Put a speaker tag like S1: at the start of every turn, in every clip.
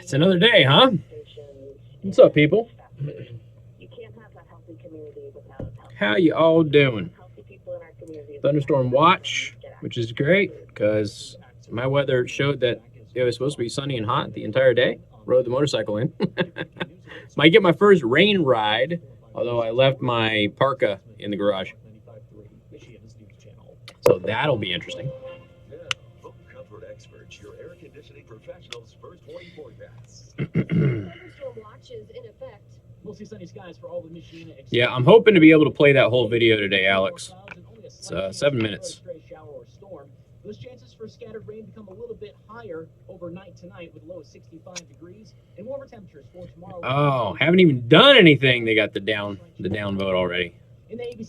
S1: It's another day, huh? What's up, people? How you all doing? Thunderstorm watch, which is great because my weather showed that it was supposed to be sunny and hot the entire day. Rode the motorcycle in. Might get my first rain ride, although I left my parka in the garage. So that'll be interesting. Yeah, I'm hoping to be able to play that whole video today, Alex. It's 7 minutes. Those chances for scattered rain become a little bit higher overnight tonight with a low of 65 degrees and warmer temperatures for tomorrow. Oh, haven't even done anything. They got the down vote already.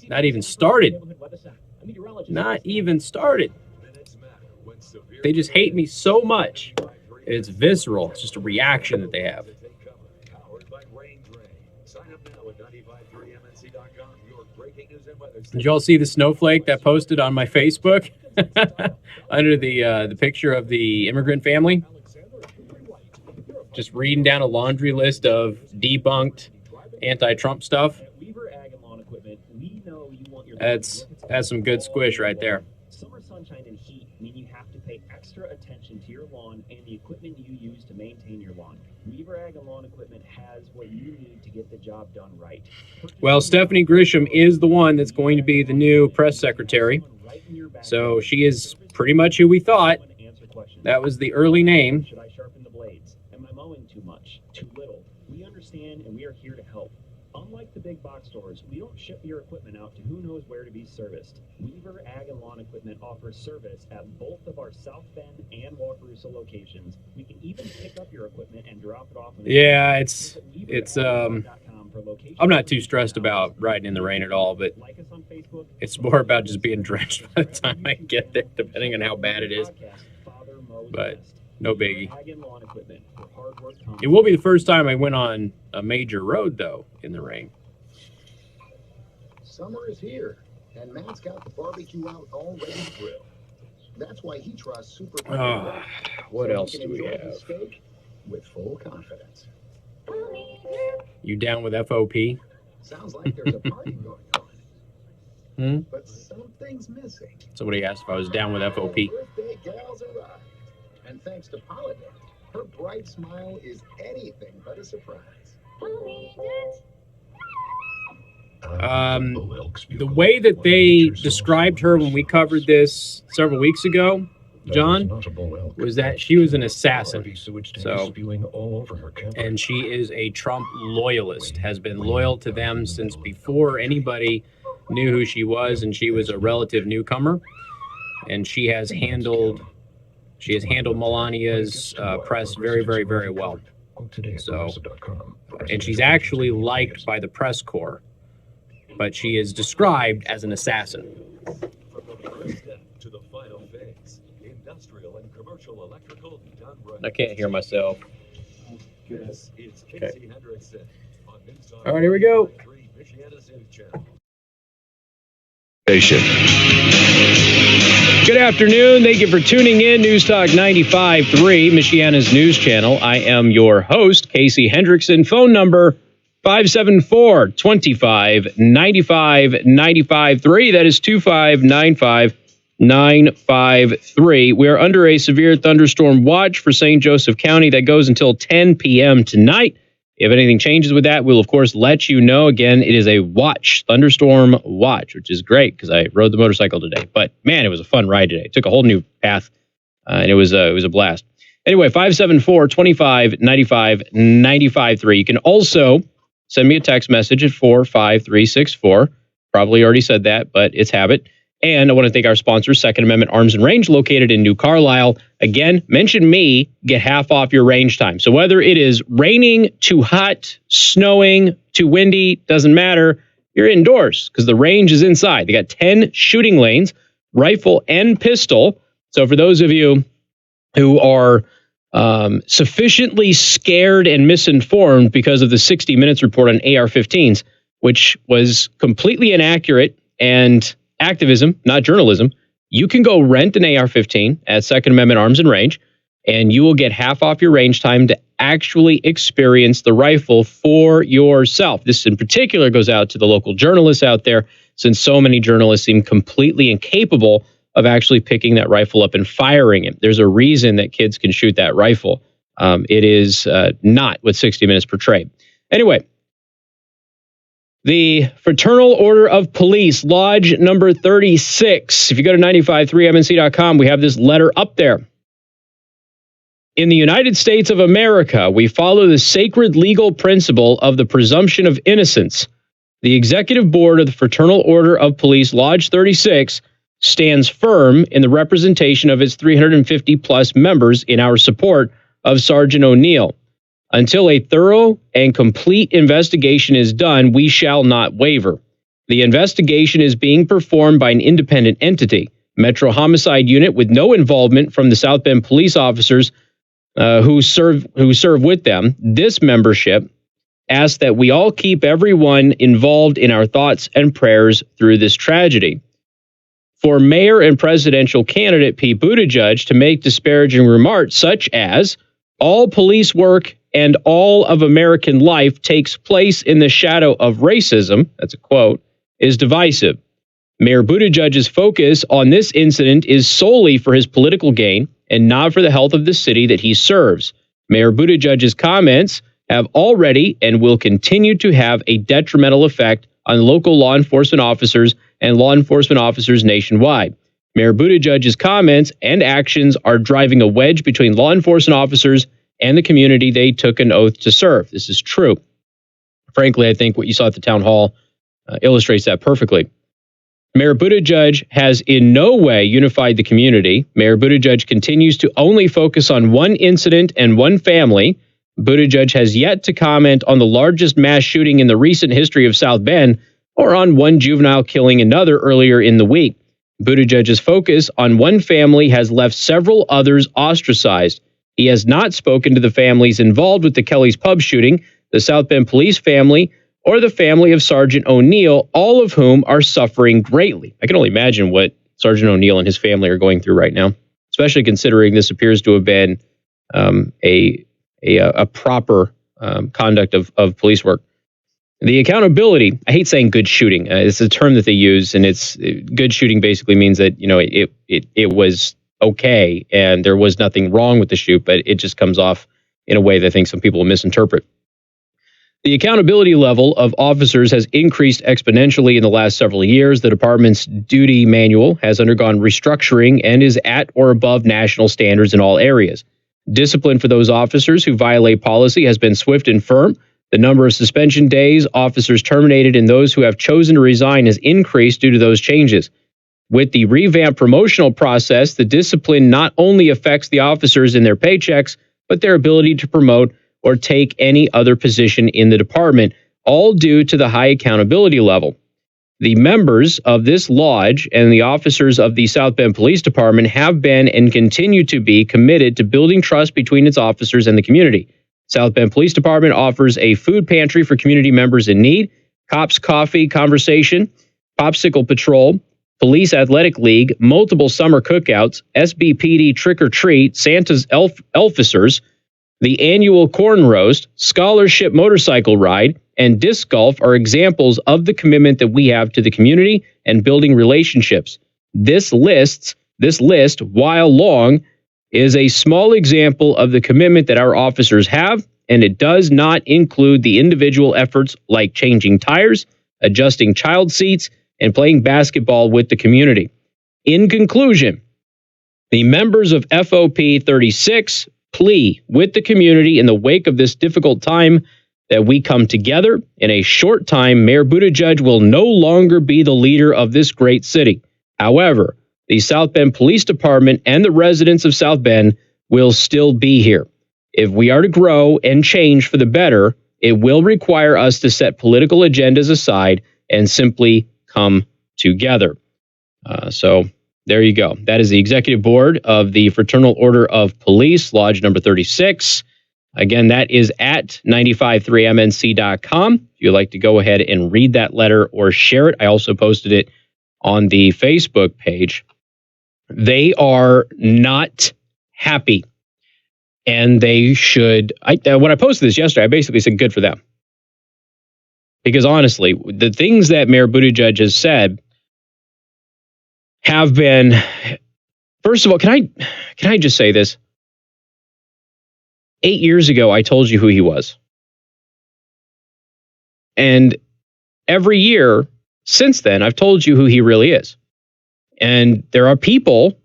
S1: Not even started. Not even started. They just hate me so much. It's visceral. It's just a reaction that they have. Did y'all see the snowflake that posted on my Facebook under the picture of the immigrant family? Just reading down a laundry list of debunked anti-Trump stuff. That's some good squish right there. Summer sunshine and heat mean you have to pay extra attention to your lawn and the equipment you use to maintain your lawn. Weaver Ag and Lawn Equipment has what you need to get the job done right. Well, Stephanie Grisham is the one that's going to be the new press secretary. So she is pretty much who we thought. That was the early name. Should I sharpen the blades? Am I mowing too much? Too little? We understand and we are here to help. Unlike the big box stores, we don't ship your equipment out to who knows where to be serviced. Weaver Ag and Lawn Equipment offers service at both of our South Bend and Waukerusa locations. We can even pick up your equipment and drop it off. Yeah, it's I'm not too stressed about riding in the rain at all, but it's more about just being drenched by the time I get there, depending on how bad it is. But no biggie. It will be the first time I went on a major road, though, in the rain.
S2: Summer is here, and Matt's got the barbecue out all ready to grill. That's why he trusts Super.
S1: What else do we have?
S2: With full confidence.
S1: You down with FOP?
S2: Sounds like there's a party going on. But something's missing.
S1: Somebody asked if I was down with FOP.
S2: Birthday gals arrived, and thanks to Holiday, her bright smile is anything but a surprise.
S1: The way that they described her when we covered this several weeks ago, John, was that she was an assassin. So, and she is a Trump loyalist, has been loyal to them since before anybody knew who she was, and she was a relative newcomer. And she has handled Melania's press very, very, very well. So, and she's actually liked by the press corps, but she is described as an assassin. I can't hear myself. Okay. All right, here we go. Good afternoon. Thank you for tuning in. News Talk 95.3, Michiana's news channel. I am your host, Casey Hendrickson. Phone number 574-25-95-95.3. That is 2595-953. We are under a severe thunderstorm watch for St. Joseph County that goes until 10 p.m. tonight. If anything changes with that, we'll, of course, let you know. Again, it is a watch, thunderstorm watch, which is great because I rode the motorcycle today. But, man, it was a fun ride today. It took a whole new path, and it was a blast. Anyway, 574-25-95-95.3. You can also send me a text message at 45364. Probably already said that, but it's habit. And I want to thank our sponsor, Second Amendment Arms and Range, located in New Carlisle. Again, mention me, get half off your range time. So whether it is raining, too hot, snowing, too windy, doesn't matter. You're indoors because the range is inside. They got 10 shooting lanes, rifle and pistol. So for those of you who are sufficiently scared and misinformed because of the 60 Minutes report on AR-15s, which was completely inaccurate and activism, not journalism, you can go rent an AR-15 at Second Amendment Arms and Range.
S3: and you will get half off your range time to actually experience the rifle for yourself. This in particular goes out to the local journalists out there, since so many journalists seem completely incapable of actually picking that rifle up and firing it. There's a reason that kids can shoot that rifle. It is not what 60 Minutes portrayed. Anyway, the Fraternal Order of Police, Lodge number 36. If you go to 953mnc.com, we have this letter up there. In the United States of America, we follow the sacred legal principle of the presumption of innocence. The Executive Board of the Fraternal Order of Police, Lodge 36, stands firm in the representation of its 350-plus members in our support of Sergeant O'Neill. Until a thorough and complete investigation is done, we shall not waver. The investigation is being performed by an independent entity, Metro Homicide Unit, with no involvement from the South Bend police officers who serve with them. This membership asks that we all keep everyone involved in our thoughts and prayers through this tragedy. For mayor and presidential candidate Pete Buttigieg to make disparaging remarks such as, all police work and all of American life takes place in the shadow of racism, that's a quote, is divisive. Mayor Buttigieg's focus on this incident is solely for his political gain and not for the health of the city that he serves. Mayor Buttigieg's comments have already and will continue to have a detrimental effect on local law enforcement officers and law enforcement officers nationwide. Mayor Buttigieg's comments and actions are driving a wedge between law enforcement officers and the community they took an oath to serve. This is true. Frankly, I think what you saw at the town hall illustrates that perfectly. Mayor Buttigieg has in no way unified the community. Mayor Buttigieg continues to only focus on one incident and one family. Buttigieg has yet to comment on the largest mass shooting in the recent history of South Bend or on one juvenile killing another earlier in the week. Buttigieg's focus on one family has left several others ostracized. He has not spoken to the families involved with the Kelly's Pub shooting, the South Bend police family, or the family of Sergeant O'Neill, all of whom are suffering greatly. I can only imagine what Sergeant O'Neill and his family are going through right now, especially considering this appears to have been a proper conduct of police work. The accountability, I hate saying good shooting. It's a term that they use, and good shooting basically means that, it was okay and there was nothing wrong with the shoot, but it just comes off in a way that I think some people will misinterpret. The accountability level of officers has increased exponentially in the last several years. The department's duty manual has undergone restructuring and is at or above national standards in all areas. Discipline for those officers who violate policy has been swift and firm. The number of suspension days, officers terminated, and those who have chosen to resign has increased due to those changes. With the revamped promotional process, the discipline not only affects the officers in their paychecks, but their ability to promote or take any other position in the department, all due to the high accountability level. The members of this lodge and the officers of the South Bend Police Department have been and continue to be committed to building trust between its officers and the community. South Bend Police Department offers a food pantry for community members in need, Cops Coffee Conversation, Popsicle Patrol, Police Athletic League, multiple summer cookouts, SBPD Trick or Treat, Santa's Elficers, the annual corn roast, scholarship motorcycle ride, and disc golf are examples of the commitment that we have to the community and building relationships. This list, while long, is a small example of the commitment that our officers have, and it does not include the individual efforts like changing tires, adjusting child seats, and playing basketball with the community. In conclusion, the members of FOP 36 plea with the community in the wake of this difficult time that we come together. In a short time, Mayor Buttigieg will no longer be the leader of this great city. However, the South Bend Police Department and the residents of South Bend will still be here. If we are to grow and change for the better, it will require us to set political agendas aside and simply come together. So there you go. That is the executive board of the Fraternal Order of Police, Lodge number 36. Again, that is at 953mnc.com. If you'd like to go ahead and read that letter or share it, I also posted it on the Facebook page. They are not happy. And they should, when I posted this yesterday, I basically said good for them. Because honestly, the things that Mayor Buttigieg has said have been, first of all, can I just say this? 8 years ago, I told you who he was. And every year since then, I've told you who he really is. And there are people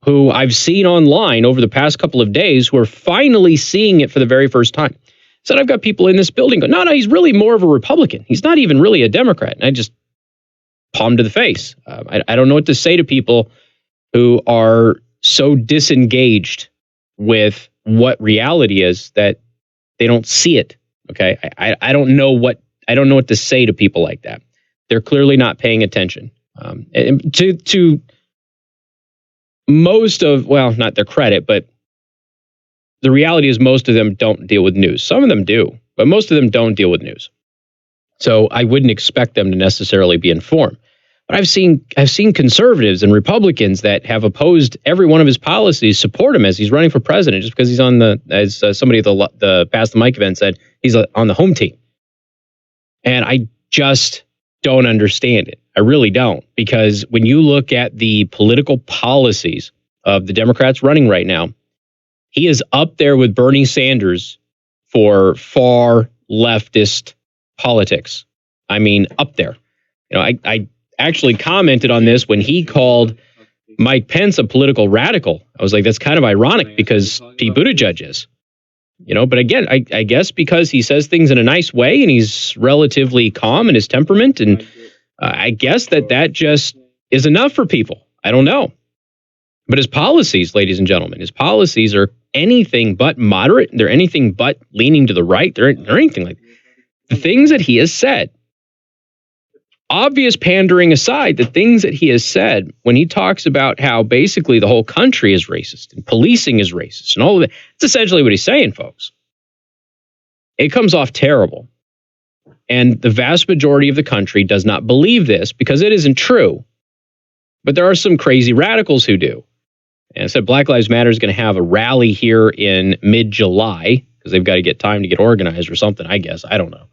S3: who I've seen online over the past couple of days who are finally seeing it for the very first time. So I've got people in this building go, no, he's really more of a Republican. He's not even really a Democrat. And I just palm to the face. I don't know what to say to people who are so disengaged with what reality is that they don't see it. Okay, I don't know what to say to people like that. They're clearly not paying attention. And to most of, well, not their credit, but the reality is most of them don't deal with news. Some of them do, but most of them don't deal with news. So I wouldn't expect them to necessarily be informed. But I've seen conservatives and Republicans that have opposed every one of his policies support him as he's running for president just because he's on as somebody at the Pass the Mic event said, he's on the home team. And I just don't understand it. I really don't. Because when you look at the political policies of the Democrats running right now, he is up there with Bernie Sanders for far leftist politics. I mean, up there. You know, I actually commented on this when he called Mike Pence a political radical. I was like, that's kind of ironic because Pete Buttigieg is. You know, but again, I guess because he says things in a nice way and he's relatively calm in his temperament, and I guess that just is enough for people. I don't know. But his policies, ladies and gentlemen, his policies are anything but moderate. They're anything but leaning to the right. They're anything like the things that he has said. Obvious pandering aside, the things that he has said when he talks about how basically the whole country is racist and policing is racist and all of that, it's essentially what he's saying, folks. It comes off terrible. And the vast majority of the country does not believe this because it isn't true. But there are some crazy radicals who do. And I said Black Lives Matter is going to have a rally here in mid-July because they've got to get time to get organized or something, I guess. I don't know.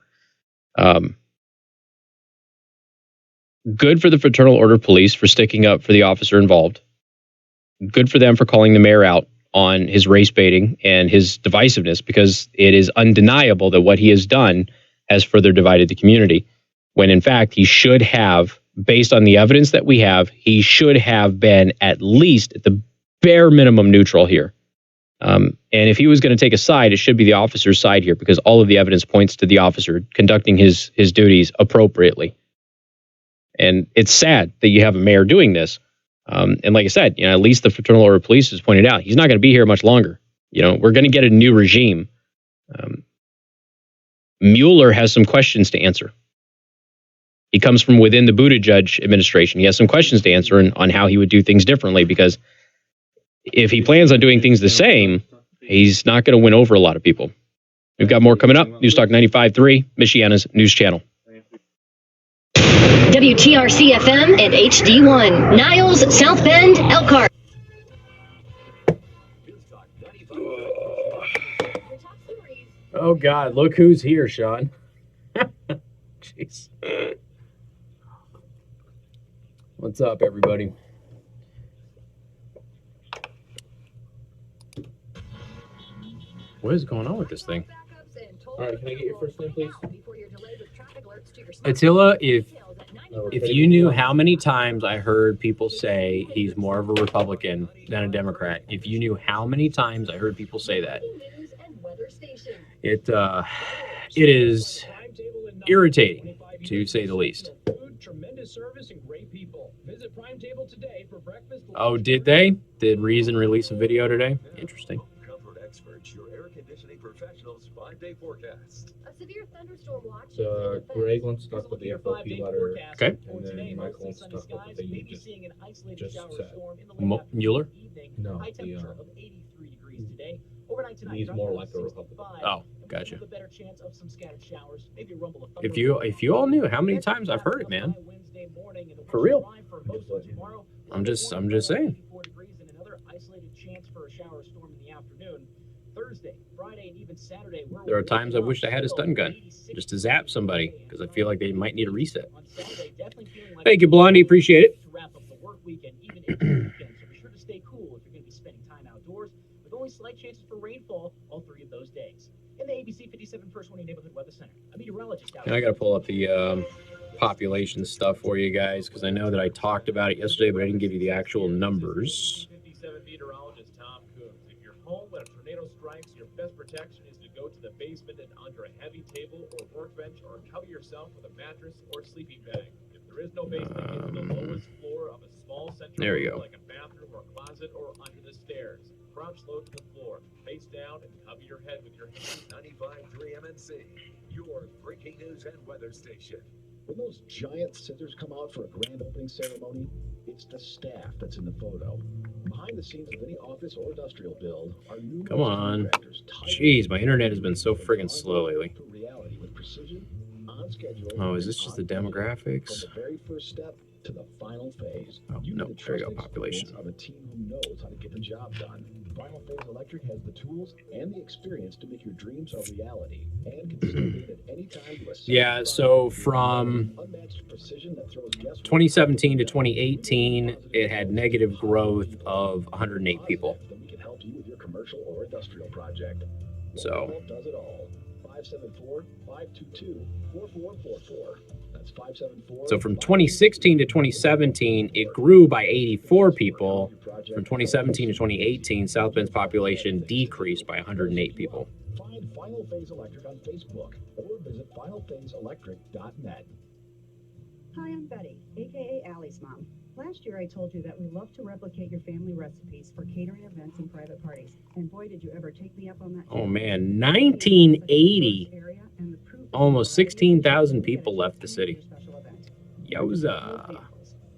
S3: Good for the Fraternal Order of Police for sticking up for the officer involved. Good for them for calling the mayor out on his race baiting and his divisiveness, because it is undeniable that what he has done has further divided the community, when in fact he should have, based on the evidence that we have, he should have been at least at the bare minimum neutral here. And if he was going to take a side, it should be the officer's side here, because all of the evidence points to the officer conducting his duties appropriately. And it's sad that you have a mayor doing this. And like I said, you know, at least the Fraternal Order of Police has pointed out he's not going to be here much longer. You know, we're going to get a new regime. Mueller has some questions to answer. He comes from within the Buttigieg administration. He has some questions to answer on how he would do things differently, because if he plans on doing things the same, he's not going to win over a lot of people. We've got more coming up. News Talk 95.3, Michiana's news channel.
S4: WTRC FM and HD1, Niles, South Bend, Elkhart.
S1: Oh, God, look who's here, Sean. Jeez. What's up, everybody? What is going on with this thing?
S5: All right, can I get your first name, please?
S1: Attila, if you knew how many times I heard people say he's more of a Republican than a Democrat, if you knew how many times I heard people say that, it is irritating, to say the least. Oh, did they? Did Reason release a video today? Interesting.
S5: Greg wants to talk with the FOP letter.
S1: Okay.
S5: And then Michael wants to talk about what they just said.
S1: Mueller?
S5: No, he's more like a Republican.
S1: Oh, gotcha. If you all knew how many times I've heard it, man. For real. I'm just saying.
S5: chance for a shower or storm in the afternoon. Thursday, Friday, and even Saturday.
S3: There are times I wished I had a stun gun just to zap somebody because I feel like they might need a reset.
S5: On Saturday, definitely feeling like
S3: Thank you, Blondie. Appreciate it.
S5: to wrap up the work weekend, even into the weekend. So be sure to stay cool if you're going to be spending time outdoors, with only slight chances for rainfall all 3 of those days. In the ABC 57 First Warning Neighborhood Weather Center, a meteorologist out.
S3: And I got to pull up the population stuff for you guys because I know that I talked about it yesterday, but I didn't give you the actual numbers.
S6: 57 meteorologist Tom Coombs. If you're home when a tornado strikes, your best protection is to go to the basement and under a heavy table or workbench, or cover yourself with a mattress or sleeping bag. If there is no basement, get to the lowest floor of a small central
S3: There we
S6: room,
S3: go.
S6: like a bathroom or closet, or under the stairs. Crouch low to the floor, face down, and cover your head with your hands.
S7: 95.3 MNC, your breaking news and weather station.
S2: When those giant scissors come out for a grand opening ceremony, it's the staff that's in the photo. Behind the scenes of any office or industrial build are numerous
S3: Come on.
S2: contractors tied
S3: Jeez, my internet has been so friggin' slow lately.
S2: to reality with precision, on schedule.
S3: Oh, is
S2: and
S3: this just the
S2: on budget.
S3: demographics?
S2: From the very first step to the final phase.
S3: Oh,
S2: You
S3: no,
S2: need the
S3: there you go,
S2: trusted
S3: population.
S2: experience of a team who knows how to get the job done. Final Phase Electric has the tools and the experience to make your dreams a reality, and can step in at any time to assess
S3: Yeah,
S2: your
S3: so
S2: project.
S3: from
S2: Unmatched precision that throws guesswork
S3: 2017 to 2018, it had negative growth of 108 people.
S2: Then we can help you with your commercial or industrial project.
S3: So-
S2: One call does it all. 574-522-4444. That's 574.
S3: So from 2016 to 2017, it grew by 84 people. From 2017 to 2018, South Bend's population decreased by 108 people.
S2: Find Final Phase Electric on Facebook or visit finalphaseelectric.net.
S8: Hi, I'm Betty, aka Allie's mom. Last year I told you that we love to replicate your family recipes for catering events and private parties. And boy, did you ever take me up on that.
S3: Oh man, 1980, almost 16,000 people left the city. Yowza.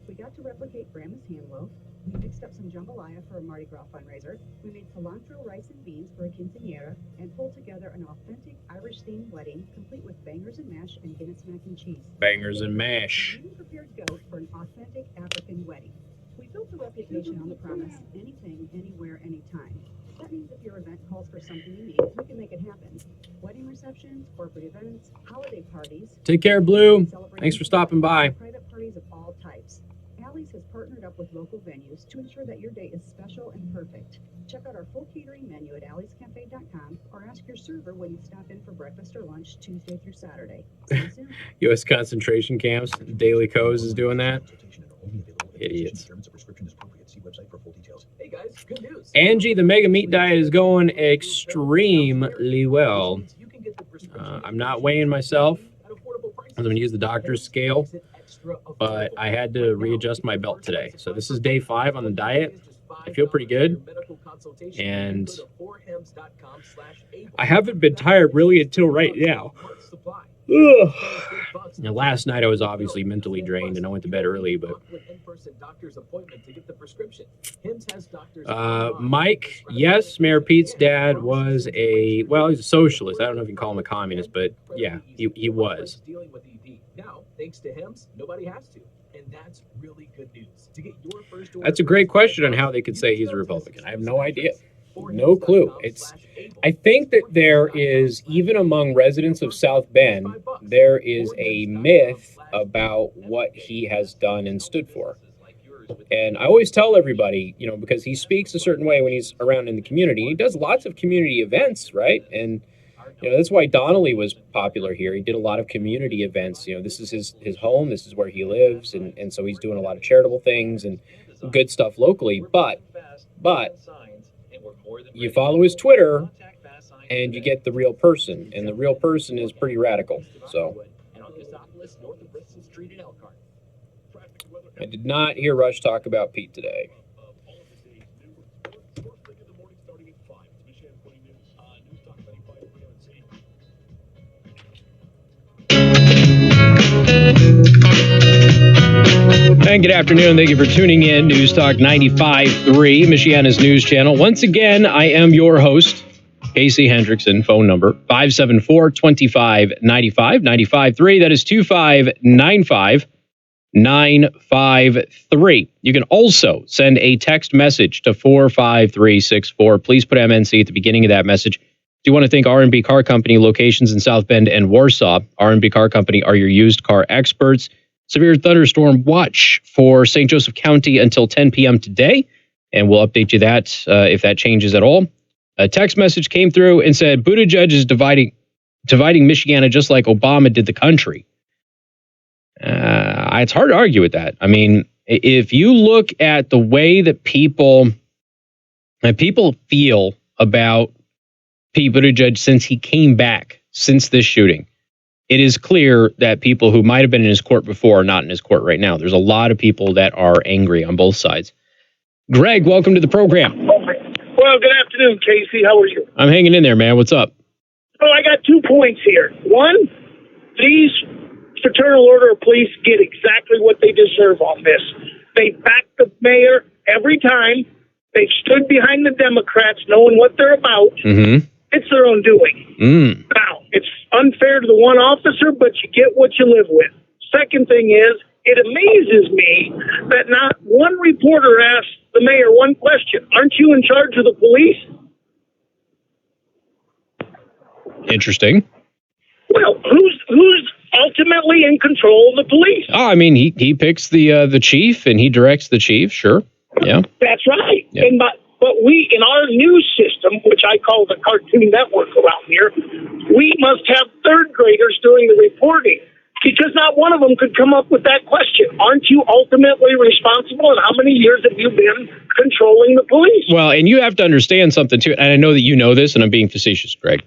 S8: We got to replicate Grandma's hand loaf. We mixed up some jambalaya for a Mardi Gras fundraiser. We made cilantro rice and beans for a quinceañera, and pulled together an authentic Irish-themed wedding, complete with bangers and mash and Guinness mac and cheese.
S3: Bangers and mash.
S8: We prepared goat for an authentic African wedding. We built a reputation on the promise: anything, anywhere, anytime. That means if your event calls for something unique, we can make it happen. Wedding receptions, corporate events, holiday parties.
S3: Take care, Blue.
S8: celebrations,
S3: Thanks for stopping by.
S8: Private parties of all types. Allie's has partnered up with local venues to ensure that your day is special and perfect. Check out our full catering menu at alliescafe.com or ask your server when you stop in for breakfast or lunch Tuesday through Saturday. See you soon.
S3: U.S. concentration camps. Daily Co's is doing that. Idiots.
S6: Hey guys, good news.
S3: Angie, the mega meat diet is going extremely well. I'm not weighing myself. I'm going to use the doctor's scale, but I had to readjust my belt today. So this is day 5 on the diet. I feel pretty good. And I haven't been tired really until right now. Ugh. Now, last night I was obviously mentally drained and I went to bed early, but Mike, yes, Mayor Pete's dad was he's a socialist. I don't know if you can call him a communist, but yeah, he was.
S6: Now, thanks to HIMSS, nobody has to. And that's really good news. To get your first order,
S3: That's a great question on how they could say he's a Republican. I have no idea. No clue. I think that there is, even among residents of South Bend, there is a myth about what he has done and stood for. And I always tell everybody, because he speaks a certain way when he's around in the community. He does lots of community events, right? And that's why Donnelly was popular here. He did a lot of community events. This is his home. This is where he lives. And so he's doing a lot of charitable things and good stuff locally. But you follow his Twitter and you get the real person. And the real person is pretty radical. So I did not hear Rush talk about Pete today. And good afternoon. Thank you for tuning in. News Talk 95.3, Michiana's news channel. Once again, I am your host, Casey Hendrickson. Phone number 574-2595, 95.3. That is 2595. 953. You can also send a text message to 45364. Please put MNC at the beginning of that message. Do you want to thank R&B Car Company, locations in South Bend and Warsaw. R&B Car Company are your used car experts. Severe thunderstorm watch for St. Joseph County until 10 p.m. today, and we'll update you that if that changes at all. A text message came through and said, Buttigieg is dividing Michiana just like Obama did the country. It's hard to argue with that. I mean, if you look at the way that people feel about Pete Buttigieg since he came back, since this shooting, it is clear that people who might have been in his court before are not in his court right now. There's a lot of people that are angry on both sides. Greg, welcome to the program.
S9: Well, good afternoon, Casey. How are you?
S3: I'm hanging in there, man. What's up?
S9: Well, I got 2 points here. One, these fraternal order of police get exactly what they deserve on this. They back the mayor every time. They've stood behind the Democrats knowing what they're about.
S3: Mm-hmm.
S9: It's their own doing. Now, it's unfair to the one officer, but you get what you live with. Second thing is, it amazes me that not one reporter asked the mayor one question. Aren't you in charge of the police?
S3: Interesting.
S9: Well, who's ultimately in control of the police?
S3: Oh, I mean, he picks the chief and he directs the chief. Sure. Yeah.
S9: That's right.
S3: Yeah.
S9: And but we, in our news system, which I call the Cartoon Network around here, we must have third graders doing the reporting because not one of them could come up with that question. Aren't you ultimately responsible? And how many years have you been controlling the police?
S3: Well, and you have to understand something too. And I know that you know this, and I'm being facetious, Greg.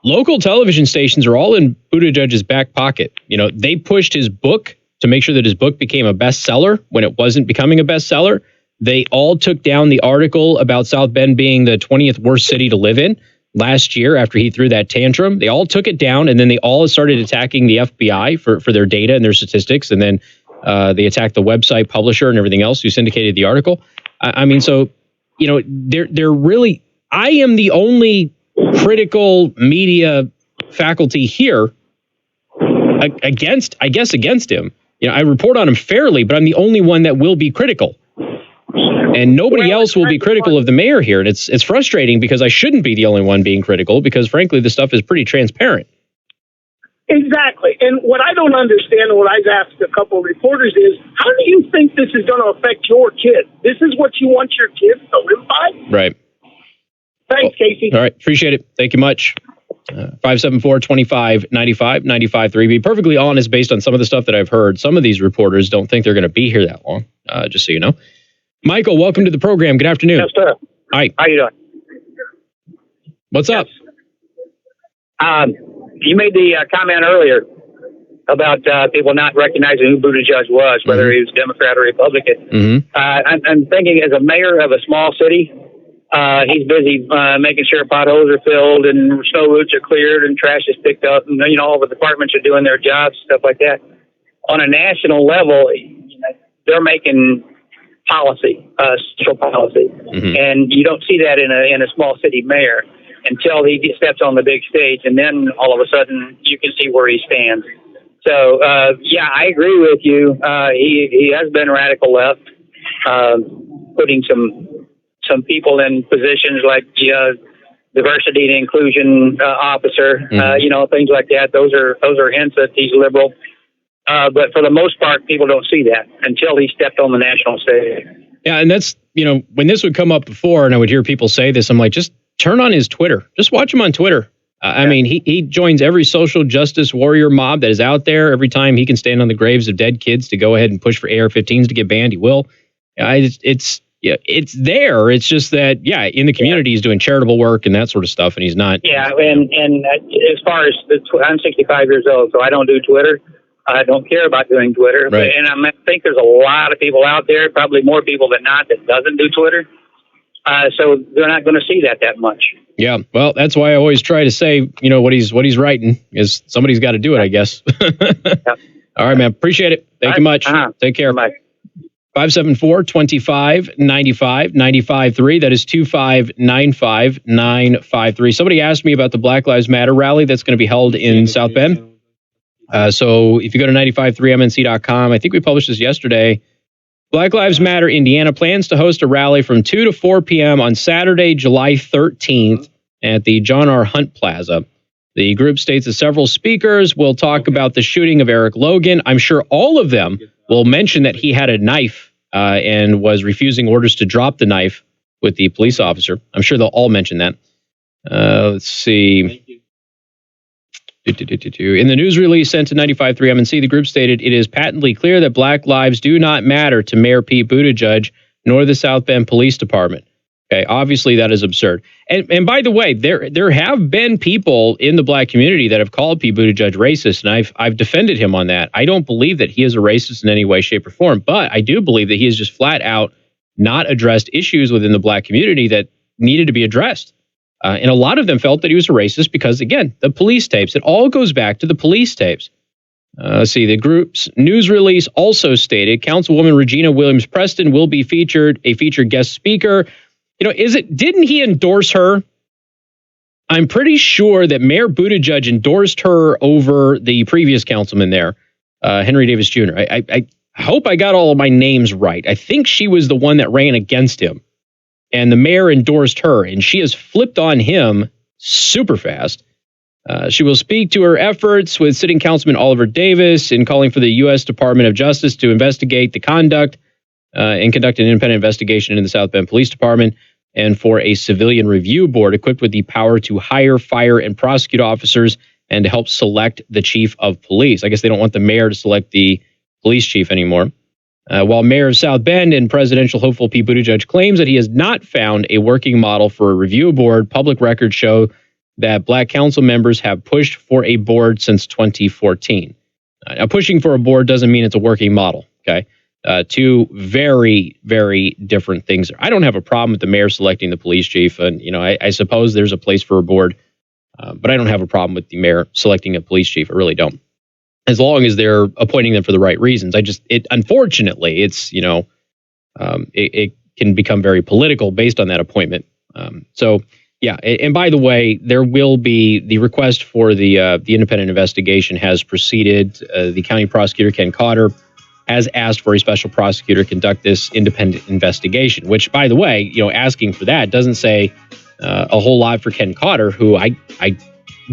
S3: Local television stations are all in Buttigieg's back pocket. You know, they pushed his book to make sure that his book became a bestseller when it wasn't becoming a bestseller. They all took down the article about South Bend being the 20th worst city to live in last year after he threw that tantrum. They all took it down, and then they all started attacking the FBI for their data and their statistics. And then they attacked the website publisher and everything else who syndicated the article. I mean, so, you know, they're really, I am the only critical media faculty here against him. You know, I report on him fairly, but I'm the only one that will be critical. And nobody else will be critical of the mayor here. And it's frustrating because I shouldn't be the only one being critical because, frankly, the stuff is pretty transparent.
S9: Exactly. And what I don't understand and what I've asked a couple of reporters is, how do you think this is going to affect your kids? This is what you want your kids to live by?
S3: Right.
S9: Thanks, Casey.
S3: All right. Appreciate it. Thank you much. 574-2595, 95-3. Be perfectly honest, based on some of the stuff that I've heard, some of these reporters don't think they're going to be here that long, just so you know. Michael, welcome to the program. Good afternoon.
S10: Yes, sir.
S3: Hi.
S10: How you doing?
S3: What's up?
S10: You made the comment earlier about people not recognizing who Buttigieg was, whether he was Democrat or Republican. I'm thinking as a mayor of a small city, he's busy making sure potholes are filled and snow routes are cleared and trash is picked up, and all the departments are doing their jobs, stuff like that. On a national level, they're making policy, social policy, and you don't see that in a small city mayor until he steps on the big stage, and then all of a sudden you can see where he stands. So yeah, I agree with you. He has been radical left, putting some people in positions like diversity and inclusion officer, things like that. Those are hints that he's liberal. But for the most part, people don't see that until he stepped on the national stage.
S3: Yeah, and that's, when this would come up before and I would hear people say this, I'm like, just turn on his Twitter. Just watch him on Twitter. I mean, he joins every social justice warrior mob that is out there. Every time he can stand on the graves of dead kids to go ahead and push for AR-15s to get banned, he will. It's there. It's just that, in the community, he's doing charitable work and that sort of stuff, and he's not.
S10: Yeah, and as far as I'm 65 years old, so I don't do Twitter. I don't care about doing Twitter.
S3: Right.
S10: And I think there's a lot of people out there, probably more people than not, that doesn't do Twitter. So they're not going to see that much. Yeah,
S3: well, that's why I always try to say, what he's writing is somebody's got to do it, I guess. All right, man. Appreciate it. Thank you much. Take care.
S10: Bye.
S3: 574-2595, 95-3. That is 2595-953. Somebody asked me about the Black Lives Matter rally that's going to be held in South Bend. So if you go to 953mnc.com, I think we published this yesterday. Black Lives Matter Indiana plans to host a rally from 2 to 4 p.m. on Saturday, July 13th at the John R. Hunt Plaza. The group states that several speakers will talk about the shooting of Eric Logan. I'm sure all of them will mention that he had a knife and was refusing orders to drop the knife with the police officer. I'm sure they'll all mention that. Let's see. In the news release sent to 95.3 MNC, the group stated, it is patently clear that Black lives do not matter to Mayor Pete Buttigieg nor the South Bend Police Department. Okay, obviously that is absurd. And by the way, there have been people in the Black community that have called Pete Buttigieg racist, and I've defended him on that. I don't believe that he is a racist in any way, shape, or form, but I do believe that he has just flat out not addressed issues within the Black community that needed to be addressed. And a lot of them felt that he was a racist because, again, the police tapes. It all goes back to the police tapes. Let's see. The group's news release also stated Councilwoman Regina Williams-Preston will be a featured guest speaker. You know, didn't he endorse her? I'm pretty sure that Mayor Buttigieg endorsed her over the previous councilman there, Henry Davis Jr. I hope I got all of my names right. I think she was the one that ran against him. And the mayor endorsed her, and she has flipped on him super fast. She will speak to her efforts with sitting councilman Oliver Davis in calling for the U.S. Department of Justice to investigate the conduct and conduct an independent investigation in the South Bend Police Department, and for a civilian review board equipped with the power to hire, fire, and prosecute officers and to help select the chief of police. I guess they don't want the mayor to select the police chief anymore. While Mayor of South Bend and presidential hopeful Pete Buttigieg claims that he has not found a working model for a review board, public records show that Black council members have pushed for a board since 2014. Now, pushing for a board doesn't mean it's a working model, okay? Two very, very different things. I don't have a problem with the mayor selecting the police chief, and I suppose there's a place for a board, but I don't have a problem with the mayor selecting a police chief. I really don't. As long as they're appointing them for the right reasons. Unfortunately, it can become very political based on that appointment. And by the way, there will be the request for the independent investigation has proceeded. The county prosecutor, Ken Cotter, has asked for a special prosecutor to conduct this independent investigation, which, by the way, asking for that doesn't say a whole lot for Ken Cotter, who I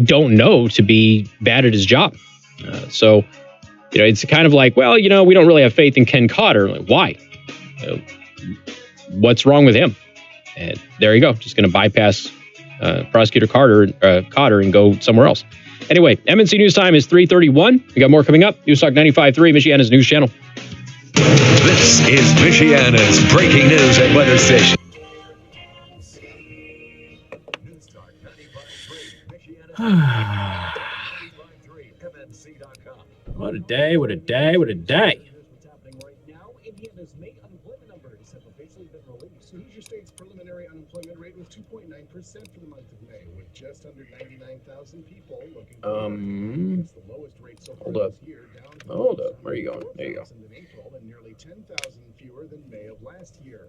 S3: don't know to be bad at his job. It's kind of like, well, we don't really have faith in Ken Cotter. Like, why? What's wrong with him? And there you go. Just going to bypass Prosecutor Cotter and go somewhere else. Anyway, MNC News Time is 3:31. We got more coming up. News Talk 95.3, Michiana's news channel.
S7: This is Michiana's breaking news and weather station. News Talk 95.3, Michiana's
S1: What a day, what a day, what a day.
S2: What's happening right now? Indiana's May unemployment numbers have officially been released. So Hoosier State's preliminary unemployment rate was 2.9% for the month of May, with just under 99,000 people looking for work. It's the lowest rate so far this year, down
S3: Hold up. Where are you going? There you go.
S2: in April and nearly 10,000 fewer than May of last year.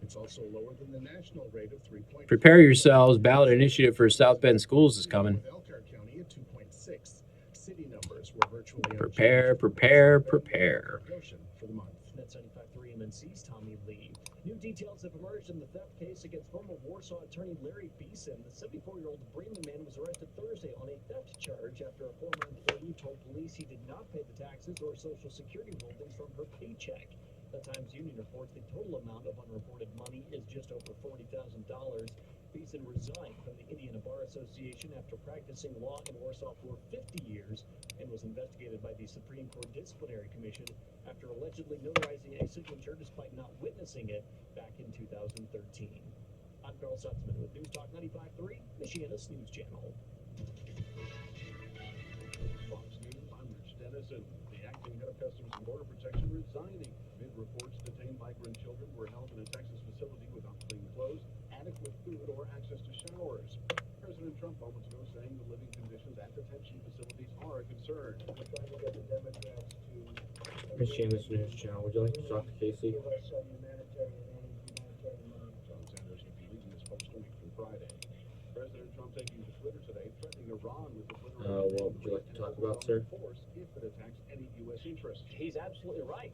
S2: It's also lower than the national rate of 3.4%.
S1: Prepare yourselves. Ballot initiative for South Bend schools is coming.
S2: With Elkhart County at 2.6. City numbers were virtually
S1: Prepare.
S2: for the month.
S5: That's 95.3 MNC's Tommy Lee. New details have emerged in the theft case against former Warsaw attorney Larry Beeson. The 74-year-old Bremen man was arrested Thursday on a theft charge after a former employee told police he did not pay the taxes or Social Security holdings from her paycheck. The Times-Union reports the total amount of unreported money is just over $40,000. Beeson resigned from the Indiana Bar Association after practicing law in Warsaw for 50 years and was investigated by the Supreme Court Disciplinary Commission after allegedly notarizing a signature despite not witnessing it back in 2013. I'm Carl Sutzman with News Talk 95.3, Michiana's news channel.
S11: Fox News, I'm Rich Dennison. The acting head of Customs and Border Protection resigning amid reports detained migrant children were held in a Texas facility without clean clothes, adequate food, or access to showers. President Trump moments ago saying the living conditions at detention facilities are a concern. We're trying to get the Democrats to
S12: Michiana's news channel. Would you like to talk to Casey?
S11: Tom Sanders will be leading this post a week from Friday. President Trump taking to Twitter today, threatening Iran with the
S12: what would you like to talk about, sir?
S11: force if that attacks any U.S. interest.
S5: He's absolutely right.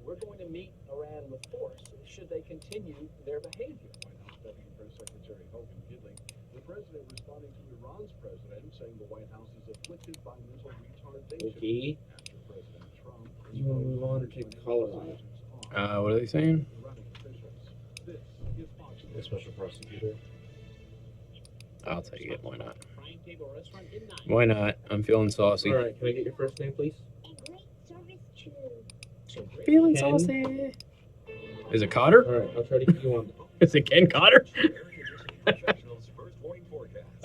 S5: We're going to meet Iran with force should they continue their behavior.
S11: White House Deputy Press Secretary Hogan Gidley. The president responding to Iran's president, saying the White House is afflicted by mental retardation.
S12: Okay.
S11: After President Trump.
S12: You want to move on or take the collar off?
S3: What are they saying?
S11: Iranian officials. This is Fox
S12: The
S11: News.
S12: special prosecutor.
S3: I'll take it. Why not?
S5: Prime Table Restaurant in Nine.
S3: Why not? I'm feeling saucy.
S12: All right, can I get your first name, please?
S3: Feeling
S12: Ken?
S3: saucy. Is it Cotter?
S12: All right, I'll try to get you on.
S3: Is it Ken Cotter?
S12: I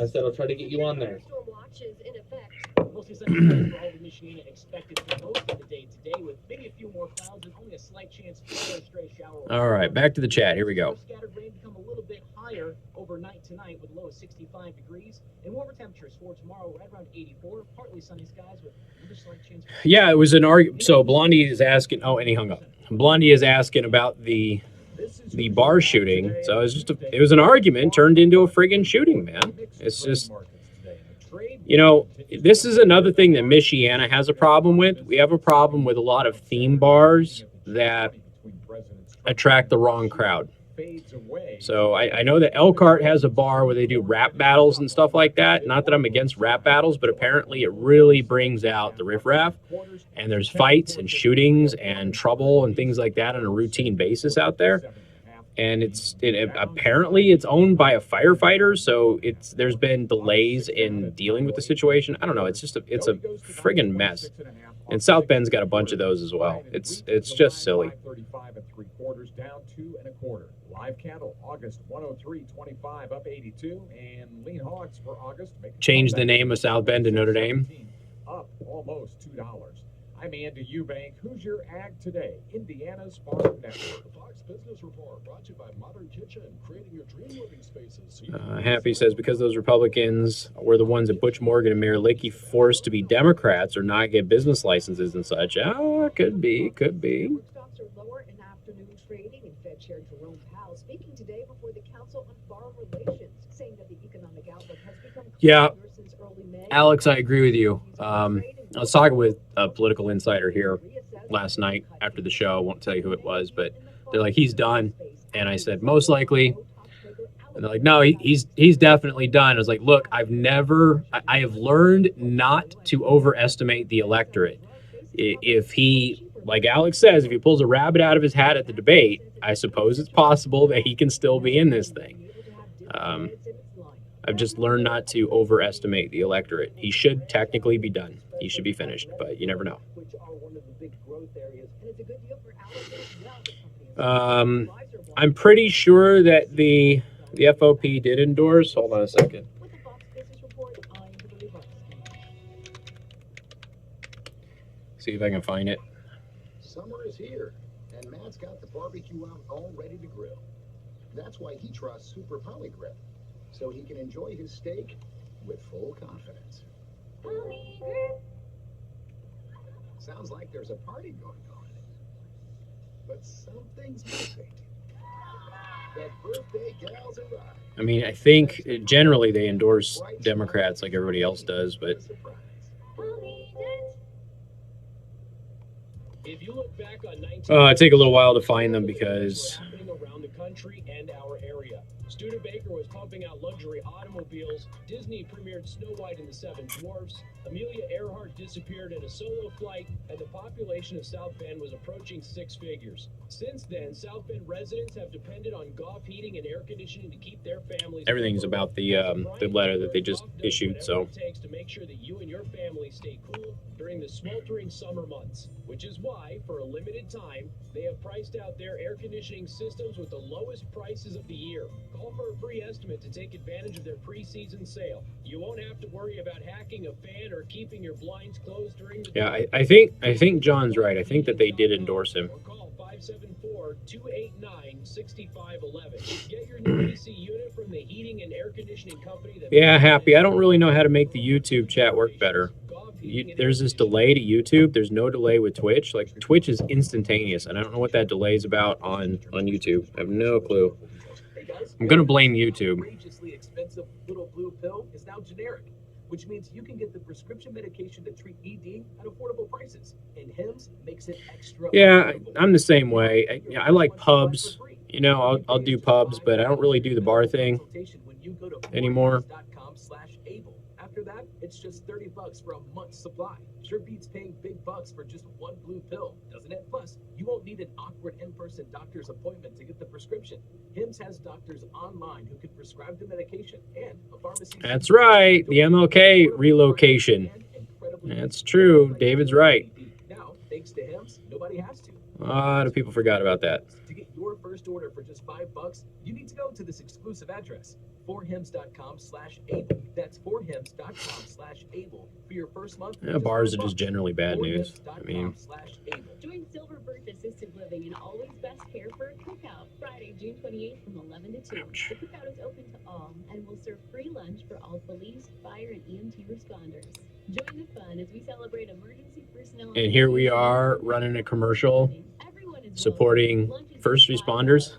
S12: said I'll try to get you on there.
S4: Storm watches in effect.
S5: Mostly sunny skies for all of Michigan, expected for most of the day today, with maybe a few more clouds and only a slight chance for a stray shower.
S3: All right, back to the chat. Here we go.
S5: Scattered rain become a little bit higher overnight tonight with a low of 65 degrees and warmer temperatures for tomorrow right around 84. Partly sunny skies with another slight chance.
S3: Yeah, it was an argument. So Blondie is asking. Oh, and he hung up. Blondie is asking about the bar shooting. So it was just it was an argument turned into a friggin' shooting, man. It's just, you know, this is another thing that Michiana has a problem with. We have a problem with a lot of theme bars that attract the wrong crowd. So I know that Elkhart has a bar where they do rap battles and stuff like that. Not that I'm against rap battles, but apparently it really brings out the riffraff. And there's fights and shootings and trouble and things like that on a routine basis out there. And apparently it's owned by a firefighter, so there's been delays in dealing with the situation. I don't know. It's a friggin' mess. And South Bend's got a bunch of those as well. It's just silly.
S6: 35 3/4 down 2 1/4. Live cattle August 103.25 up 82, and lean hogs for August
S3: Change the name of South Bend to Notre Dame.
S6: up almost $2. I'm Andy Eubank. Who's your ag today? Indiana's Farm Network.
S11: The Fox Business Report brought to you by Modern Kitchen, creating your dream living spaces.
S3: Happy says because those Republicans were the ones that Butch Morgan and Mayor Lickey forced to be Democrats or not get business licenses and such. Oh, could be.
S8: Stocks are lower in afternoon trading, and Fed Chair Jerome Powell speaking today before the Council on Foreign Relations, saying that the economic outlook has become
S3: Yeah,
S8: clearer since early May.
S3: Alex, I agree with you. I was talking with a political insider here last night after the show. I won't tell you who it was, but they're like, he's done. And I said, most likely. And they're like, no, he's definitely done. I was like, look, I have learned not to overestimate the electorate. If he, like Alex says, if he pulls a rabbit out of his hat at the debate, I suppose it's possible that he can still be in this thing. I've just learned not to overestimate the electorate. He should technically be done. He should be finished, but you never know. I'm pretty sure that the FOP did endorse. Hold on a second. See if I can find it.
S13: Summer is here, and Matt's got the barbecue out all ready to grill. That's why he trusts Super Poly Grill, so he can enjoy his steak with full confidence. Sounds like there's a party going on, but something's missing. The birthday gals arrived.
S3: I mean, I think generally they endorse Democrats like everybody else does, but
S5: If you look back on
S3: it take a little while to find them because
S5: around the country and our area. Studebaker was pumping out luxury automobiles. Disney premiered Snow White and the Seven Dwarfs. Amelia Earhart disappeared in a solo flight, and the population of South Bend was approaching 6 figures. Since then, South Bend residents have depended on Goff heating and air conditioning to keep their families.
S3: everything's about the letter that they just issued. So
S5: It takes to make sure that you and your family stay cool during the sweltering summer months, which is why, for a limited time, they have priced out their air conditioning systems with the lowest prices of the year. Call for a free estimate to take advantage of their preseason sale. You won't have to worry about hacking a fan or keeping your blinds closed during the
S3: yeah, I think John's right. I think that they did endorse him.
S5: Call 574-289-6511. Get your new AC unit from the heating and air conditioning company that
S3: Yeah, Happy. I don't really know how to make the YouTube chat work better. There's this delay to YouTube. There's no delay with Twitch. Like, Twitch is instantaneous, and I don't know what that delay is about on YouTube. I have no clue. I'm going to blame YouTube.
S6: Outrageously expensive little blue pill is now generic.
S5: which means you can get the prescription medication to treat ED at affordable prices. And Hims makes it extra
S3: Yeah,
S5: affordable.
S3: I'm the same way. I like pubs. I'll do pubs, but I don't really do the bar thing anymore.
S5: Able. After that, it's just $30 for a month's supply. Sure beats paying big bucks for just one blue pill, doesn't it? Plus, you won't need an awkward in-person doctor's appointment to get the prescription. Hims has doctors online who can prescribe the medication and a pharmacy.
S3: That's right, the MLK relocation. That's true. David's right.
S5: Now, thanks to Hims, nobody has to.
S3: A lot of people forgot about that.
S5: To get your first order for just $5, you need to go to this exclusive address, forhims.com/able. That's forhims.com/able for your first month.
S3: Yeah, bars are just generally bad news. I mean,
S14: Join Silverbird Assisted Living and Always Best Care for a cookout Friday, June 28th from 11 to 2.
S3: Ouch.
S14: The cookout is open to all and will serve free lunch for all police, fire, and EMT responders. Join the fun as we celebrate emergency personnel.
S3: and here we are running a commercial supporting first responders.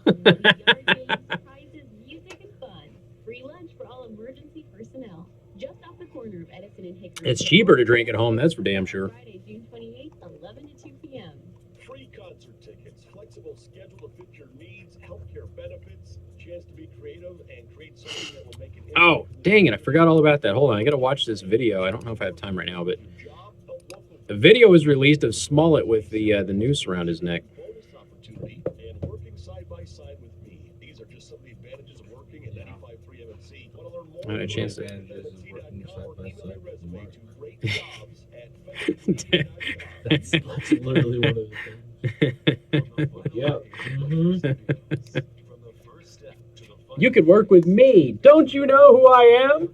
S14: Music and fun. Free lunch for all emergency personnel. Just off the corner of Edison and Hickory.
S3: It's cheaper to drink at home, that's for damn sure.
S14: Friday, June 28th, 11 to 2 p.m.
S11: Free concert tickets, flexible schedule to fit your needs, healthcare benefits, chance to be creative and create something that will make an impact.
S3: Oh, dang it, I forgot all about that. Hold on, I gotta watch this video. I don't know if I have time right now, but a video was released of Smollett with the noose around his neck.
S11: Bonus opportunity and working side by side with me. These are just some of the advantages of working at 95.3 MNC. Want to learn more?
S3: I had a chance to.
S12: That's literally one of the things. Yep.
S3: You could work with me. Don't you know who I am?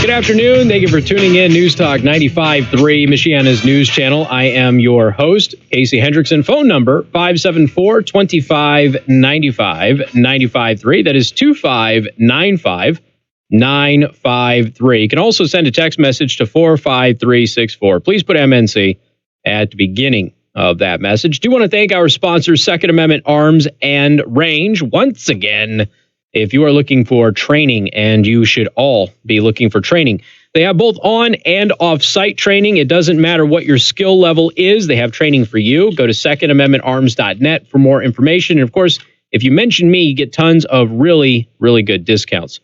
S3: Good afternoon. Thank you for tuning in. News Talk 95.3, Michiana's news channel. I am your host, Casey Hendrickson. Phone number 574-2595-95.3. That is 2595-953. You can also send a text message to 45364. Please put MNC at the beginning of that message. Do want to thank our sponsor, Second Amendment Arms and Range. Once again, if you are looking for training, and you should all be looking for training, they have both on and off-site training. It doesn't matter what your skill level is. They have training for you. Go to secondamendmentarms.net for more information. And of course, if you mention me, you get tons of really, really good discounts.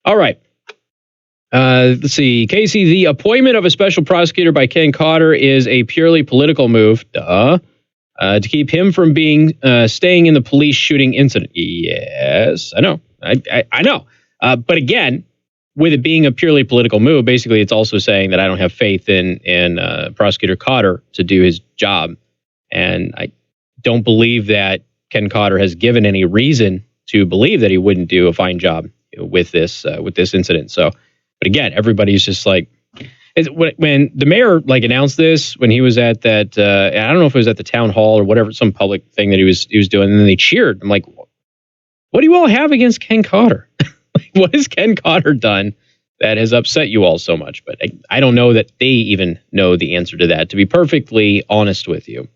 S3: All right. Let's see. Casey, the appointment of a special prosecutor by Ken Cotter is a purely political move. To keep him from staying in the police shooting incident. Yes, I know. I know. But again, with it being a purely political move, basically it's also saying that I don't have faith in Prosecutor Cotter to do his job. And I don't believe that Ken Cotter has given any reason to believe that he wouldn't do a fine job with this incident. So, but again, everybody's just like, when the mayor announced this, when he was at that, I don't know if it was at the town hall or whatever, some public thing that he was doing, and then they cheered. I'm like, what do you all have against Ken Cotter? What has Ken Cotter done that has upset you all so much? But I don't know that they even know the answer to that, to be perfectly honest with you.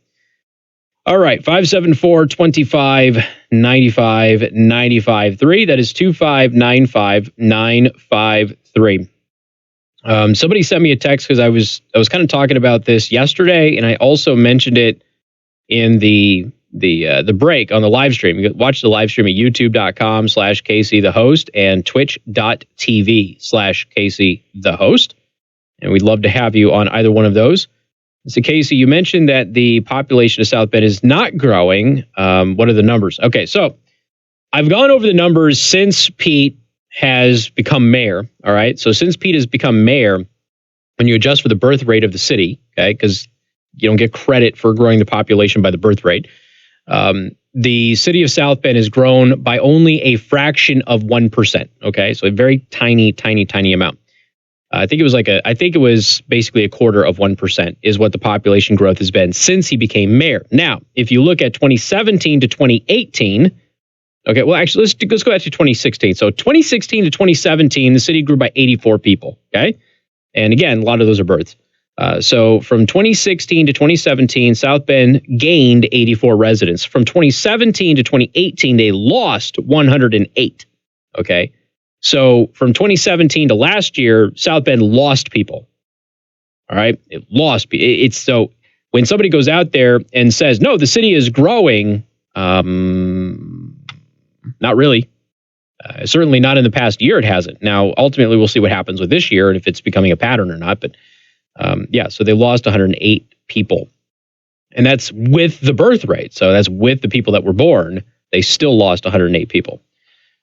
S3: All right, 574-2595-95.3. That is 2595-953. Somebody sent me a text because I was kind of talking about this yesterday, and I also mentioned it in the break on the live stream. You can watch the live stream at youtube.com/Casey the host and twitch.tv/Casey the host. And we'd love to have you on either one of those. So Casey, you mentioned that the population of South Bend is not growing. What are the numbers? Okay, so I've gone over the numbers since Pete has become mayor. All right. So since Pete has become mayor, when you adjust for the birth rate of the city, okay, because you don't get credit for growing the population by the birth rate, the city of South Bend has grown by only a fraction of 1%. Okay. So a very tiny, tiny, tiny amount. I think it was basically a quarter of 1% is what the population growth has been since he became mayor. Now, if you look at 2017 to 2018, okay, well, actually, let's go back to 2016. So 2016 to 2017, the city grew by 84 people, okay? And again, a lot of those are births. So from 2016 to 2017, South Bend gained 84 residents. From 2017 to 2018, they lost 108. Okay. So from 2017 to last year, South Bend lost people. All right. It lost. It's so when somebody goes out there and says, no, the city is growing. Not really. Certainly not in the past year. It hasn't. Now, ultimately, we'll see what happens with this year and if it's becoming a pattern or not. But yeah, so they lost 108 people. And that's with the birth rate. So that's with the people that were born. They still lost 108 people.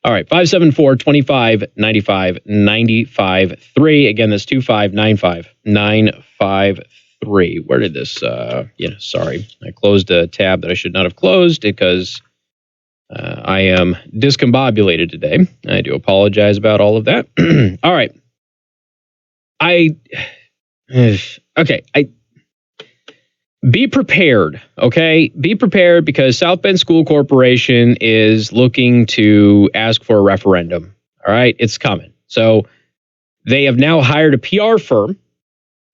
S3: All right, 574-25-95-95-3. Again, that's 2595-953. Where did this, sorry. I closed a tab that I should not have closed because I am discombobulated today. I do apologize about all of that. All right. Be prepared, okay? Be prepared because South Bend School Corporation is looking to ask for a referendum, all right? It's coming. So they have now hired a PR firm,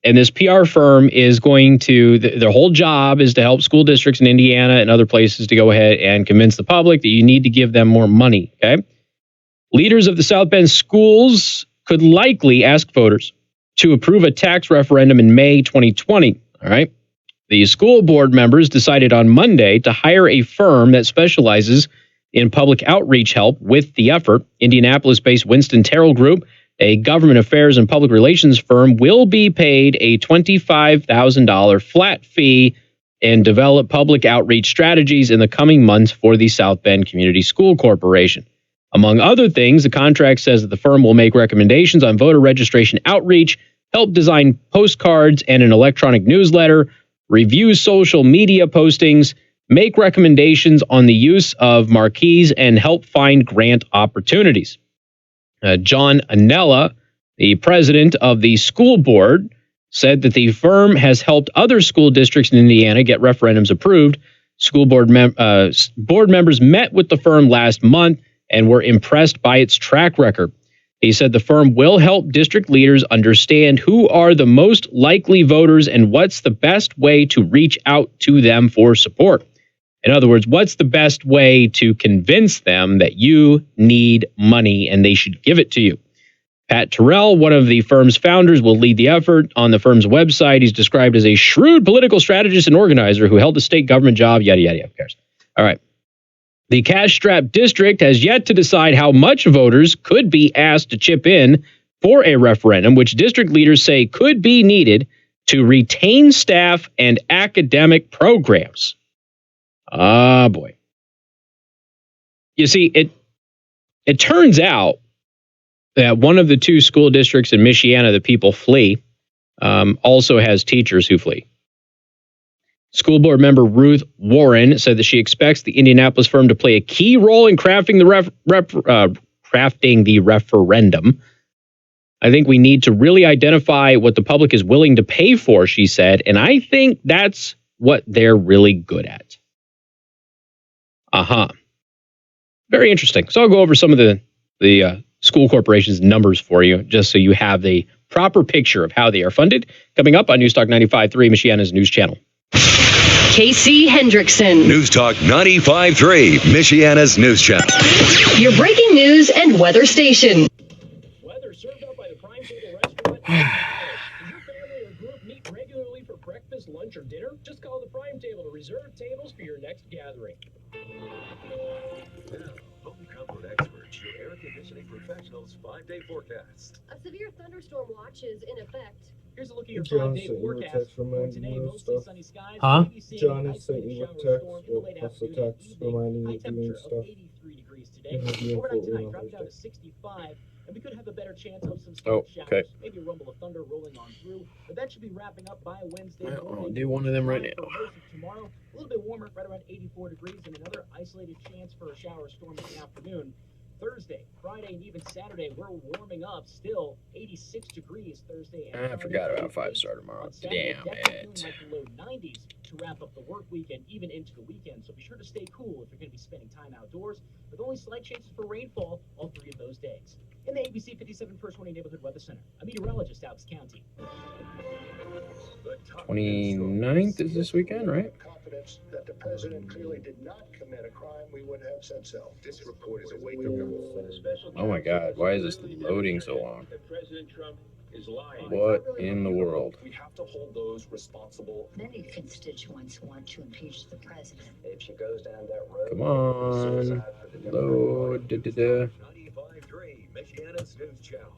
S3: and this PR firm is going to, their whole job is to help school districts in Indiana and other places to go ahead and convince the public that you need to give them more money, okay? Leaders of the South Bend schools could likely ask voters to approve a tax referendum in May 2020, all right? The school board members decided on Monday to hire a firm that specializes in public outreach help with the effort. Indianapolis-based Winston Terrell Group, a government affairs and public relations firm, will be paid a $25,000 flat fee and develop public outreach strategies in the coming months for the South Bend Community School Corporation. Among other things, the contract says that the firm will make recommendations on voter registration outreach, help design postcards and an electronic newsletter, review social media postings, make recommendations on the use of marquees, and help find grant opportunities. John Anella, the president of the school board, said that the firm has helped other school districts in Indiana get referendums approved. School board members met with the firm last month and were impressed by its track record. He said the firm will help district leaders understand who are the most likely voters and what's the best way to reach out to them for support. In other words, what's the best way to convince them that you need money and they should give it to you? Pat Terrell, one of the firm's founders, will lead the effort. On the firm's website, he's described as a shrewd political strategist and organizer who held a state government job, yada, yada, yada. Who cares? All right. The cash-strapped district has yet to decide how much voters could be asked to chip in for a referendum, which district leaders say could be needed to retain staff and academic programs. Ah, boy. You see, it turns out that one of the two school districts in Michiana that people flee also has teachers who flee. School board member Ruth Warren said that she expects the Indianapolis firm to play a key role in crafting the referendum. I think we need to really identify what the public is willing to pay for, she said, and I think that's what they're really good at. Very interesting. So I'll go over some of the school corporation's numbers for you, just so you have the proper picture of how they are funded. Coming up on News Talk 95.3, Michiana's news channel.
S4: Casey Hendrickson.
S7: News Talk 95.3, Michiana's news channel.
S4: Your breaking news and weather station.
S5: Weather served up by the Prime Table Restaurant. Does your family or group meet regularly for breakfast, lunch, or dinner? Just call the Prime Table to reserve tables for your next gathering.
S11: Now, home comfort experts, your air conditioning professionals' 5-day forecast.
S14: A severe thunderstorm watch is in effect.
S5: Here's a look at your
S12: John
S5: 5-day
S12: sent you a
S5: forecast.
S12: text
S5: For
S12: reminding
S5: today,
S12: you of
S5: mostly
S12: stuff.
S5: sunny skies.
S3: Huh?
S5: Maybe seeing
S12: John
S5: an
S12: has sent
S5: isolated
S12: you a
S5: shower
S12: text,
S5: storm in the
S12: well,
S5: late
S12: plus the
S5: afternoon and
S12: text
S5: evening.
S12: reminding
S5: High
S12: you of doing
S5: temperature of
S12: stuff.
S5: 83 degrees today.
S12: You have the info
S5: Overnight tonight,
S12: on
S5: dropping down to
S12: Thursday.
S5: 65, and we could have a better chance of some
S3: Oh,
S5: scattered
S3: okay.
S5: showers. Maybe a rumble of thunder rolling on through, but that should be wrapping up by Wednesday
S3: Well,
S5: morning.
S3: I'll do one of them right
S5: For
S3: now.
S5: most of tomorrow, a little bit warmer, right around 84 degrees, and another isolated chance for a shower storm in the afternoon.
S1: Thursday, Friday, and even Saturday, we're warming up. Still 86 degrees Thursday and
S3: I
S1: Friday.
S3: forgot about 5-star tomorrow.
S1: On Saturday,
S3: Damn
S1: definitely
S3: it.
S1: feeling like the low 90s to wrap up the work week and even into the weekend. So be sure to stay cool if you're going to be spending time outdoors, with only slight chances for rainfall all 3 of those days. In the ABC 57 First Warning Neighborhood Weather Center, I'm meteorologist Alex County.
S3: 29th is this weekend, right?
S13: Confidence that the president clearly did not commit a crime, we would have said so.
S11: This report is a wake-up call.
S3: Oh my God, why is this loading so long?
S11: That President Trump is lying.
S3: What in the world?
S11: We have to hold those responsible.
S15: Many constituents want to impeach the president.
S16: If she goes down that road,
S3: Come on. Load.
S7: 95.3 Michiana's News Channel,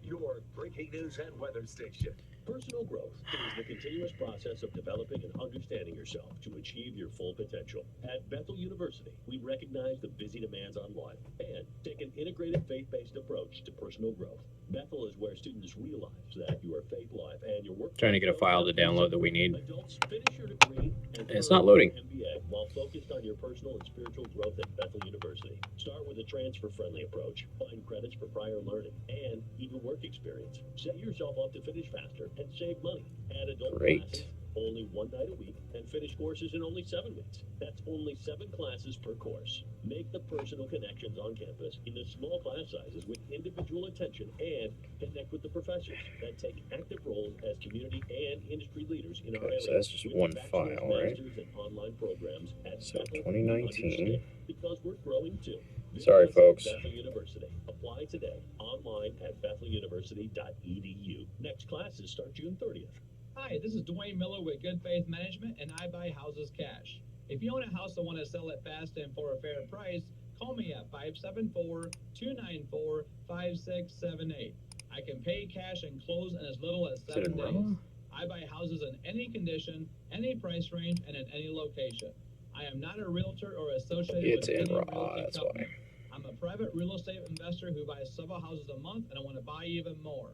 S7: your breaking news and weather station.
S5: Personal growth is the continuous process of developing and understanding yourself to achieve your full potential. At Bethel University, we recognize the busy demands on life and take an integrated faith-based approach to personal growth. Bethel is where students realize that your faith life and your work.
S3: Trying to get a file to download that we need.
S5: Adults finish your degree and
S3: It's not loading.
S5: MBA while focused on your personal and spiritual growth at Bethel University. Start with a transfer-friendly approach. Find credits for prior learning and even work experience. Set yourself up to finish faster and save money. Add adult classes only 1 night a week and finish courses in only 7 weeks. That's only 7 classes per course. Make the personal connections on campus in the small class sizes with individual attention and connect with the professors that take active roles as community and industry leaders in our area.
S3: So that's just one file, right?
S5: And online programs at
S3: So
S5: Bethel
S3: 2019.
S5: because we're growing too.
S3: Sorry, folks.
S5: Bethel University. Apply today online at betheluniversity.edu. Next classes start June 30th.
S17: Hi, this is Dwayne Miller with Good Faith Management, and I buy houses cash. If you own a house and want to sell it fast and for a fair price, call me at 574-294-5678. I can pay cash and close in as little as 7 days. I buy houses in any condition, any price range, and in any location. I am not a realtor or associated
S3: It's
S17: with
S3: in
S17: any
S3: raw,
S17: real estate
S3: that's
S17: company.
S3: why.
S17: I'm a private real estate investor who buys several houses a month, and I want to buy even more.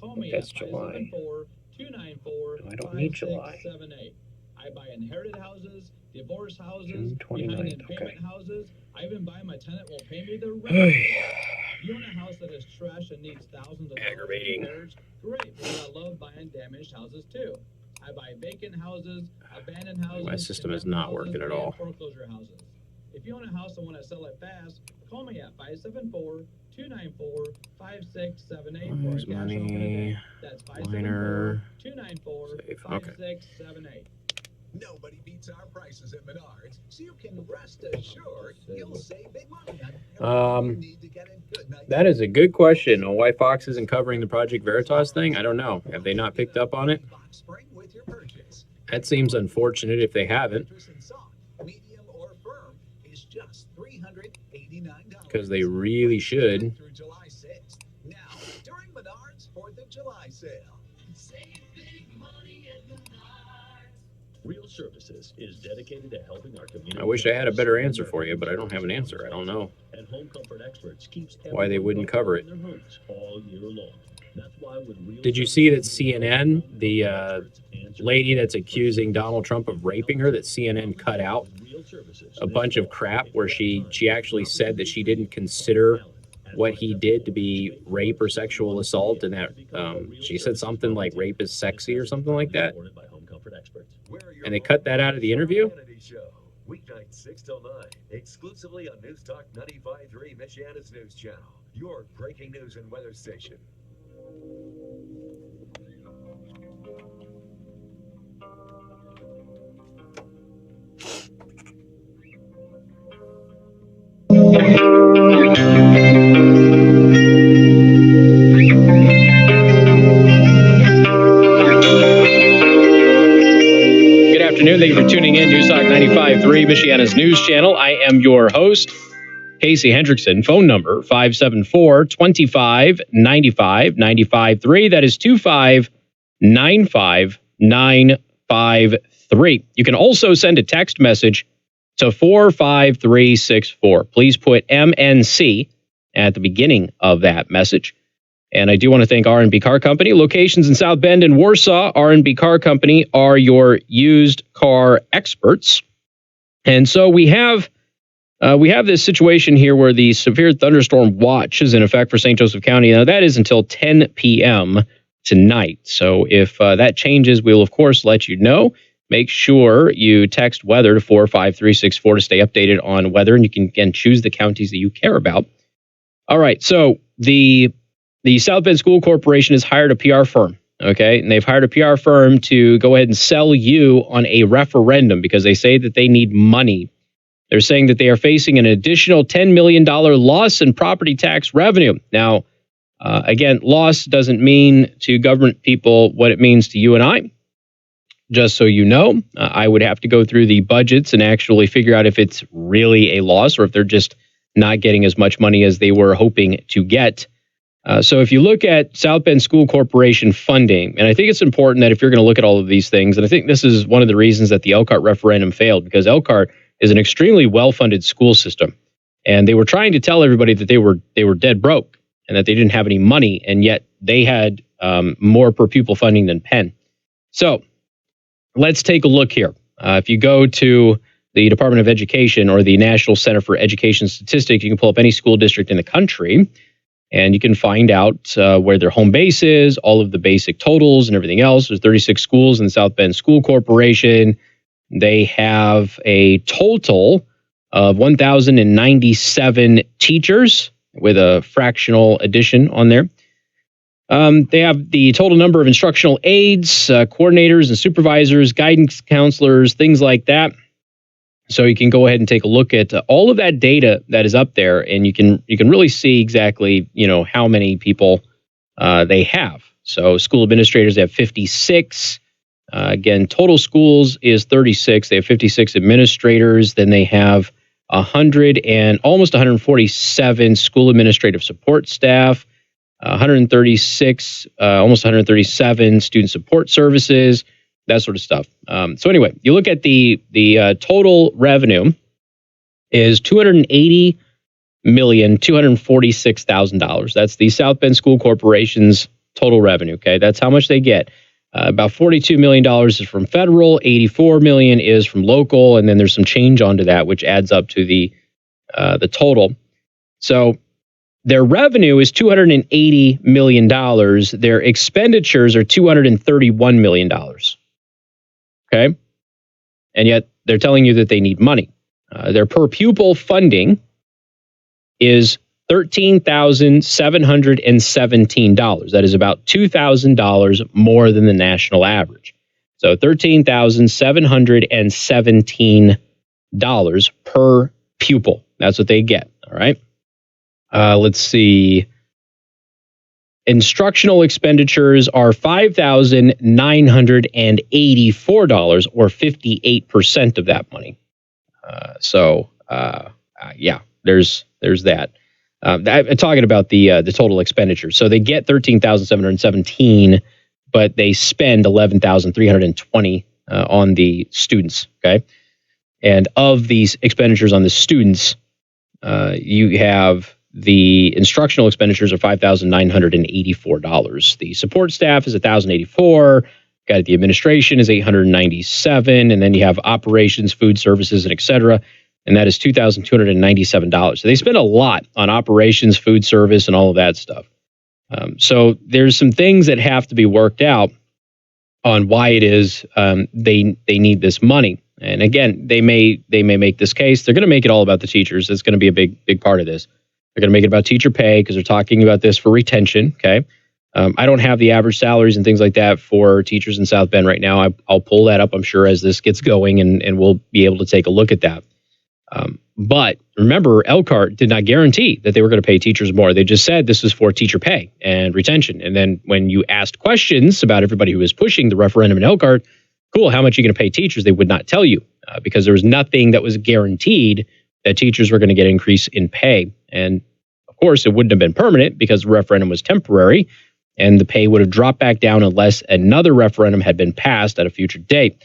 S17: Call me
S3: That's
S17: at
S3: July.
S17: 574-294-5678.
S3: I don't need July.
S17: I buy inherited houses, divorce houses,
S3: June
S17: behind
S3: 29th,
S17: in payment
S3: okay.
S17: houses. I even buy my tenant will pay me the rent. If you own a house that is trash and needs thousands of
S3: Aggravating.
S17: dollars in repairs, great, because I love buying damaged houses too. I buy vacant houses, abandoned houses.
S3: My system is
S17: condemned
S3: not
S17: houses,
S3: working at
S17: and
S3: all.
S17: Foreclosure houses. If you own a house and want to sell it fast, call me at 574-294-5678 for a
S3: Where's
S17: cash offer
S3: money?
S17: today. That's
S3: Liner.
S17: 574-294-5678.
S7: Nobody beats our prices at Menards, so you can rest assured you'll save big money on everything you need to get a good night's
S3: That is a good question on why Fox isn't covering the Project Veritas thing. I don't know. Have they not picked up on it?
S7: spring with your purchase.
S3: That seems unfortunate if they haven't,
S7: Medium or firm is just $389.
S3: because they really should.
S7: Through July 6th. Now, during Menards 4th of July sale.
S5: Save big money at Menards. Real Services is dedicated to helping our community.
S3: I wish I had a better answer for you, but I don't have an answer. I don't know
S5: And Home Comfort Experts keeps
S3: why they wouldn't cover it.
S5: their homes all year long. That's why with Real
S3: Did you see that CNN, the lady that's accusing Donald Trump of raping her, that CNN cut out a bunch of crap where she actually said that she didn't consider what he did to be rape or sexual assault, and that she said something like rape is sexy or something like that, and they cut that out of the interview?
S7: Show. Weeknights 6 till 9, exclusively on News Talk 95.3 Michiana's News Channel, your breaking news and weather station.
S3: Good afternoon. Thank you for tuning in. News Talk 95.3, Michiana's News Channel. I am your host, Casey Hendrickson. Phone number 574-25-95-95-3. That is 25-95-953. You can also send a text message to 45364. Please put MNC at the beginning of that message. And I do want to thank R&B Car Company. Locations in South Bend and Warsaw. R&B Car Company are your used car experts. And so we have We have this situation here where the severe thunderstorm watch is in effect for St. Joseph County. Now, that is until 10 p.m. tonight. So if that changes, we'll, of course, let you know. Make sure you text weather to 45364 to stay updated on weather, and you can, again, choose the counties that you care about. All right, so the South Bend School Corporation has hired a PR firm, okay? And they've hired a PR firm to go ahead and sell you on a referendum because they say that they need money. They're saying that they are facing an additional $10 million loss in property tax revenue. Now, again, loss doesn't mean to government people what it means to you and I. Just so you know, I would have to go through the budgets and actually figure out if it's really a loss or if they're just not getting as much money as they were hoping to get. So if you look at South Bend School Corporation funding, and I think it's important that if you're going to look at all of these things, and I think this is one of the reasons that the Elkhart referendum failed, because Elkhart is an extremely well-funded school system. And they were trying to tell everybody that they were dead broke and that they didn't have any money, and yet they had more per pupil funding than Penn. So let's take a look here. If you go to the Department of Education or the National Center for Education Statistics, you can pull up any school district in the country, and you can find out where their home base is, all of the basic totals and everything else. There's 36 schools in the South Bend School Corporation. They have a total of 1,097 teachers with a fractional addition on there. They have the total number of instructional aides, coordinators and supervisors, guidance counselors, things like that. So you can go ahead and take a look at all of that data that is up there, and you can really see exactly, how many people they have. So school administrators, they have 56. Again, total schools is 36. They have 56 administrators. Then they have 100 and almost 147 school administrative support staff, 136, almost 137 student support services, that sort of stuff. So anyway, you look at the total revenue is $280,246,000. That's the South Bend School Corporation's total revenue. Okay, that's how much they get. About $42 million is from federal, $84 million is from local, and then there's some change onto that, which adds up to the total. So their revenue is $280 million. Their expenditures are $231 million. Okay? And yet they're telling you that they need money. Their per pupil funding is $13,717. That is about $2,000 more than the national average. So $13,717 per pupil. That's what they get. All right. Let's see. Instructional expenditures are $5,984, or 58% of that money. Yeah, there's that. I'm talking about the total expenditure. So they get $13,717, but they spend $11,320 on the students. Okay, and of these expenditures on the students, you have the instructional expenditures are $5,984. The support staff is $1,084. Got the administration is $897, and then you have operations, food services, and et cetera. And that is $2,297. So they spend a lot on operations, food service, and all of that stuff. So there's some things that have to be worked out on why it is they need this money. And again, they may make this case. They're going to make it all about the teachers. That's going to be a big part of this. They're going to make it about teacher pay because they're talking about this for retention. Okay. I don't have the average salaries and things like that for teachers in South Bend right now. I'll pull that up, I'm sure, as this gets going, and we'll be able to take a look at that. But remember, Elkhart did not guarantee that they were going to pay teachers more. They just said this was for teacher pay and retention. And then when you asked questions about everybody who was pushing the referendum in Elkhart, cool, how much are you going to pay teachers? They would not tell you because there was nothing that was guaranteed that teachers were going to get an increase in pay. And of course, it wouldn't have been permanent because the referendum was temporary, and the pay would have dropped back down unless another referendum had been passed at a future date.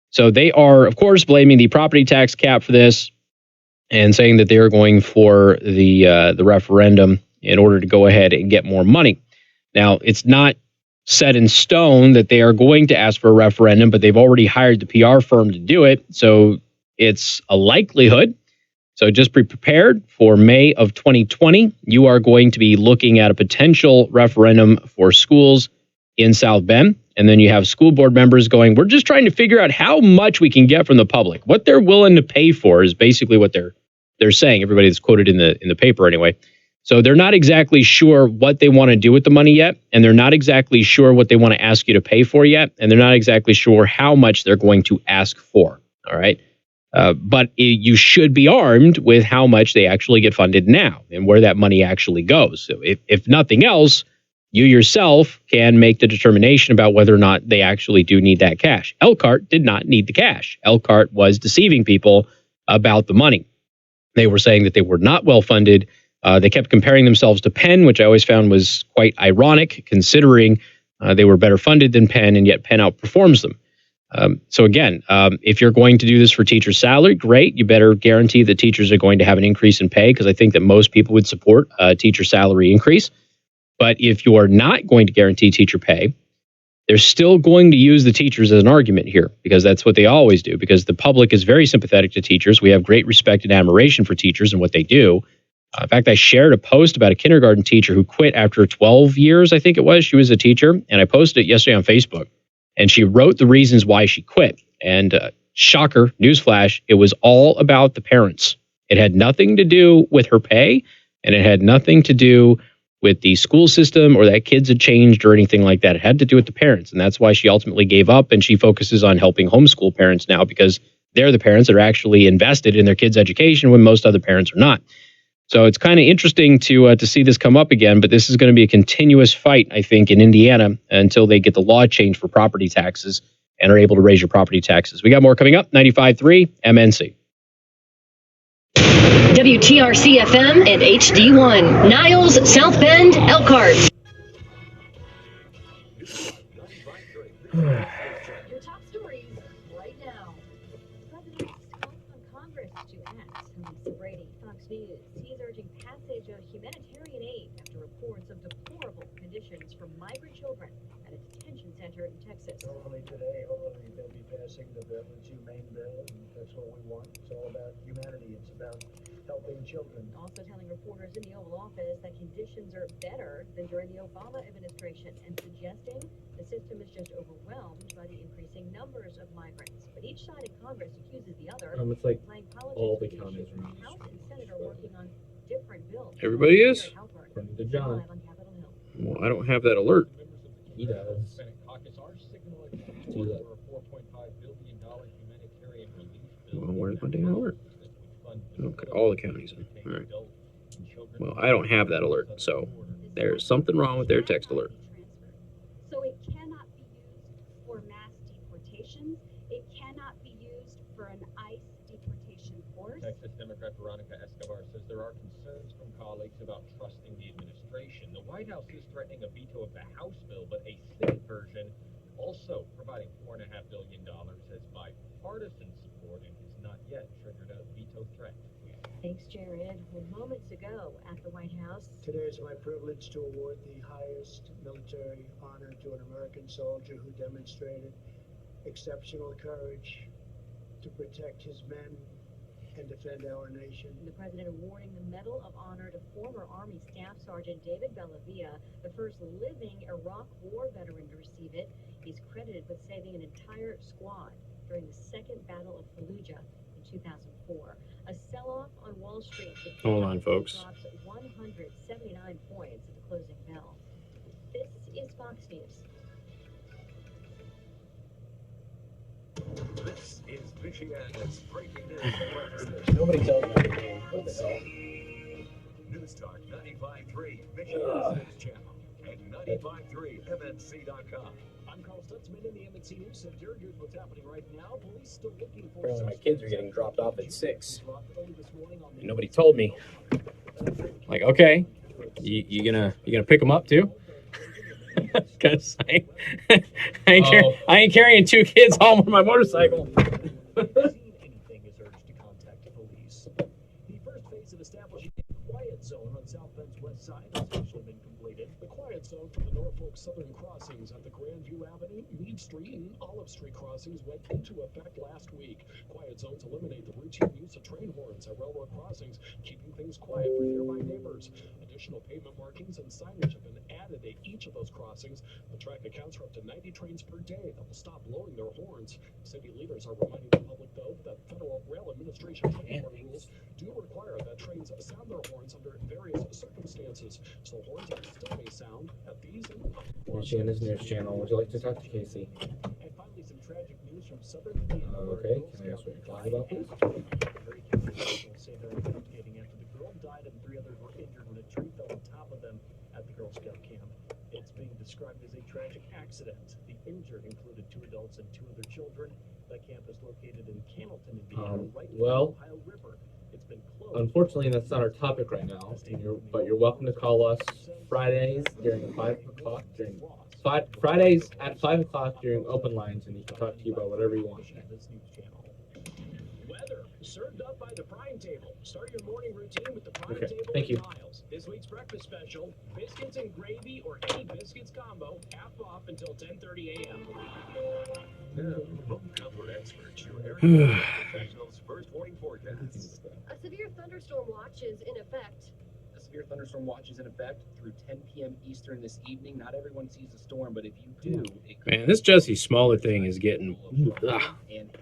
S3: So they are, of course, blaming the property tax cap for this and saying that they are going for the referendum in order to go ahead and get more money. Now, it's not set in stone that they are going to ask for a referendum, but they've already hired the PR firm to do it, so it's a likelihood. So just be prepared for May of 2020. You are going to be looking at a potential referendum for schools in South Bend. And then you have school board members going, we're just trying to figure out how much we can get from the public. What they're willing to pay for is basically what they're saying. Everybody that's quoted in the paper anyway. So they're not exactly sure what they want to do with the money yet. And they're not exactly sure what they want to ask you to pay for yet. And they're not exactly sure how much they're going to ask for. All right. But you should be armed with how much they actually get funded now and where that money actually goes. So if nothing else, you yourself can make the determination about whether or not they actually do need that cash. Elkhart did not need the cash. Elkhart was deceiving people about the money. They were saying that they were not well funded. They kept comparing themselves to Penn, which I always found was quite ironic, considering they were better funded than Penn, and yet Penn outperforms them. So again, if you're going to do this for teacher salary, great. You better guarantee that teachers are going to have an increase in pay, because I think that most people would support a teacher salary increase. But if you are not going to guarantee teacher pay, they're still going to use the teachers as an argument here, because that's what they always do, because the public is very sympathetic to teachers. We have great respect and admiration for teachers and what they do. In fact, I shared a post about a kindergarten teacher who quit after 12 years, I think it was. She was a teacher, and I posted it yesterday on Facebook. And she wrote the reasons why she quit. And shocker, newsflash, it was all about the parents. It had nothing to do with her pay, and it had nothing to do with the school system or that kids had changed or anything like that. It had to do with the parents. And that's why she ultimately gave up, and she focuses on helping homeschool parents now, because they're the parents that are actually invested in their kids' education when most other parents are not. So it's kind of interesting to see this come up again, but this is going to be a continuous fight, I think, in Indiana until they get the law changed for property taxes and are able to raise your property taxes. We got more coming up. 95.3 MNC.
S4: WTRC FM and HD1. Niles, South Bend, Elkhart.
S14: Your top stories right now. President calls on Congress to act. I'm Lisa Brady, Fox News. He's urging passage of humanitarian aid after reports of deplorable conditions for migrant children at a detention center in Texas.
S5: Hopefully today, they'll be passing the Veterans Humane Bill, and that's what we want. It's all about humanity. It's about helping children.
S14: Also telling reporters in the Oval Office that conditions are better than during the Obama administration, and suggesting the system is just overwhelmed by the increasing numbers of migrants. But each side in Congress accuses the other of
S12: it's like
S14: playing politics
S12: all the
S14: with the
S12: counties
S14: issue.
S12: around the
S14: House and Senate are working on different bills.
S3: Everybody is?
S12: According to John.
S14: Live on Capitol Hill.
S3: Well, I don't have that alert.
S12: He does.
S6: Senate caucus are signaling
S12: Do that.
S6: support for a $4.5 billion humanitarian relief bill.
S3: Well, where's my damn alert? Okay, all the counties. All right. Well, I don't have that alert, so there's something wrong with their text alert.
S16: So it cannot be used for mass deportations. It cannot be used for an ICE deportation force.
S6: Texas Democrat Veronica Escobar says there are concerns from colleagues about trusting the administration. The White House is threatening a veto of the House bill, but a Senate version also providing $4.5 billion has bipartisan support and has not yet triggered a veto threat.
S14: Thanks, Jared. Well, moments ago at the White House,
S5: Today is my privilege to award the highest military honor to an American soldier who demonstrated exceptional courage to protect his men and defend our nation.
S14: the president awarding the Medal of Honor to former Army Staff Sergeant David Bellavia, the first living Iraq War veteran to receive it. He's credited with saving an entire squad during the Second Battle of Fallujah in 2004. A sell-off on Wall Street.
S3: Hold on, folks.
S14: Drops 179 points at the closing bell. This is Fox News.
S7: This is Michiana's breaking news.
S12: Nobody tells me anything. What the hell?
S7: News Talk 95.3 Michiana's News Channel and 95.3 MNC.com.
S5: I'm Carl Stutzman in the MNC News Center. Here's what's happening right now. Police still looking for
S12: Apparently my kids are getting dropped off at 6.
S3: And nobody told me. Like, okay, you gonna pick them up too? Because I ain't carrying 2 kids home on my motorcycle.
S5: Anything is urged to contact police. The first phase of establishing a quiet zone on South Bend's west side has officially been completed.
S11: The quiet zone for the Norfolk Southern crossings at the Grandview Avenue, Meade Street, and Olive Street crossings went into effect last week. Quiet zones eliminate the routine use of train horns at railroad crossings, keeping things quiet for nearby neighbors. Additional pavement markings and signage have been added at each of those crossings. The track accounts for up to 90 trains per day that will stop blowing their horns. City leaders are reminding the public, though, that Federal Rail Administration train horn rules do require that trains sound their horns under various circumstances. So horns still may sound at these and
S12: Michiana's News Channel. Would you like to talk to Casey?
S5: And finally, some tragic news from southern Indiana.
S12: Okay, can I ask what you're talking about, please?
S5: Perry County officials say they're investigating after the girl died and 3 others were injured when a tree fell on top of them at the Girl Scout camp. It's being described as a tragic accident. The injured included 2 adults and 2 other children. That camp is located in Cannelton, Indiana, right near
S12: well,
S5: the Ohio River. It's been closed.
S12: Unfortunately, that's not our topic right now. But you're welcome to call us Fridays during 5 o'clock. Fridays at 5 o'clock during open lines, and you can talk to you about whatever you want.
S5: Weather served up by the Prime Table. Start your morning routine with the Prime
S12: Okay,
S5: Table
S12: thank
S5: with
S12: you.
S5: Miles. This week's breakfast special: biscuits and gravy or any biscuits combo, half off until 10:30 a.m.
S7: Now, from Comfort Experts, your area professionals' first warning forecast.
S18: A severe thunderstorm watch is in effect.
S1: A severe thunderstorm watch is in effect through 10 p.m. Eastern this evening. Not everyone sees the storm, but if you do, it could
S3: Man, this Jesse Smollett thing is getting
S5: and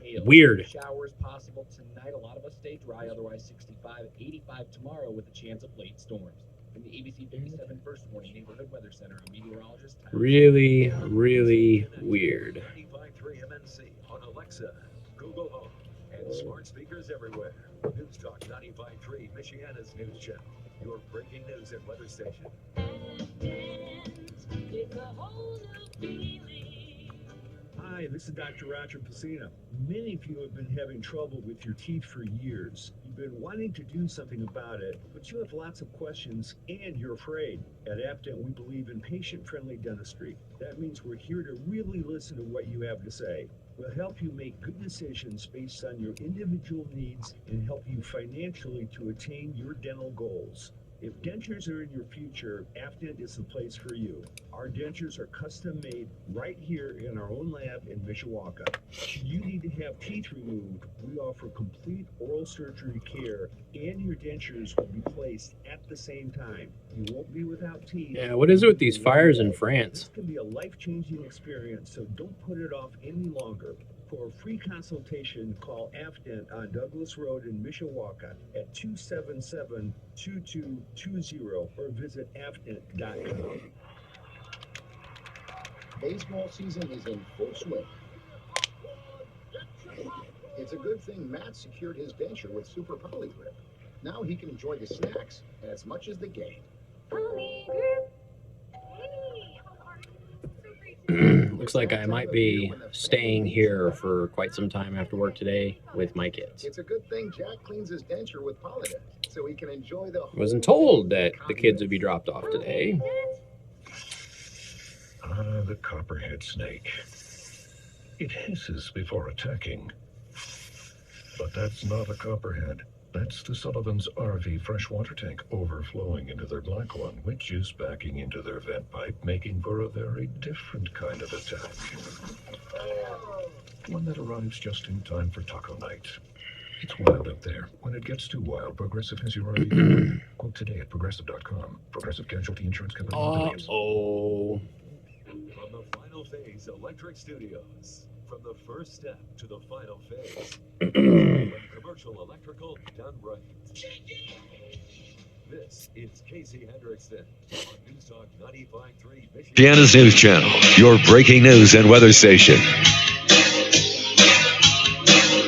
S5: hail.
S3: weird.
S5: Showers possible tonight. A lot of us stay dry, otherwise 65, 85 tomorrow with a chance of late storms. From the ABC 57 First Warning Neighborhood Weather Center, I'm meteorologist Tyler.
S3: Really, really weird.
S7: 95.3 MNC on Alexa, Google Home, and smart speakers everywhere. News Talk 95.3, Michiana's news channel. Your breaking news and weather station.
S19: Hi, this is Dr. Roger Pacino. Many of you have been having trouble with your teeth for years. You've been wanting to do something about it, but you have lots of questions and you're afraid. At Aptent, we believe in patient-friendly dentistry. That means we're here to really listen to what you have to say. We'll help you make good decisions based on your individual needs and help you financially to attain your dental goals. If dentures are in your future, Aptent is the place for you. Our dentures are custom made right here in our own lab in Mishawaka. Should you need to have teeth removed, we offer complete oral surgery care and your dentures will be placed at the same time. You won't be without teeth.
S3: Yeah, what is it with these fires in France?
S19: This can be a life-changing experience, so don't put it off any longer. For a free consultation, call Aptent on Douglas Road in Mishawaka at 277-2220 or visit aptent.com.
S13: Baseball season is in full swing. It's a good thing Matt secured his denture with Super Poly Grip. Now he can enjoy the snacks as much as the game.
S3: Looks like I might be staying here for quite some time after work today with my kids.
S13: It's a good thing Jack cleans his denture with Polydent so he can enjoy the
S3: I wasn't told that the kids would be dropped off today.
S11: The copperhead snake. It hisses before attacking. But that's not a copperhead. That's the Sullivan's RV freshwater tank overflowing into their black one, which is backing into their vent pipe, making for a very different kind of attack. One that arrives just in time for taco night. It's wild up there. When it gets too wild, Progressive has your RV covered. Quote today at Progressive.com. Progressive Casualty Insurance Company.
S3: Uh-oh.
S7: From the Final Phase Electric Studios. From the first step to the final phase. From commercial electrical done right. This is Casey Hendrickson on News Talk 95.3
S20: Michiana's News Channel, your breaking news and weather station.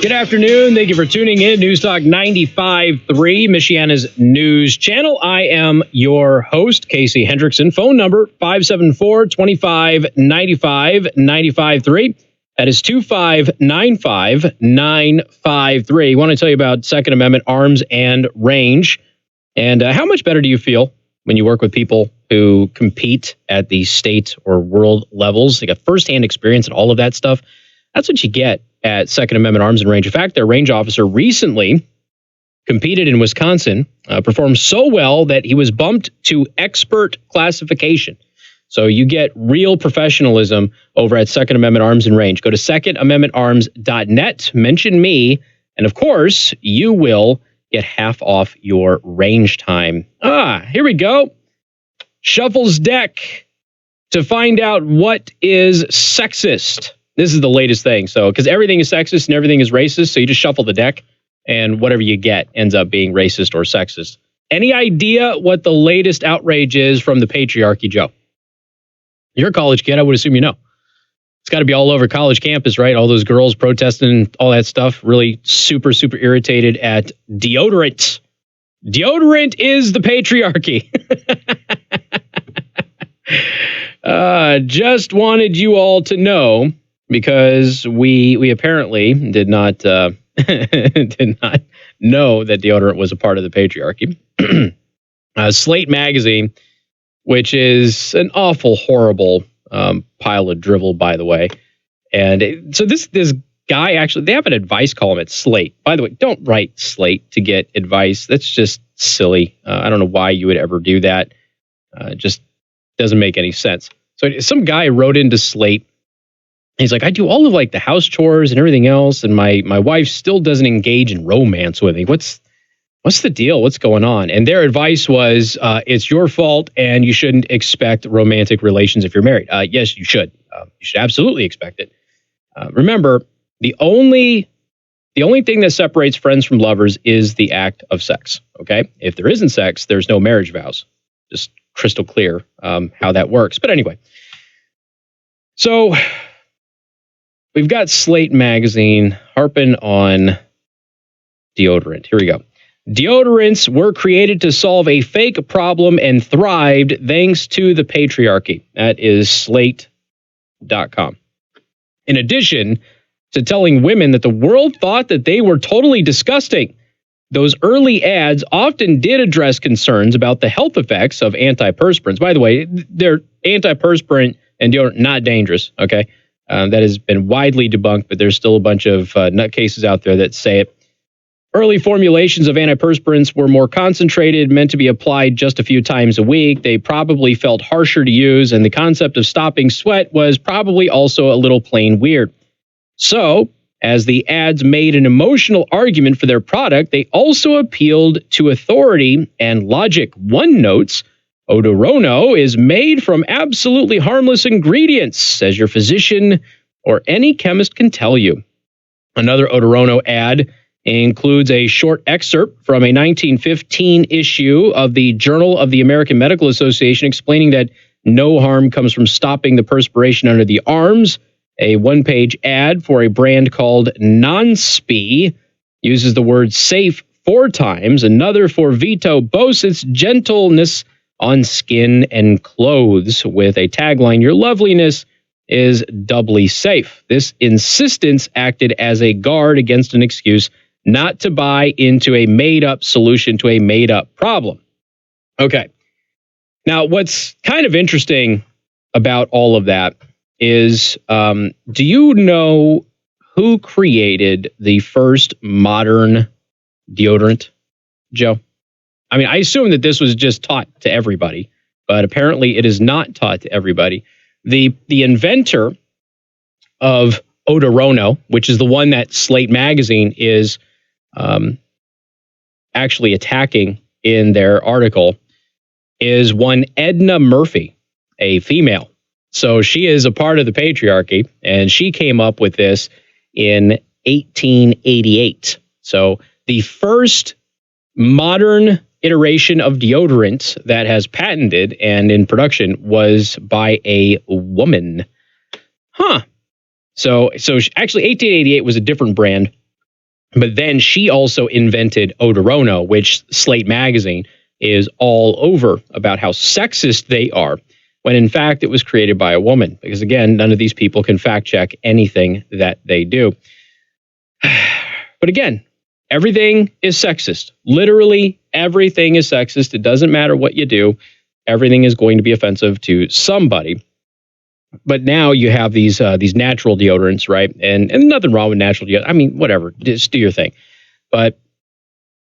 S3: Good afternoon. Thank you for tuning in. News Talk 95.3, Michiana's News Channel. I am your host, Casey Hendrickson. Phone number 574-2595-95.3. That is 2595953. I want to tell you about Second Amendment arms and range. And how much better do you feel when you work with people who compete at the state or world levels? They got firsthand experience and all of that stuff. That's what you get at Second Amendment Arms and Range. In fact, their range officer recently competed in Wisconsin, performed so well that he was bumped to expert classification. So you get real professionalism over at Second Amendment Arms and Range. Go to secondamendmentarms.net, mention me, and of course, you will get half off your range time. Here we go. Shuffles deck to find out what is sexist. This is the latest thing. So, because everything is sexist and everything is racist, so you just shuffle the deck, and whatever you get ends up being racist or sexist. Any idea what the latest outrage is from the patriarchy, Joe? You're a college kid. I would assume you know. It's got to be all over college campus, right? All those girls protesting, all that stuff. Really super, super irritated at deodorant. Deodorant is the patriarchy. Just wanted you all to know, because we apparently did not know that deodorant was a part of the patriarchy. Slate magazine, which is an awful, horrible pile of drivel, by the way. And so this guy, actually, they have an advice column at Slate. By the way, don't write Slate to get advice. That's just silly. I don't know why you would ever do that. Just doesn't make any sense. So some guy wrote into Slate. He's like, I do all of like the house chores and everything else, and my wife still doesn't engage in romance with me. What's the deal? What's going on? And their advice was, it's your fault, and you shouldn't expect romantic relations if you're married. Yes, you should. You should absolutely expect it. Remember, the only thing that separates friends from lovers is the act of sex. Okay? If there isn't sex, there's no marriage vows. Just crystal clear how that works. But anyway, so we've got Slate magazine harping on deodorant. Here we go. Deodorants were created to solve a fake problem and thrived thanks to the patriarchy. That is slate.com. In addition to telling women that the world thought that they were totally disgusting, those early ads often did address concerns about the health effects of antiperspirants. By the way, they're antiperspirant and deodorant, not dangerous, okay? That has been widely debunked, but there's still a bunch of nutcases out there that say it. Early formulations of antiperspirants were more concentrated, meant to be applied just a few times a week. They probably felt harsher to use, and the concept of stopping sweat was probably also a little plain weird. So, as the ads made an emotional argument for their product, they also appealed to authority and logic. One notes, Odorono is made from absolutely harmless ingredients, as your physician or any chemist can tell you. Another Odorono ad includes a short excerpt from a 1915 issue of the Journal of the American Medical Association explaining that no harm comes from stopping the perspiration under the arms. A one-page ad for a brand called Nonspe uses the word safe 4 times. Another for Vito boasts its gentleness on skin and clothes with a tagline, your loveliness is doubly safe. This insistence acted as a guard against an excuse not to buy into a made-up solution to a made-up problem. Okay. Now, what's kind of interesting about all of that is, do you know who created the first modern deodorant, Joe? I mean, I assume that this was just taught to everybody, but apparently it is not taught to everybody. The inventor of Odorono, which is the one that Slate magazine is actually attacking in their article, is one Edna Murphy, a female. So she is a part of the patriarchy, and she came up with this in 1888. So the first modern iteration of deodorant that has patented and in production was by a woman. So actually 1888 was a different brand, but then she also invented Odorono, which Slate magazine is all over about how sexist they are, when in fact it was created by a woman. Because again, none of these people can fact check anything that they do. But again, everything is sexist. Literally everything is sexist. It doesn't matter what you do. Everything is going to be offensive to somebody. But now you have these natural deodorants, right? And nothing wrong with natural deodorant. I mean, whatever, just do your thing. But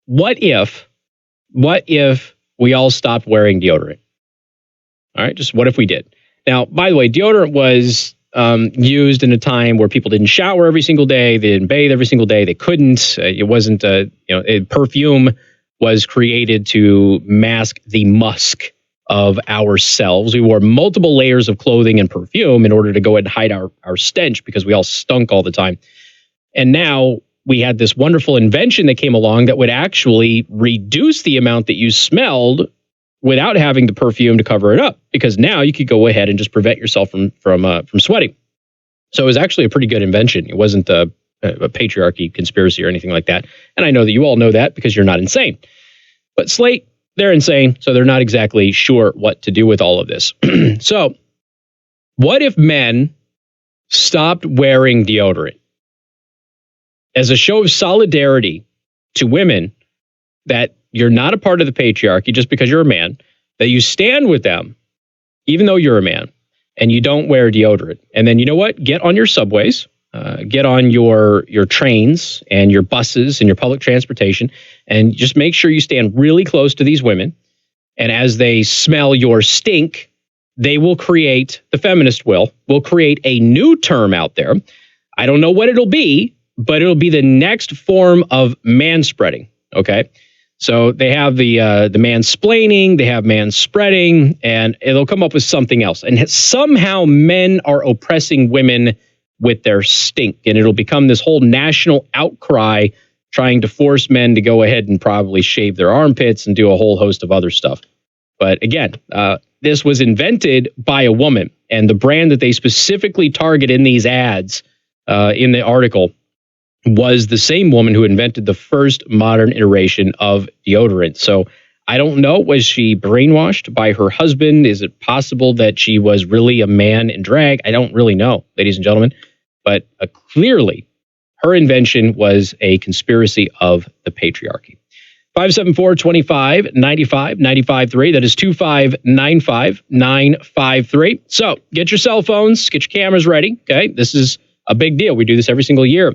S3: what if we all stopped wearing deodorant? All right, just what if we did? Now, by the way, deodorant was used in a time where people didn't shower every single day, they didn't bathe every single day, they couldn't. It wasn't perfume was created to mask the musk of ourselves. We wore multiple layers of clothing and perfume in order to go ahead and hide our stench because we all stunk all the time. And now we had this wonderful invention that came along that would actually reduce the amount that you smelled without having the perfume to cover it up, because now you could go ahead and just prevent yourself from sweating. So it was actually a pretty good invention. It wasn't a patriarchy conspiracy or anything like that. And I know that you all know that because you're not insane. But Slate, they're insane, so they're not exactly sure what to do with all of this. So what if men stopped wearing deodorant as a show of solidarity to women, that you're not a part of the patriarchy just because you're a man, that you stand with them, even though you're a man, and you don't wear deodorant. And then, you know what? Get on your subways, get on your trains and your buses and your public transportation, and just make sure you stand really close to these women. And as they smell your stink, they will create, the feminist will create a new term out there. I don't know what it'll be, but it'll be the next form of manspreading. Okay. So they have the mansplaining, they have manspreading, and it'll come up with something else. And somehow men are oppressing women with their stink, and it'll become this whole national outcry trying to force men to go ahead and probably shave their armpits and do a whole host of other stuff. But again, this was invented by a woman, and the brand that they specifically target in these ads in the article was the same woman who invented the first modern iteration of deodorant. So I don't know, was she brainwashed by her husband? Is it possible that she was really a man in drag? I don't really know, ladies and gentlemen. But clearly, her invention was a conspiracy of the patriarchy. 574-25-95-95-3. That is 2595-953. So get your cell phones, get your cameras ready. Okay, this is a big deal. We do this every single year.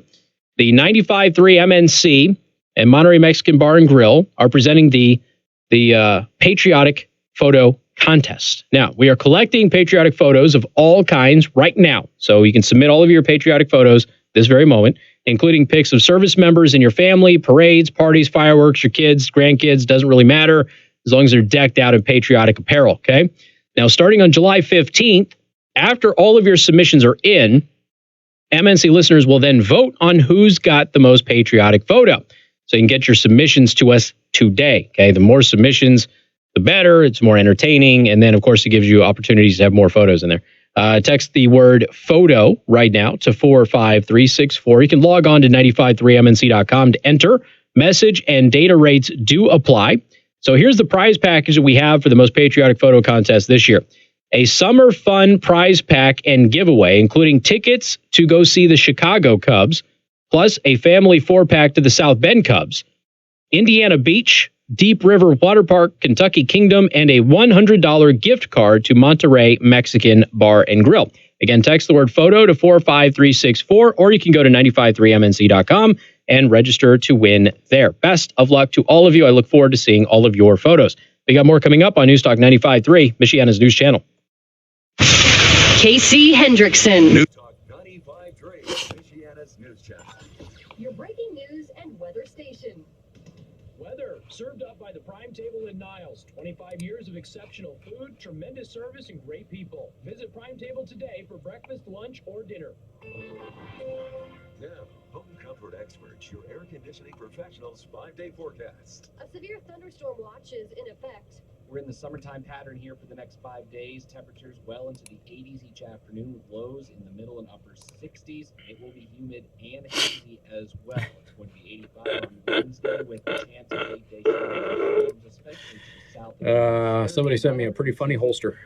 S3: The 95.3 MNC and Monterey Mexican Bar and Grill are presenting the patriotic photo contest. Now, we are collecting patriotic photos of all kinds right now. So you can submit all of your patriotic photos this very moment, including pics of service members in your family, parades, parties, fireworks, your kids, grandkids, doesn't really matter, as long as they're decked out in patriotic apparel, okay? Now, starting on July 15th, after all of your submissions are in, MNC listeners will then vote on who's got the most patriotic photo. So you can get your submissions to us today. Okay, the more submissions, the better. It's more entertaining. And then, of course, it gives you opportunities to have more photos in there. Text the word photo right now to 45364. You can log on to 953mnc.com to enter. Message and data rates do apply. So here's the prize package that we have for the most patriotic photo contest this year. A summer fun prize pack and giveaway, including tickets to go see the Chicago Cubs, plus a family 4-pack to the South Bend Cubs, Indiana Beach, Deep River Water Park, Kentucky Kingdom, and a $100 gift card to Monterey Mexican Bar and Grill. Again, text the word photo to 45364, or you can go to 953mnc.com and register to win there. Best of luck to all of you. I look forward to seeing all of your photos. We got more coming up on News Talk 95.3, Michiana's news channel.
S4: Casey Hendrickson.
S7: News Talk 95.3, Michiana's news channel.
S18: Your breaking news and weather station.
S5: Weather, served up by the Prime Table in Niles. 25 years of exceptional food, tremendous service, and great people. Visit Prime Table today for breakfast, lunch, or dinner.
S7: Now, Home Comfort Experts, your air conditioning professionals' 5-day forecast.
S18: A severe thunderstorm watch is in effect.
S1: We're in the summertime pattern here for the next 5 days. Temperatures well into the 80s each afternoon, with lows in the middle and upper 60s. It will be humid and hazy as well. It's going to be 85 on Wednesday with a chance of 8-day showers, especially to the south.
S3: Somebody sent me a pretty funny holster.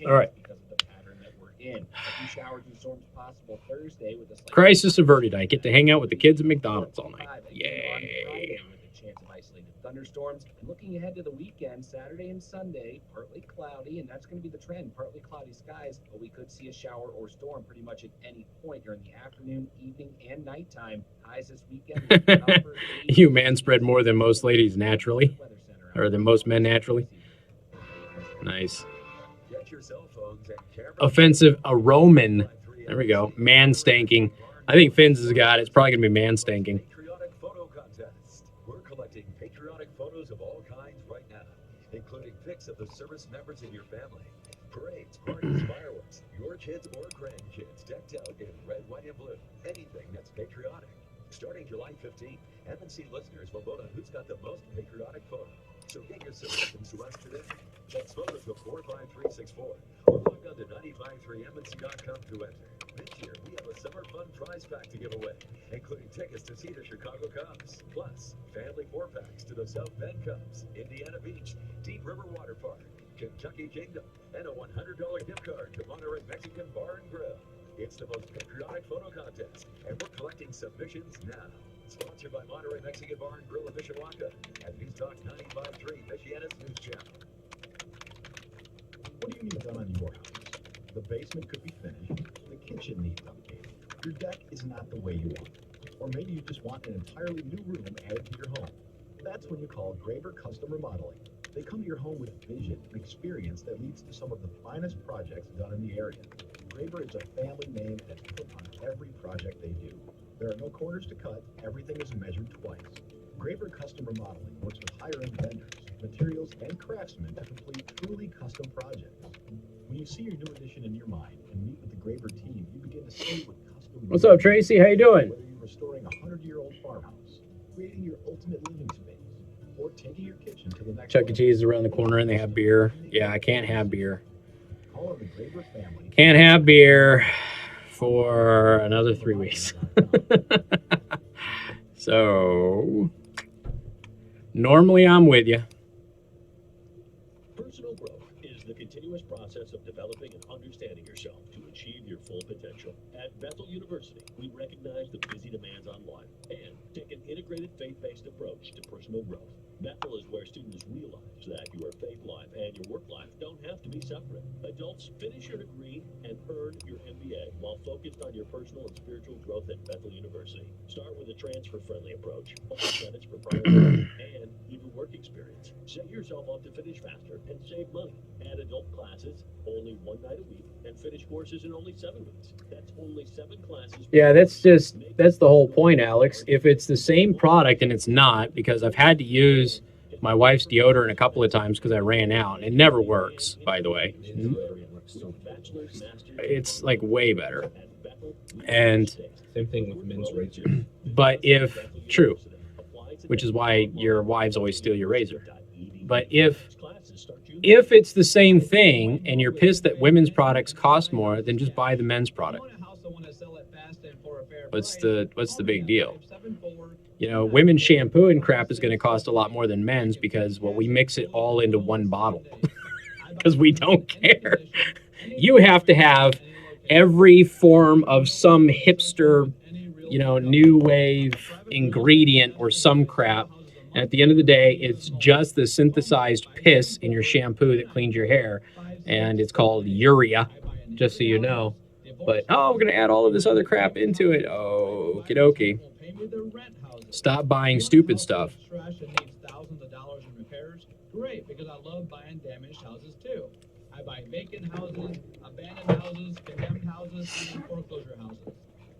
S1: All right. Because of the pattern that we're in. A few showers and storms possible Thursday with a slight
S3: Crisis averted. I get to hang out with the kids at McDonald's all night. Yay.
S1: with a chance of isolated thunderstorms. Looking ahead to the weekend, Saturday and Sunday, partly cloudy, and that's going to be the trend, partly cloudy skies, but we could see a shower or storm pretty much at any point during the afternoon, evening, and nighttime. Highs this weekend.
S3: You man spread more than most ladies naturally, or than most men naturally. Nice.
S7: Get your cell phones and cameras.
S3: Offensive, a Roman. There we go. Man stanking. I think Finn's has got it. It's probably going to be man stanking.
S7: Patriotic photo contest. We're collecting patriotic photos of all kinds right now, including pics of the service members in your family, parades, parties, fireworks, your kids or grandkids decked out in red, white, and blue. Anything that's patriotic. Starting July 15th, M&C listeners will vote on who's got the most patriotic photo. So get your submissions to us today. Text photos to 45364 or log on to 953mnc.com to enter. This year, we have a summer fun prize pack to give away, including tickets to see the Chicago Cubs, plus family 4-packs to the South Bend Cubs, Indiana Beach, Deep River Water Park, Kentucky Kingdom, and a $100 gift card to Monterey Mexican Bar and Grill. It's the most patriotic photo contest, and we're collecting submissions now. Sponsored by Monterey Mexican Bar and Grill in Mishawaka and News Talk 95.3, Michiana's news channel.
S11: What do you need done on your house? The basement could be finished. The kitchen needs updating. Your deck is not the way you want it. Or maybe you just want an entirely new room added to your home. That's when you call Graber Custom Remodeling. They come to your home with vision and experience that leads to some of the finest projects done in the area. Graber is a family name that's put on every project they do. There are no corners to cut. Everything is measured twice. Graber Custom Remodeling works with higher-end vendors, materials, and craftsmen to complete truly custom projects. When you see your new addition in your mind and meet with the Graber team, you begin to see what custom.
S3: What's up, Tracy? How you doing?
S11: Whether you're restoring a 100-year-old farmhouse, creating your ultimate living space, or taking your kitchen to the next
S3: Chuck E. Cheese is around the corner and they have beer. Yeah, I can't have beer.
S11: Call on the Graber family.
S3: Can't have beer for another 3 weeks. So, normally I'm with you.
S5: Personal growth is the continuous process of developing and understanding yourself to achieve your full potential. At Bethel University, we recognize the busy demands on life and take an integrated faith-based approach to personal growth. Bethel is where students realize that your faith life and your work life don't have to be separate. Adults, finish your degree and earn your MBA while focused on your personal and spiritual growth at Bethel University. Start with a transfer-friendly approach, only credits for prior work and even work experience. Set yourself up to finish faster and save money. Add adult classes only 1 night a week and finish courses in only 7 weeks. That's only 7 classes.
S3: Yeah, that's the whole point, Alex. If it's the same product, and it's not, because I've had to use my wife's deodorant a couple of times because I ran out. It never works, by the way. It's like way better. And
S12: same thing with men's razors.
S3: But if true, which is why your wives always steal your razor. But if it's the same thing and you're pissed that women's products cost more, then just buy the men's product. What's the big deal? You know, women's shampoo and crap is going to cost a lot more than men's because, well, we mix it all into one bottle because we don't care. You have to have every form of some hipster, you know, new wave ingredient or some crap. And at the end of the day, it's just the synthesized piss in your shampoo that cleans your hair. And it's called urea, just so you know. But, oh, we're going to add all of this other crap into it. Okie dokie. Stop buying stupid stuff.
S17: Thousands of dollars in repairs. Great, because I love buying damaged houses too. I buy vacant houses, abandoned houses, condemned houses, and foreclosure houses.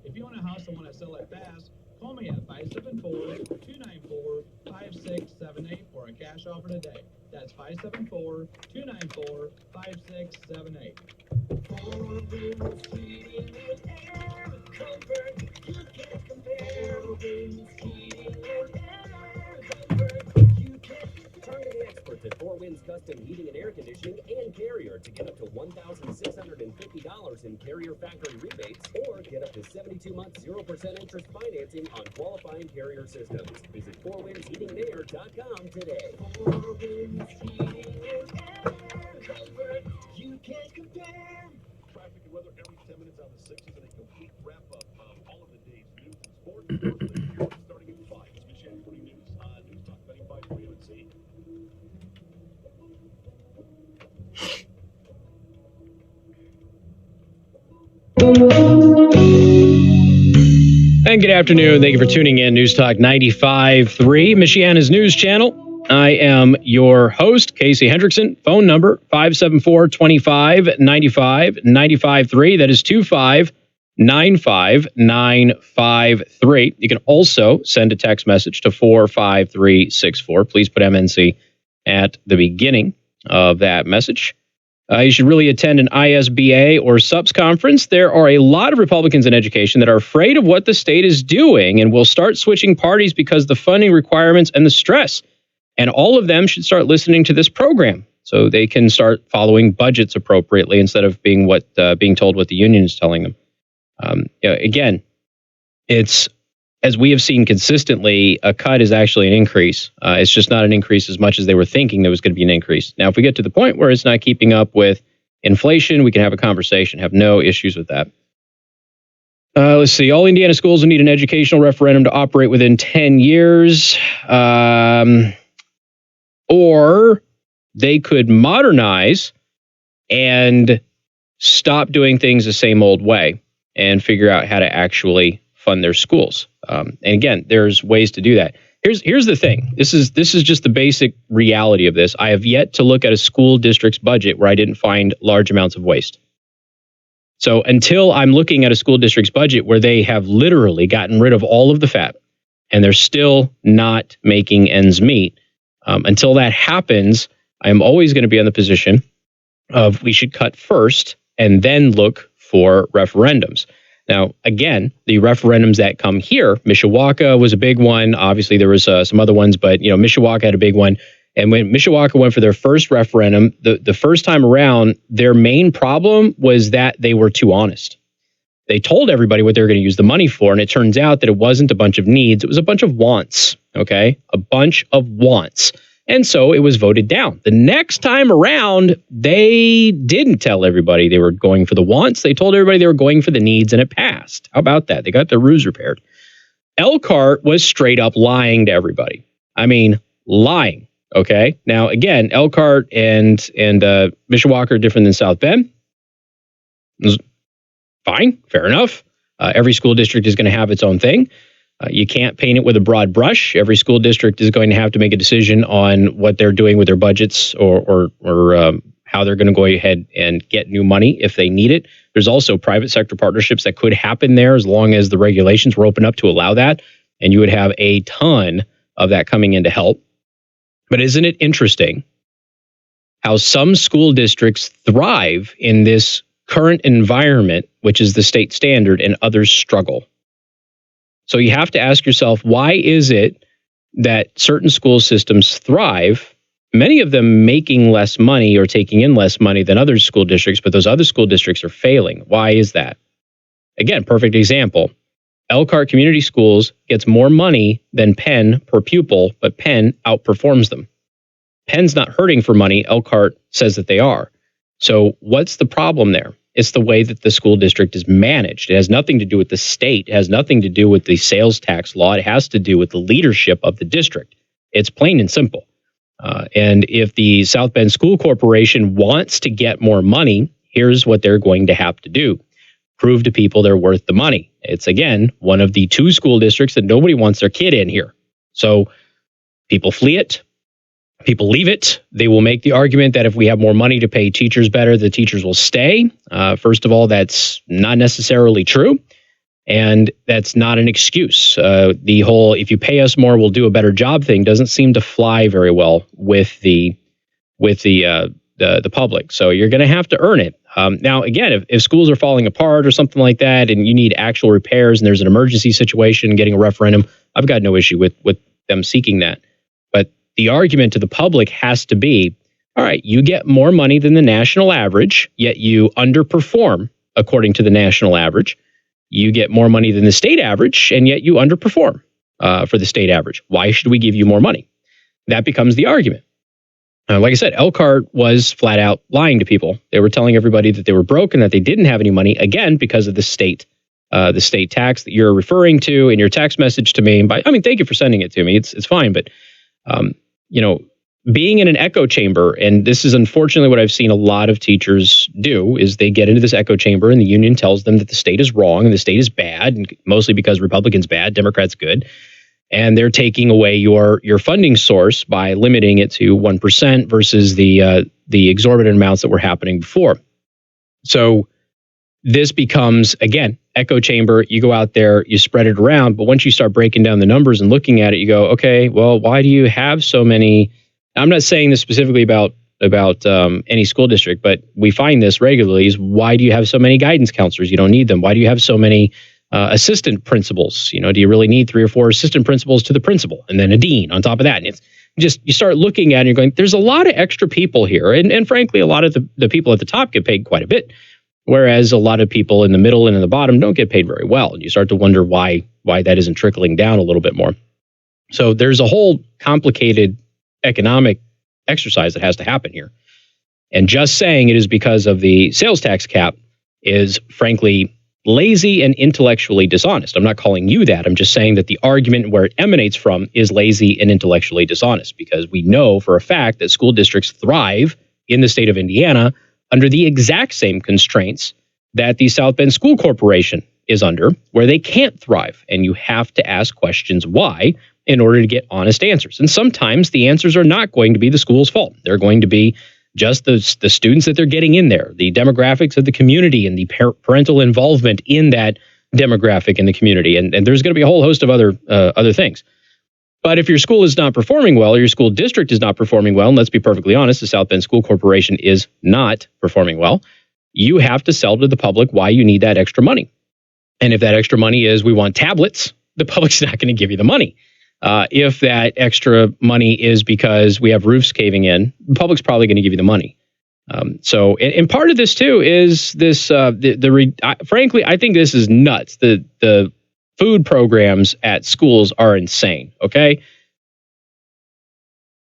S17: If you own a house and want to sell it fast, call me at 574-294-5678 for a cash offer today. That's 574-294-5678.
S1: Turn to the experts at 4 Winds Custom Heating and Air Conditioning and Carrier to get up to $1,650 in Carrier factory rebates, or get up to 72-month 0% interest financing on qualifying Carrier systems. Visit 4windsheatingandair.com today. 4 Winds Heating and Air Comfort you can't compare.
S11: Traffic and weather every 10 minutes on the 6th and a complete wrap-up of all of the day's news and sports. Starting at 5, it's Michiana News on News Talk 95.3 MNC.
S3: And good afternoon. Thank you for tuning in. News Talk 95.3, Michiana's news channel. I am your host, Casey Hendrickson. Phone number 574-25-95-95.3. That is 25-95-953. You can also send a text message to 45364. Please put MNC at the beginning of that message. You should really attend an ISBA or SUPS conference. There are a lot of Republicans in education that are afraid of what the state is doing and will start switching parties because of the funding requirements and the stress. And all of them should start listening to this program so they can start following budgets appropriately instead of being told what the union is telling them. Again, it's, as we have seen consistently, a cut is actually an increase. It's just not an increase as much as they were thinking there was going to be an increase. Now, if we get to the point where it's not keeping up with inflation, we can have a conversation, have no issues with that. Let's see. All Indiana schools will need an educational referendum to operate within 10 years. Or they could modernize and stop doing things the same old way and figure out how to actually fund their schools. And again, there's ways to do that. Here's the thing. This is just the basic reality of this. I have yet to look at a school district's budget where I didn't find large amounts of waste. So until I'm looking at a school district's budget where they have literally gotten rid of all of the fat and they're still not making ends meet, until that happens, I'm always going to be in the position of we should cut first and then look for referendums. Now, again, the referendums that come here, Mishawaka was a big one. Obviously, there was some other ones, but Mishawaka had a big one. And when Mishawaka went for their first referendum, the first time around, their main problem was that they were too honest. They told everybody what they were going to use the money for, and it turns out that it wasn't a bunch of needs. It was a bunch of wants, okay? A bunch of wants. And so it was voted down. The next time around, they didn't tell everybody they were going for the wants. They told everybody they were going for the needs, and it passed. How about that? They got their ruse repaired. Elkhart was straight up lying to everybody. I mean, lying, okay? Now, again, Elkhart and Mishawaka are different than South Bend. Fine, fair enough. Every school district is going to have its own thing. You can't paint it with a broad brush. Every school district is going to have to make a decision on what they're doing with their budgets or how they're going to go ahead and get new money if they need it. There's also private sector partnerships that could happen there as long as the regulations were open up to allow that. And you would have a ton of that coming in to help. But isn't it interesting how some school districts thrive in this current environment, which is the state standard, and others struggle? So you have to ask yourself, why is it that certain school systems thrive, many of them making less money or taking in less money than other school districts, but those other school districts are failing? Why is that? Again, perfect example. Elkhart Community Schools gets more money than Penn per pupil, but Penn outperforms them. Penn's not hurting for money. Elkhart says that they are. So what's the problem there? It's the way that the school district is managed. It has nothing to do with the state. It has nothing to do with the sales tax law. It has to do with the leadership of the district. It's plain and simple. And if the South Bend School Corporation wants to get more money, here's what they're going to have to do. Prove to people they're worth the money. It's, again, one of the two school districts that nobody wants their kid in here. So people flee it. People leave it. They will make the argument that if we have more money to pay teachers better, the teachers will stay. First of all, that's not necessarily true. And that's not an excuse. The whole, if you pay us more, we'll do a better job thing doesn't seem to fly very well with the public. So you're going to have to earn it. Now, again, if schools are falling apart or something like that, and you need actual repairs and there's an emergency situation, getting a referendum, I've got no issue with them seeking that. But the argument to the public has to be, all right, you get more money than the national average, yet you underperform according to the national average. You get more money than the state average, and yet you underperform for the state average. Why should we give you more money? That becomes the argument. Like I said, Elkhart was flat out lying to people. They were telling everybody that they were broke and that they didn't have any money, again, because of the state tax that you're referring to in your text message to me. Thank you for sending it to me. It's fine, but being in an echo chamber, and this is unfortunately what I've seen a lot of teachers do, is they get into this echo chamber and the union tells them that the state is wrong and the state is bad, and mostly because Republicans bad, Democrats good. And they're taking away your funding source by limiting it to 1% versus the exorbitant amounts that were happening before. So this becomes, again, echo chamber. You go out there, you spread it around, but once you start breaking down the numbers and looking at it, you go, okay, well, why do you have so many? I'm not saying this specifically about any school district, but we find this regularly. Is why do you have so many guidance counselors? You don't need them. Why do you have so many assistant principals? You know, do you really need 3 or 4 assistant principals to the principal and then a dean on top of that? And it's just, you start looking at it and you're going, there's a lot of extra people here. And frankly, a lot of the people at the top get paid quite a bit, whereas a lot of people in the middle and in the bottom don't get paid very well. And you start to wonder why that isn't trickling down a little bit more. So there's a whole complicated economic exercise that has to happen here. And just saying it is because of the sales tax cap is frankly lazy and intellectually dishonest. I'm not calling you that. I'm just saying that the argument where it emanates from is lazy and intellectually dishonest, because we know for a fact that school districts thrive in the state of Indiana under the exact same constraints that the South Bend School Corporation is under, where they can't thrive. And you have to ask questions why in order to get honest answers. And sometimes the answers are not going to be the school's fault. They're going to be just the students that they're getting in there, the demographics of the community and the parental involvement in that demographic in the community. And there's going to be a whole host of other things. But if your school is not performing well, or your school district is not performing well, and let's be perfectly honest, the South Bend School Corporation is not performing well, you have to sell to the public why you need that extra money. And if that extra money is we want tablets, the public's not going to give you the money. If that extra money is because we have roofs caving in, the public's probably going to give you the money. So part of this too is this. Frankly, I think this is nuts. The food programs at schools are insane. Okay,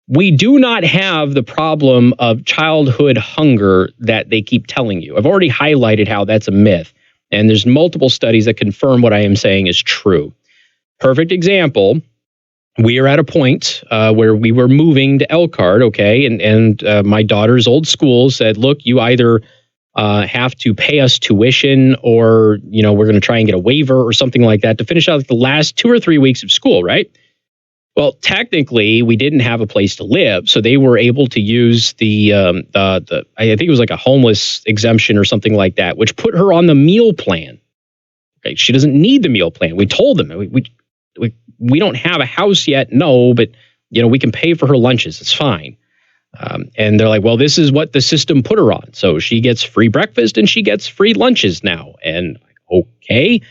S3: we do not have the problem of childhood hunger that they keep telling you. I've already highlighted how that's a myth, and there's multiple studies that confirm what I am saying is true. Perfect example. We are at a point where we were moving to Elkhart, okay, and my daughter's old school said, look, you either have to pay us tuition or, you know, we're going to try and get a waiver or something like that to finish out like the last 2 or 3 weeks of school, right? Well, technically, we didn't have a place to live, so they were able to use the I think it was like a homeless exemption or something like that, which put her on the meal plan. Okay, she doesn't need the meal plan. We told them we don't have a house yet, no, but you know we can pay for her lunches. It's fine. And they're like, well, this is what the system put her on, so she gets free breakfast and she gets free lunches now. And okay.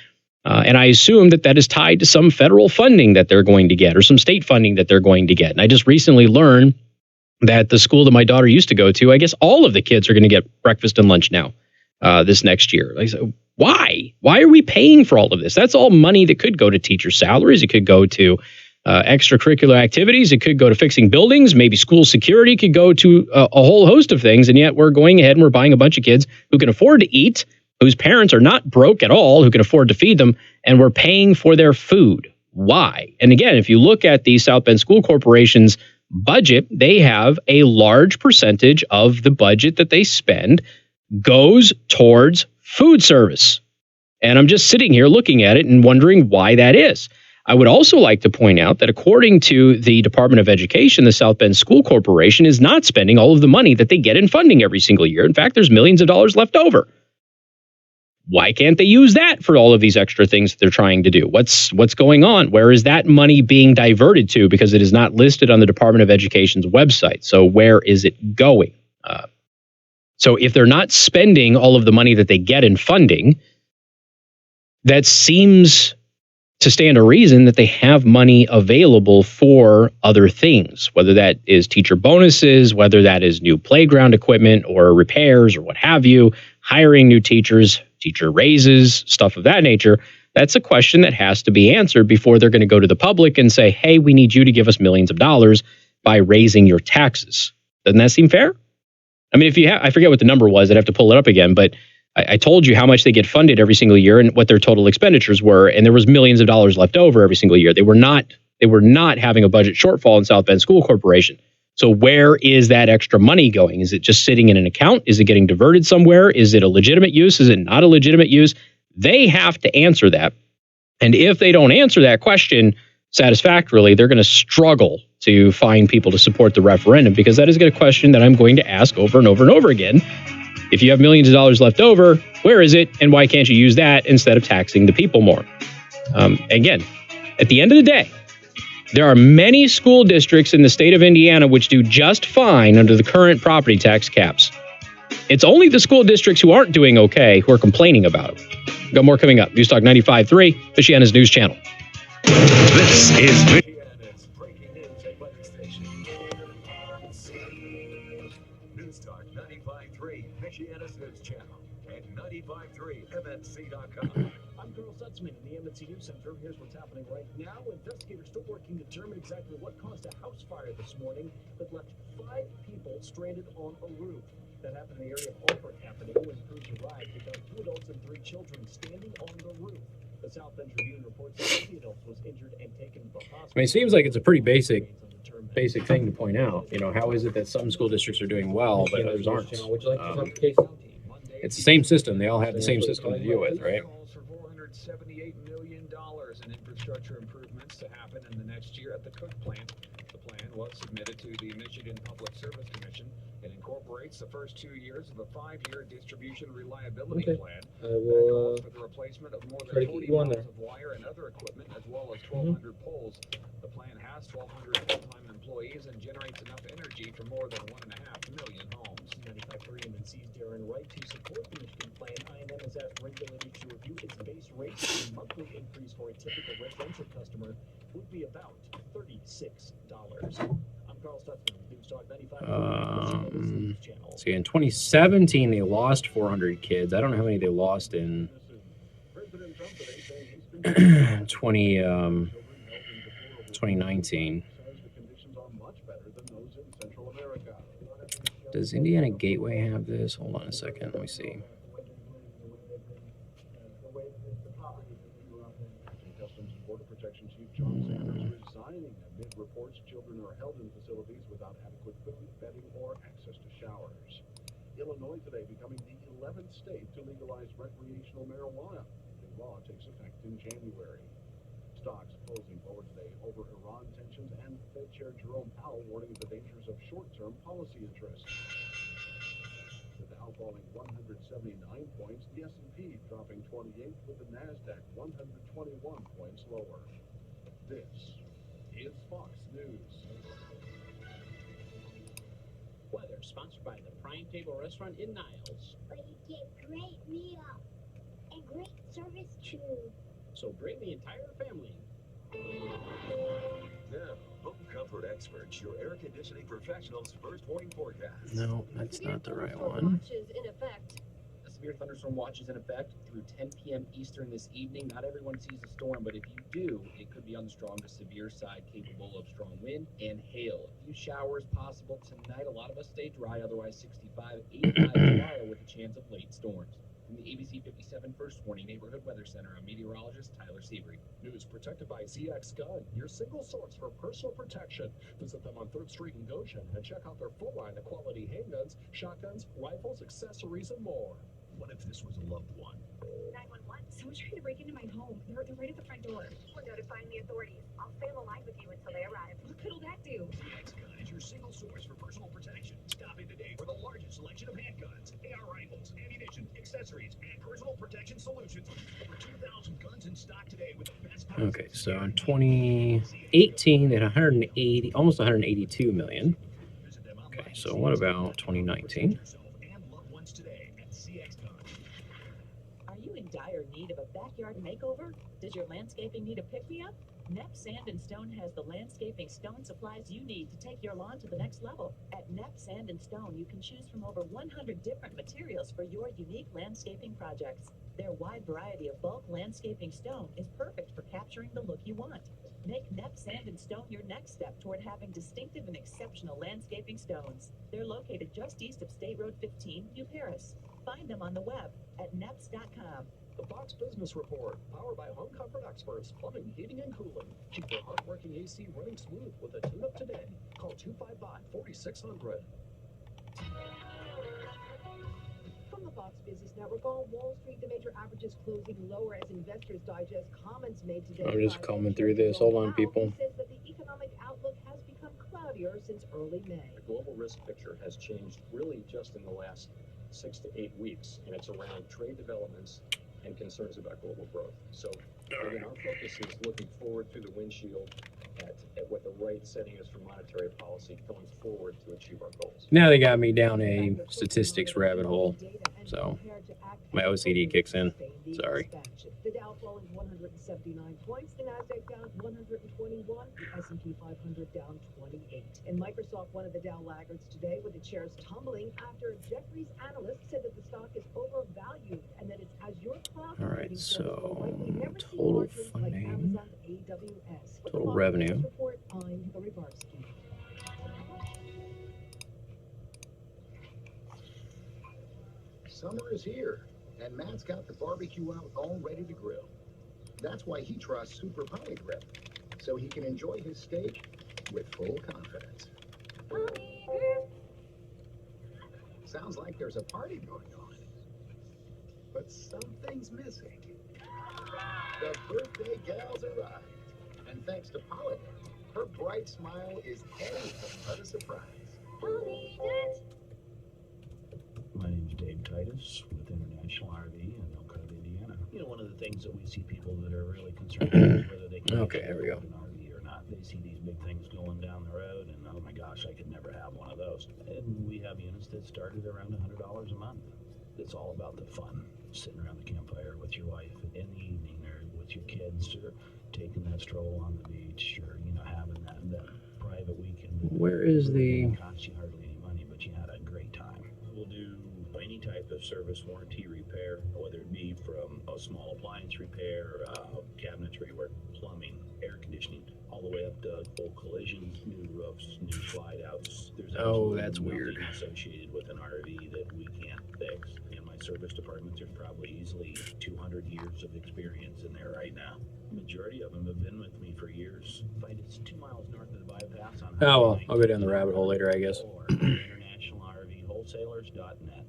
S3: And I assume that is tied to some federal funding that they're going to get or some state funding that they're going to get. And I just recently learned that the school that my daughter used to go to, I guess all of the kids are going to get breakfast and lunch now this next year. I said, why? Why are we paying for all of this? That's all money that could go to teacher salaries. It could go to extracurricular activities. It could go to fixing buildings. Maybe school security could go to a whole host of things. And yet we're going ahead and we're buying a bunch of kids who can afford to eat, whose parents are not broke at all, who can afford to feed them, and we're paying for their food. Why? And again, if you look at the South Bend School Corporation's budget, they have a large percentage of the budget that they spend goes towards food service. And I'm just sitting here looking at it and wondering why that is. I would also like to point out that according to the Department of Education, the South Bend School Corporation is not spending all of the money that they get in funding every single year. In fact, there's millions of dollars left over. Why can't they use that for all of these extra things that they're trying to do? What's going on? Where is that money being diverted to? Because it is not listed on the Department of Education's website. So where is it going? So if they're not spending all of the money that they get in funding, that seems to stand to reason that they have money available for other things, whether that is teacher bonuses, whether that is new playground equipment or repairs or what have you, hiring new teachers, teacher raises, stuff of that nature. That's a question that has to be answered before they're going to go to the public and say, hey, we need you to give us millions of dollars by raising your taxes. Doesn't that seem fair? I mean, if you have, I forget what the number was, I'd have to pull it up again, but I told you how much they get funded every single year and what their total expenditures were, and there was millions of dollars left over every single year. They were not having a budget shortfall in South Bend School Corporation. So where is that extra money going? Is it just sitting in an account? Is it getting diverted somewhere? Is it a legitimate use? Is it not a legitimate use? They have to answer that. And if they don't answer that question satisfactorily, they're going to struggle to find people to support the referendum, because that is a question that I'm going to ask over and over and over again. If you have millions of dollars left over, where is it? And why can't you use that instead of taxing the people more? Again, at the end of the day, there are many school districts in the state of Indiana which do just fine under the current property tax caps. It's only the school districts who aren't doing okay who are complaining about it. Got more coming up. News Talk 95.3, Michiana's news channel.
S20: This is
S7: Michiana's breaking news and weather station. News Talk 95.3, Michiana's news channel, and 95.3MNC.com.
S5: I'm Carl Sutzman in the MNC News Center. Here's what's happening right now. Investigators still working to determine exactly what caused a house fire this morning that left 5 people stranded on a roof. That happened in the area of Alford Avenue when crews arrived. They found 2 adults and 3 children standing on the roof. The South Bend Tribune reports that 1 of the adults was injured and taken to the hospital.
S1: I mean, it seems like it's a pretty basic thing to point out. You know, how is it that some school districts are doing well, but others aren't?
S12: Would you like to talk case?
S1: It's the same system. They all have the same system to deal with, right?
S11: $478 million in infrastructure improvements to happen in the next year at the Cook plant. The plan was submitted to the Michigan Public Service Commission. It incorporates the first 2 years of a 5-year distribution reliability plan.
S12: I will
S11: For the replacement of more
S12: try
S11: than
S12: to
S11: 40
S12: keep you on
S11: miles
S12: there.
S11: of wire and other equipment, as well as 1,200 poles. The plan has 1,200 full-time employees and generates enough energy for more than 1.5 million homes.
S5: 95.3 MNC's Darren Wright. To support the Michigan plan, I&M has asked regulators to review its base rate. The monthly increase for a typical residential customer would be about $36. I'm Carl Stutzman, News Talk 95.3 channel.
S1: See, in 2017, they lost 400 kids. I don't know how many they lost in 2019. Does Indiana Gateway have this? Hold on a second. Let me see.
S11: Customs and Border Protection Chief John Sanders resigning amid reports children are held in facilities without adequate food, bedding, or access to showers. Illinois today becoming the 11th state to legalize recreational marijuana. The law takes effect in January. Stocks closing lower today over Iran tensions and Fed Chair Jerome Powell warning of the dangers of short-term policy interests. The Dow falling 179 points, the S&P dropping 28, with the Nasdaq 121 points lower. This is Fox News.
S21: Weather sponsored by the Prime Table Restaurant in Niles.
S22: But you get great meal and great service too.
S21: So bring the entire family.
S7: Now, home comfort experts, your air conditioning professionals' first warning forecast.
S1: No, that's not the right one.
S22: Watches in effect.
S21: A severe thunderstorm watch is in effect through 10 p.m. Eastern this evening. Not everyone sees the storm, but if you do, it could be on the strong to severe side, capable of strong wind and hail. A few showers possible tonight. A lot of us stay dry, otherwise 65, 85 tomorrow with a chance of late storms. From the ABC 57 First Warning Neighborhood Weather Center, I'm meteorologist Tyler Seabury.
S2: News protected by ZX Gun, your single source for personal protection. Visit them on 3rd Street in Goshen and check out their full line of quality handguns, shotguns, rifles, accessories, and more. What if this was a loved one?
S8: 911. Someone's trying to break into my home. They're right at the front door.
S22: We're notifying the authorities. I'll stay on the line with you until they arrive.
S8: What could that do?
S2: ZX Gun is your single source for personal protection. Stop in today for the largest selection of handguns, AR rifles, ammunition, accessories, and personal protection solutions. Over 2,000 guns in stock today with the best.
S1: Okay, so in 2018, they had 180, almost 182 million. Okay, so what about 2019?
S23: Are you in dire need of a backyard makeover? Does your landscaping need a pick-me-up? Nepp Sand and Stone has the landscaping stone supplies you need to take your lawn to the next level. At Nepp Sand and Stone, you can choose from over 100 different materials for your unique landscaping projects. Their wide variety of bulk landscaping stone is perfect for capturing the look you want. Make Nepp Sand and Stone your next step toward having distinctive and exceptional landscaping stones. They're located just east of State Road 15, New Paris. Find them on the web at neps.com.
S5: The Fox Business Report, powered by home comfort experts, plumbing, heating, and cooling. Keep your hard-working AC running smooth with a tune-up today. Call 255-4600.
S9: From the Fox Business Network on Wall Street, the major averages closing lower as investors digest comments made today.
S3: I'm just combing through this. Hold on, people.
S9: He says that the economic outlook has become cloudier since early May.
S1: The global risk picture has changed really just in the last 6 to 8 weeks, and it's around trade developments and concerns about global growth. So again, our focus is looking forward through the windshield at what the right setting is for monetary policy going forward to achieve our goals.
S3: Now they got me down a statistics rabbit hole, so my OCD kicks in. Sorry.
S9: The Dow falling 179 points, the Nasdaq down 121, the S&P 500 down 28. And Microsoft, one of the Dow laggards today, with its shares tumbling after a Jefferies analyst said that the stock is overvalued and that it's Azure cloud.
S3: All right, so total funding, total revenue.
S13: Summer is here, and Matt's got the barbecue out all ready to grill. That's why he trusts Super Poly Grip, so he can enjoy his steak with full confidence. Sounds like there's a party going on, but something's missing. The birthday gal's arrived, and thanks to Polly, her bright smile is anything but a surprise.
S11: My name's Dave Titus with International RV in Elk Grove, Indiana. You know, one of the things that we see people that are really concerned about is whether they can
S3: Okay, there we go.
S11: an RV or not. They see these big things going down the road, and oh my gosh, I could never have one of those. And we have units that start at around $100 a month. It's all about the fun, sitting around the campfire with your wife in the evening, or with your kids, or taking that stroll on the beach, or having that private weekend.
S3: Where is the?
S11: It cost you hardly any money, but you had a great time. We'll do any type of service warranty repair, whether it be from a small appliance repair, cabinetry work, plumbing, air conditioning, all the way up to full collisions, new roofs, new slide outs. There's
S3: That's weird.
S11: nothing associated with an RV that we can't fix. In my service department, there's probably easily 200 years of experience in there right now. Majority of them have been with me for years. Find it's 2 miles north of the bypass on
S3: Oh well, I'll go down the rabbit hole later, I guess.
S11: internationalrvwholesalers.net.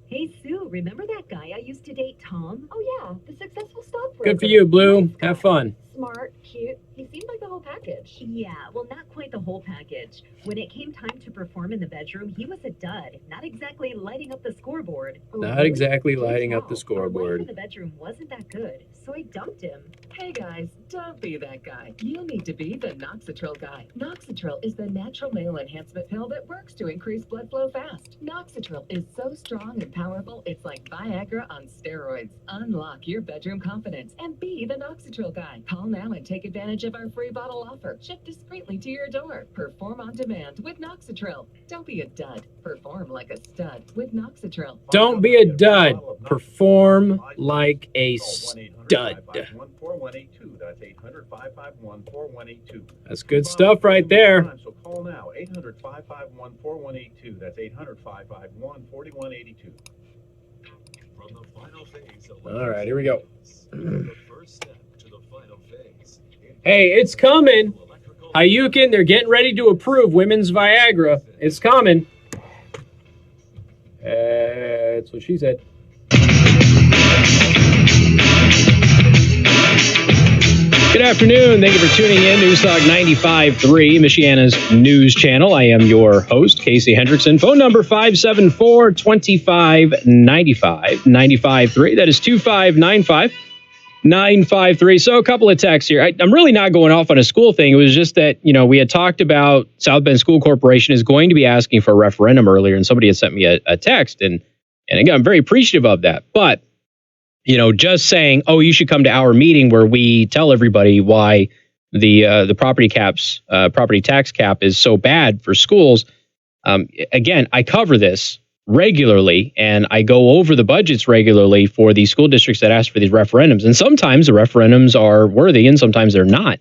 S14: Hey, Sue, remember that guy I used to date, Tom?
S18: Oh yeah, the successful stockbroker.
S3: Good for you, Blue. Have fun.
S18: Smart, cute. He seemed like the whole package.
S14: Yeah, well, not quite the whole package. When it came time to perform in the bedroom, he was a dud. Not exactly lighting up the scoreboard.
S3: Not exactly lighting up the
S14: Our life
S3: scoreboard.
S14: in the bedroom wasn't that good, so I dumped him.
S10: Hey guys, don't be that guy. You need to be the Noxitril guy. Noxitril is the natural male enhancement pill that works to increase blood flow fast. Noxitril is so strong and powerful, it's like Viagra on steroids. Unlock your bedroom confidence and be the Noxitril guy. Call now and take advantage of our free bottle offer. Shipped discreetly to your door. Perform on demand with Noxitril. Don't be a dud. Perform like a stud with Noxitril.
S3: Don't be a dud. Perform like a stud.
S11: 4182. That's 800-551-4182.
S3: That's good stuff right there.
S11: So call now, 800-551-4182. That's 800-551-4182.
S7: From the final phase of
S3: All right, here we go.
S7: the first step to the final phase.
S3: Hey, it's coming. Hayukin, they're getting ready to approve women's Viagra. It's coming. That's what she said. Good afternoon. Thank you for tuning in. Newstalk 95.3, Michiana's news channel. I am your host, Casey Hendrickson. Phone number 574-2595. 95.3. That is 2595-953. So a couple of texts here. I'm really not going off on a school thing. It was just that, we had talked about South Bend School Corporation is going to be asking for a referendum earlier, and somebody had sent me a text. And again, I'm very appreciative of that. But just saying, oh, you should come to our meeting where we tell everybody why the property tax cap is so bad for schools. Again, I cover this regularly, and I go over the budgets regularly for these school districts that ask for these referendums. And sometimes the referendums are worthy, and sometimes they're not.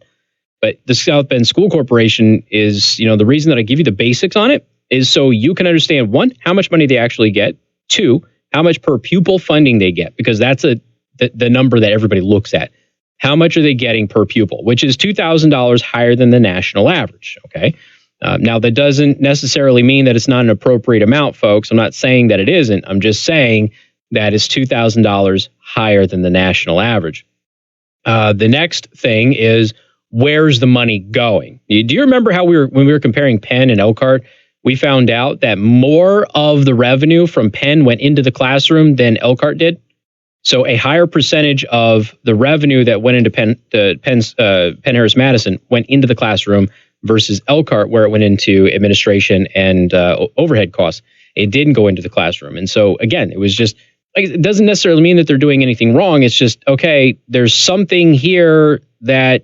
S3: But the South Bend School Corporation is, the reason that I give you the basics on it is so you can understand, one, how much money they actually get, two, how much per pupil funding they get, because that's a the number that everybody looks at. How much are they getting per pupil, which is $2,000 higher than the national average, okay? Now, that doesn't necessarily mean that it's not an appropriate amount, folks. I'm not saying that it isn't. I'm just saying that it's $2,000 higher than the national average. The next thing is, where's the money going? Do you remember how when we were comparing Penn and Elkhart, we found out that more of the revenue from Penn went into the classroom than Elkhart did? So a higher percentage of the revenue that went into Penn Harris Madison went into the classroom versus Elkhart, where it went into administration and overhead costs. It didn't go into the classroom. And so, again, it was just, like, it doesn't necessarily mean that they're doing anything wrong. It's just, okay, there's something here that,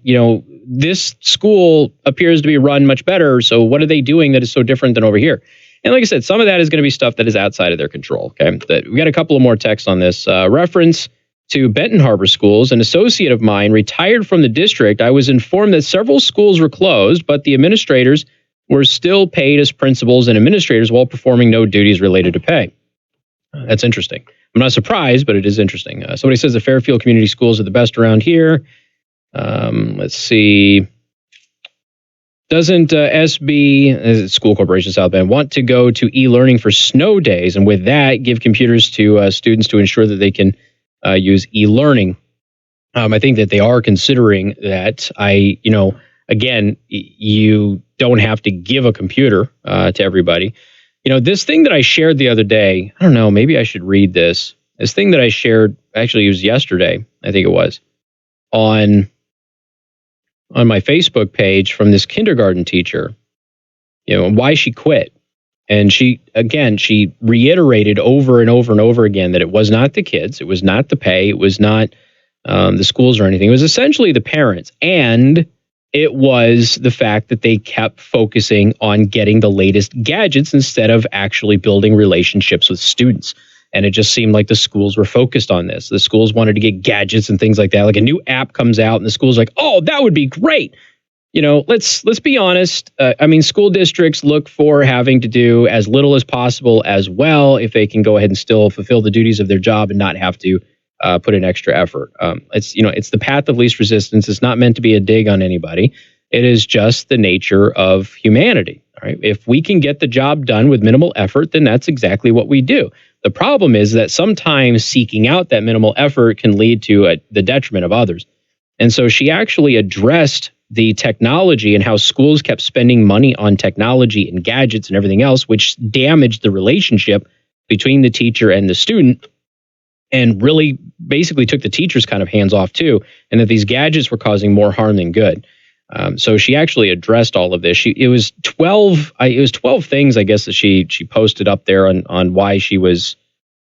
S3: this school appears to be run much better. So what are they doing that is so different than over here? And like I said, some of that is going to be stuff that is outside of their control. Okay, we got a couple of more texts on this. Reference to Benton Harbor schools. An associate of mine retired from the district. I was informed that several schools were closed, but the administrators were still paid as principals and administrators while performing no duties related to pay. That's interesting. I'm not surprised, but it is interesting. Somebody says the Fairfield Community Schools are the best around here. Let's see. Doesn't SB, School Corporation South Bend, want to go to e-learning for snow days, and with that, give computers to students to ensure that they can use e-learning? I think that they are considering that. Again, you don't have to give a computer to everybody. This thing that I shared the other day, I don't know, maybe I should read this. This thing that I shared, actually it was yesterday, I think it was, on my Facebook page from this kindergarten teacher, why she quit. And she reiterated over and over and over again that it was not the kids, it was not the pay, it was not the schools or anything. It was essentially the parents. And it was the fact that they kept focusing on getting the latest gadgets instead of actually building relationships with students. And it just seemed like the schools were focused on this. The schools wanted to get gadgets and things like that. Like a new app comes out and the school's like, oh, that would be great. Let's be honest. School districts look for having to do as little as possible as well if they can go ahead and still fulfill the duties of their job and not have to put in extra effort. It's the path of least resistance. It's not meant to be a dig on anybody. It is just the nature of humanity. All right. If we can get the job done with minimal effort, then that's exactly what we do. The problem is that sometimes seeking out that minimal effort can lead to the detriment of others. And so she actually addressed the technology and how schools kept spending money on technology and gadgets and everything else, which damaged the relationship between the teacher and the student, and really basically took the teacher's kind of hands off too, and that these gadgets were causing more harm than good. So she actually addressed all of this. It was 12 things, I guess, that she posted up there on why she was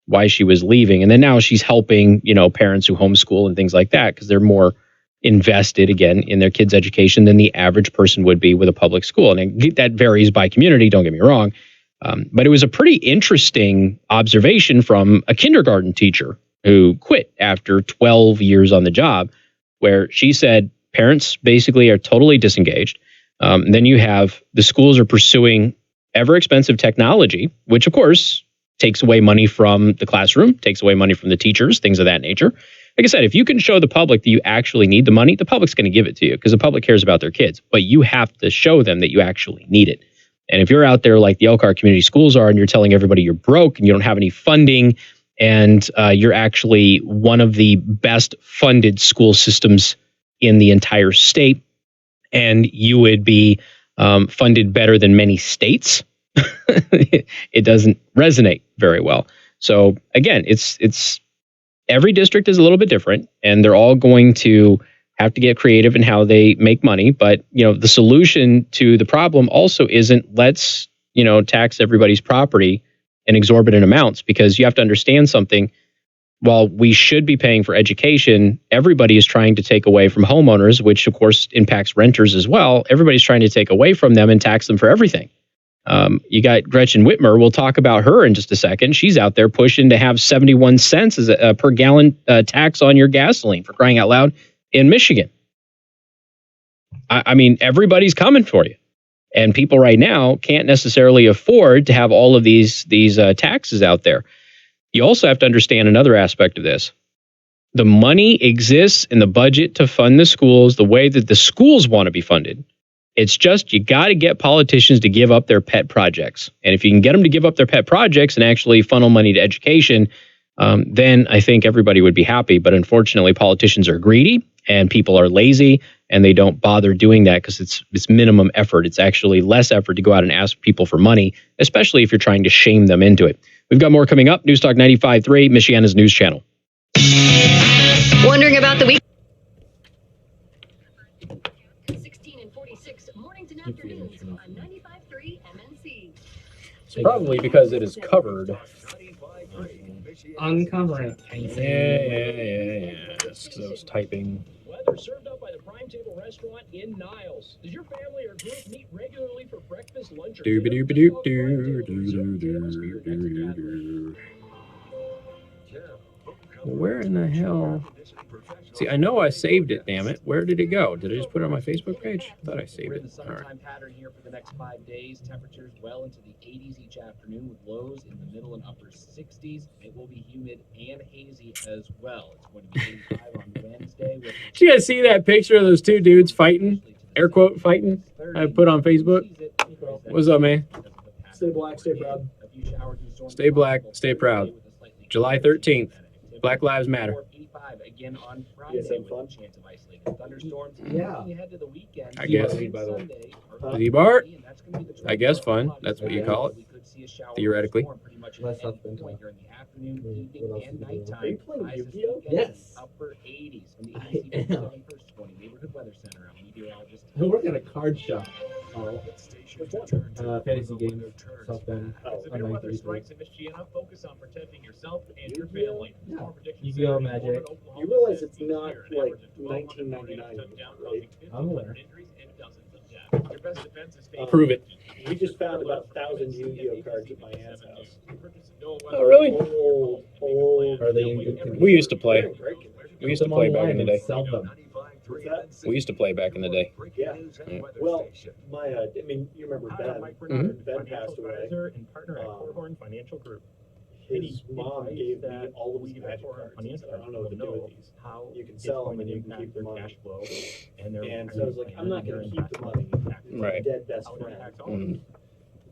S3: leaving. And then now she's helping, parents who homeschool and things like that, because they're more invested, again, in their kids' education than the average person would be with a public school. And that varies by community, don't get me wrong. But it was a pretty interesting observation from a kindergarten teacher who quit after 12 years on the job, where she said parents basically are totally disengaged. Then you have the schools are pursuing ever expensive technology, which of course takes away money from the classroom, takes away money from the teachers, things of that nature. Like I said, if you can show the public that you actually need the money, the public's going to give it to you because the public cares about their kids. But you have to show them that you actually need it. And if you're out there like the Elkhart Community Schools are and you're telling everybody you're broke and you don't have any funding and you're actually one of the best funded school systems in the entire state, and you would be funded better than many states, it doesn't resonate very well. So again, it's every district is a little bit different, and they're all going to have to get creative in how they make money. But the solution to the problem also isn't let's tax everybody's property in exorbitant amounts, because you have to understand something. While we should be paying for education, everybody is trying to take away from homeowners, which of course impacts renters as well. Everybody's trying to take away from them and tax them for everything. You got Gretchen Whitmer. We'll talk about her in just a second. She's out there pushing to have 71 cents as a per gallon tax on your gasoline, for crying out loud, in Michigan. I mean, everybody's coming for you. And people right now can't necessarily afford to have all of these taxes out there. You also have to understand another aspect of this. The money exists in the budget to fund the schools the way that the schools want to be funded. It's just you got to get politicians to give up their pet projects. And if you can get them to give up their pet projects and actually funnel money to education, then I think everybody would be happy. But unfortunately, politicians are greedy and people are lazy and they don't bother doing that because it's minimum effort. It's actually less effort to go out and ask people for money, especially if you're trying to shame them into it. We've got more coming up. News Talk 95.3, Michiana's news channel.
S4: Wondering about the week?
S18: 16 and 46 mornings and afternoons on 95.3 MNC.
S3: Probably because it is covered.
S12: Uncover it.
S3: Yeah. So I was typing.
S5: Weather served up by the Prime Table Restaurant in Niles. Does your family or group meet regularly for breakfast, lunch, or dinner?
S3: Where in the hell? See, I know I saved it, damn it. Where did it go? Did I just put it on my Facebook page? I thought I saved
S21: We're in
S3: it.
S21: the
S3: All right.
S21: summertime pattern here for the next 5 days. Temperatures well into the 80s each afternoon with lows in the middle and upper 60s. It will be humid and hazy as well. It's going to be 85 on Wednesday. With
S3: Did you guys see that picture of those two dudes fighting? Air quote fighting? I put on Facebook. What's up, man?
S5: Stay black, stay proud.
S3: Stay black, stay proud. July 13th. Black Lives Matter.
S21: 85 again on Friday with a chance of isolated thunderstorms.
S5: Yeah.
S21: Looking ahead to the weekend,
S3: I guess.
S21: Sunday,
S3: Z-Bart? I guess fun. That's what you call it. Theoretically.
S12: Less up than
S21: point during the afternoon, evening, and nighttime.
S12: Yes.
S21: Upper 80s from the easy 71st Neighborhood Weather Center. I'm meteorologist.
S12: I work at a card shop. Fantasy games. South Bend.
S5: Severe weather strikes in Michiana. Focus on protecting yourself and your family.
S12: Yu-Gi-Oh! Magic.
S5: You realize it's not like 1999, right?
S12: I'm aware.
S5: Your best defense is staying.
S3: Prove it.
S5: We just found about 1,000 Yu-Gi-Oh cards at my aunt's house.
S3: Oh, really?
S5: Old.
S12: Are they in good condition?
S3: We used to play. We used to play back in the day.
S12: Sell them.
S5: What's that?
S3: We used to play back in the day.
S5: Yeah. Well, my, I mean, you remember Ben. Ben passed away.
S1: And partner at Corhorn Financial Group.
S5: His mom gave me all of his magic cards. I said, I don't know what to do with these. You can sell them and you can keep the money.
S1: Cash flow,
S5: And so I was like, I'm not going to keep the money.
S3: Right.
S5: Dead best friend.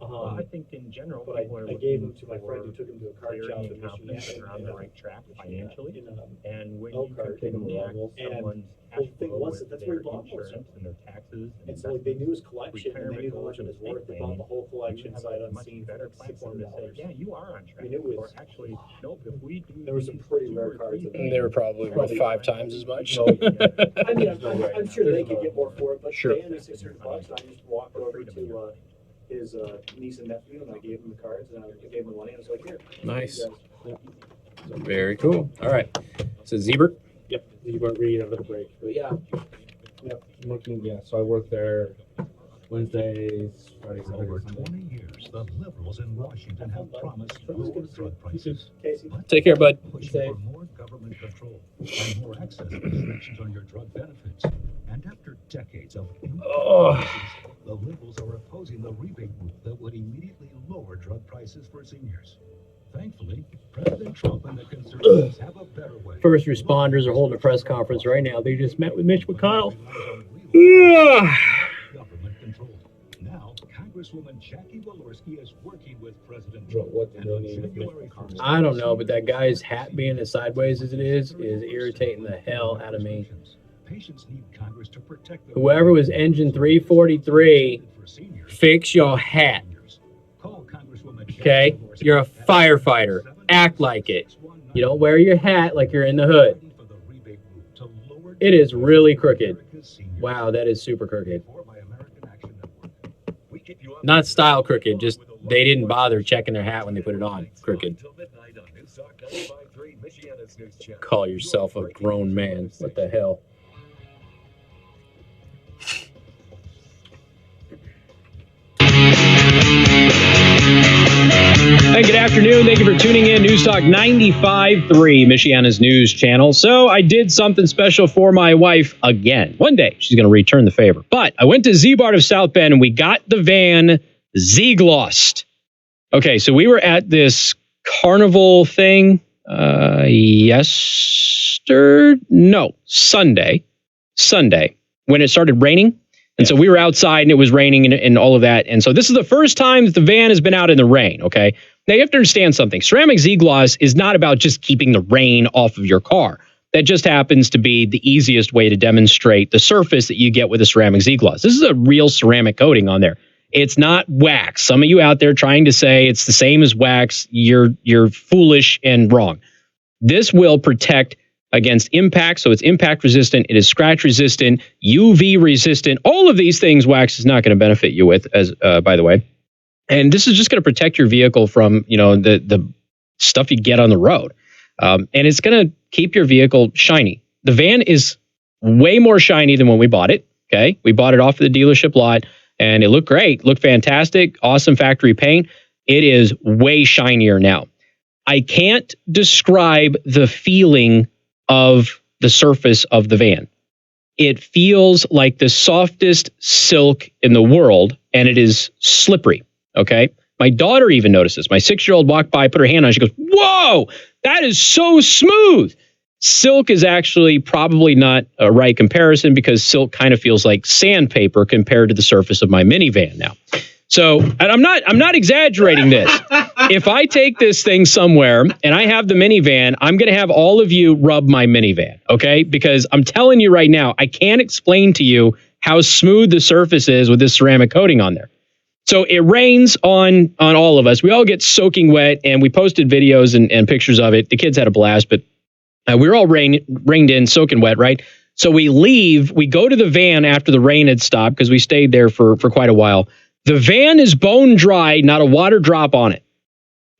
S1: I think in general,
S5: But I gave them to my friend who took him to a card shop in Michigan.
S1: They're on the right track financially, and when
S5: Elk
S1: you
S5: card
S1: can connect
S5: and
S1: someone's
S5: the
S1: cash
S5: thing
S1: flow
S5: was
S1: with
S5: that's
S1: their
S5: where he bought most of
S1: insurance and their taxes,
S5: And so like, they knew his collection and they knew how much it was worth. They bought the whole collection sight unseen for
S1: better
S5: like
S1: platform to say,
S5: $600.
S1: yeah, you are on track.
S5: I mean, it was-
S1: or actually, nope, if we do
S5: There were some pretty rare cards in there.
S3: They were probably worth 5 times as much.
S5: I mean, I'm sure they could get more for it, but
S3: Sure.
S5: they only $600. And I just walked over to his niece and nephew, and I gave them the cards, and I gave them the money. I was like, here.
S3: Nice. Very cool. All right. So Zebert.
S12: Yep. You weren't reading over the break. But yeah. Yep. I'm working, yeah. So I work there Wednesdays, Fridays,
S6: For over
S12: Saturdays,
S6: 20 years, the liberals in Washington have promised lower drug prices.
S5: Casey.
S3: Take care, bud.
S6: Push for more government control and more access restrictions on your drug benefits. And after decades of policies, the liberals are opposing the rebate rule that would immediately lower drug prices for seniors. Thankfully, President Trump and the conservatives have a better way.
S3: First responders are holding a press conference right now. They just met with Mitch McConnell.
S6: Government control. Now, Congresswoman Jackie Walorski is working with President Trump. And on January 1st,
S3: I don't know, but that guy's hat being as sideways as it is irritating the hell out of me.
S6: patients need Congress to protect them.
S3: Whoever was engine 343, fix your hat. Okay? You're a firefighter. Act like it. You don't wear your hat like you're in the hood. It is really crooked. Wow, that is super crooked. Not style crooked, just they didn't bother checking their hat when they put it on. Crooked. Call yourself a grown man. What the hell? Hey, good afternoon. Thank you for tuning in. News Talk 95.3, Michiana's news channel. So I did something special for my wife again. One day she's going to return the favor. But I went to Z-Bart of South Bend and we got the van Z-glossed. Okay, so we were at this carnival thing yesterday. Sunday, when it started raining. And so we were outside and it was raining and all of that. And so this is the first time that the van has been out in the rain, okay? Now you have to understand something. Ceramic Z-Gloss is not about just keeping the rain off of your car. That just happens to be the easiest way to demonstrate the surface that you get with a ceramic Z-Gloss. This is a real ceramic coating on there. It's not wax. Some of you out there trying to say it's the same as wax, you're foolish and wrong. This will protect against impact, so it's impact resistant, it is scratch resistant, UV resistant. All of these things wax is not going to benefit you with, as by the way. And this is just going to protect your vehicle from, the stuff you get on the road. And it's going to keep your vehicle shiny. The van is way more shiny than when we bought it. Okay, we bought it off of the dealership lot, and it looked great, looked fantastic, awesome factory paint. It is way shinier now. I can't describe the feeling of the surface of the van. It feels like the softest silk in the world, and it is slippery. Okay. My daughter even notices. My 6-year-old walked by, put her hand on it. She goes, "Whoa, that is so smooth." Silk is actually probably not a right comparison because silk kind of feels like sandpaper compared to the surface of my minivan now. So, and I'm not exaggerating this. If I take this thing somewhere and I have the minivan, I'm going to have all of you rub my minivan, okay? Because I'm telling you right now, I can't explain to you how smooth the surface is with this ceramic coating on there. So it rains on all of us. We all get soaking wet, and we posted videos and pictures of it. The kids had a blast, but we were all rained in, soaking wet, right? So we leave. We go to the van after the rain had stopped because we stayed there for quite a while. The van is bone dry, not a water drop on it.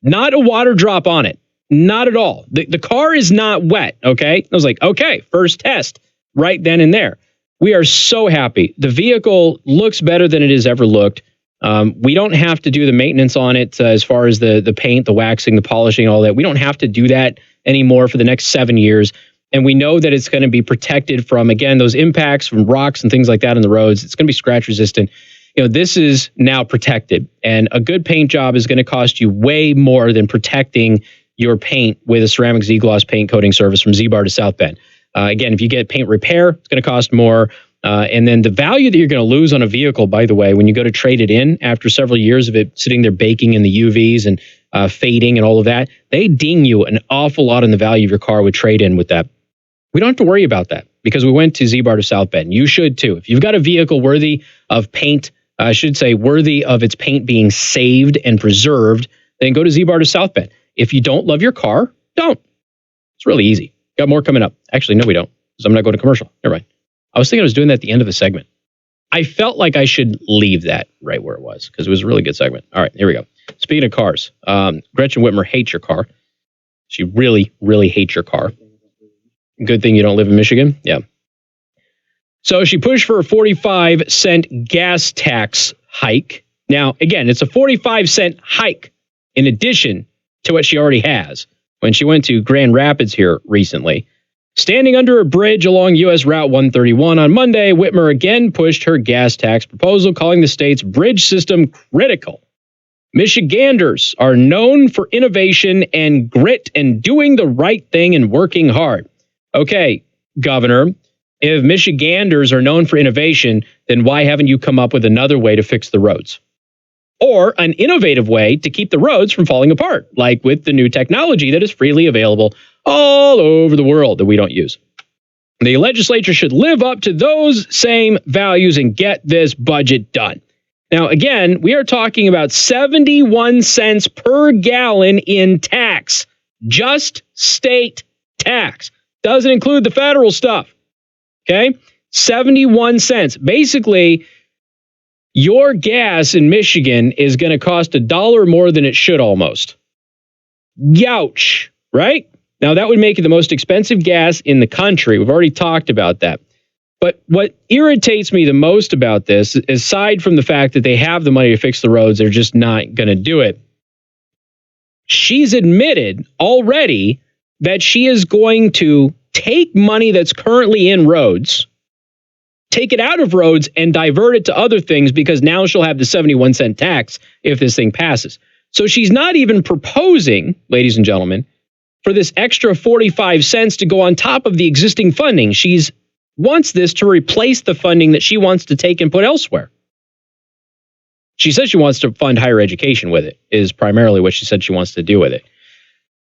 S3: Not a water drop on it. Not at all. The car is not wet, okay? I was like, okay, first test right then and there. We are so happy. The vehicle looks better than it has ever looked. We don't have to do the maintenance on it as far as the paint, the waxing, the polishing, all that. We don't have to do that anymore for the next 7 years. And we know that it's going to be protected from, again, those impacts from rocks and things like that on the roads. It's going to be scratch resistant. This is now protected, and a good paint job is going to cost you way more than protecting your paint with a ceramic Z-Gloss paint coating service from Z-Bar to South Bend. Again, if you get paint repair, it's going to cost more. And then the value that you're going to lose on a vehicle, by the way, when you go to trade it in after several years of it sitting there baking in the UVs and fading and all of that, they ding you an awful lot on the value of your car with trade-in with that. We don't have to worry about that because we went to Z-Bar to South Bend. You should too. If you've got a vehicle worthy of paint, I should say worthy of its paint being saved and preserved, then go to Z-Bar to South Bend. If you don't love your car, don't. It's really easy. Got more coming up. Actually, no, we don't, because I'm not going to commercial. Never mind. I was thinking I was doing that at the end of the segment. I felt like I should leave that right where it was because it was a really good segment. All right, here we go. Speaking of cars, Gretchen Whitmer hates your car. She really, really hates your car. Good thing you don't live in Michigan. Yeah. So she pushed for a 45-cent gas tax hike. Now, again, it's a 45-cent hike in addition to what she already has when she went to Grand Rapids here recently. Standing under a bridge along U.S. Route 131 on Monday, Whitmer again pushed her gas tax proposal, calling the state's bridge system critical. Michiganders are known for innovation and grit and doing the right thing and working hard. Okay, Governor, if Michiganders are known for innovation, then why haven't you come up with another way to fix the roads? Or an innovative way to keep the roads from falling apart, like with the new technology that is freely available all over the world that we don't use. The legislature should live up to those same values and get this budget done. Now, again, we are talking about 71 cents per gallon in tax, just state tax. Doesn't include the federal stuff. Okay, 71 cents. Basically, your gas in Michigan is going to cost $1 more than it should almost. Youch, right? Now, that would make it the most expensive gas in the country. We've already talked about that. But what irritates me the most about this, aside from the fact that they have the money to fix the roads, they're just not going to do it. She's admitted already that she is going to take money that's currently in roads, take it out of roads and divert it to other things because now she'll have the 71 cent tax if this thing passes. So she's not even proposing, ladies and gentlemen, for this extra 45 cents to go on top of the existing funding. She wants this to replace the funding that she wants to take and put elsewhere. She says she wants to fund higher education with it, is primarily what she said she wants to do with it.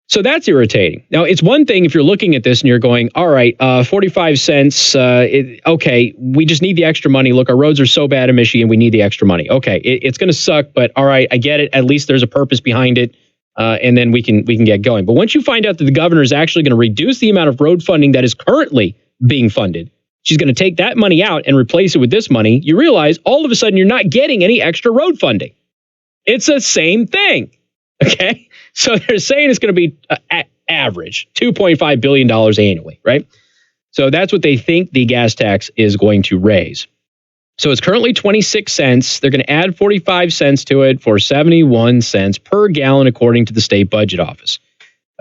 S3: So that's irritating. Now, it's one thing if you're looking at this and you're going, all right, 45 cents, okay, we just need the extra money. Look, our roads are so bad in Michigan, we need the extra money. Okay, it's going to suck, but all right, I get it. At least there's a purpose behind it, and then we can get going. But once you find out that the governor is actually going to reduce the amount of road funding that is currently being funded, she's going to take that money out and replace it with this money, you realize all of a sudden you're not getting any extra road funding. It's the same thing. Okay, so they're saying it's going to be average $2.5 billion annually, right? So that's what they think the gas tax is going to raise. So it's currently 26 cents. They're going to add 45 cents to it for 71 cents per gallon, according to the state budget office.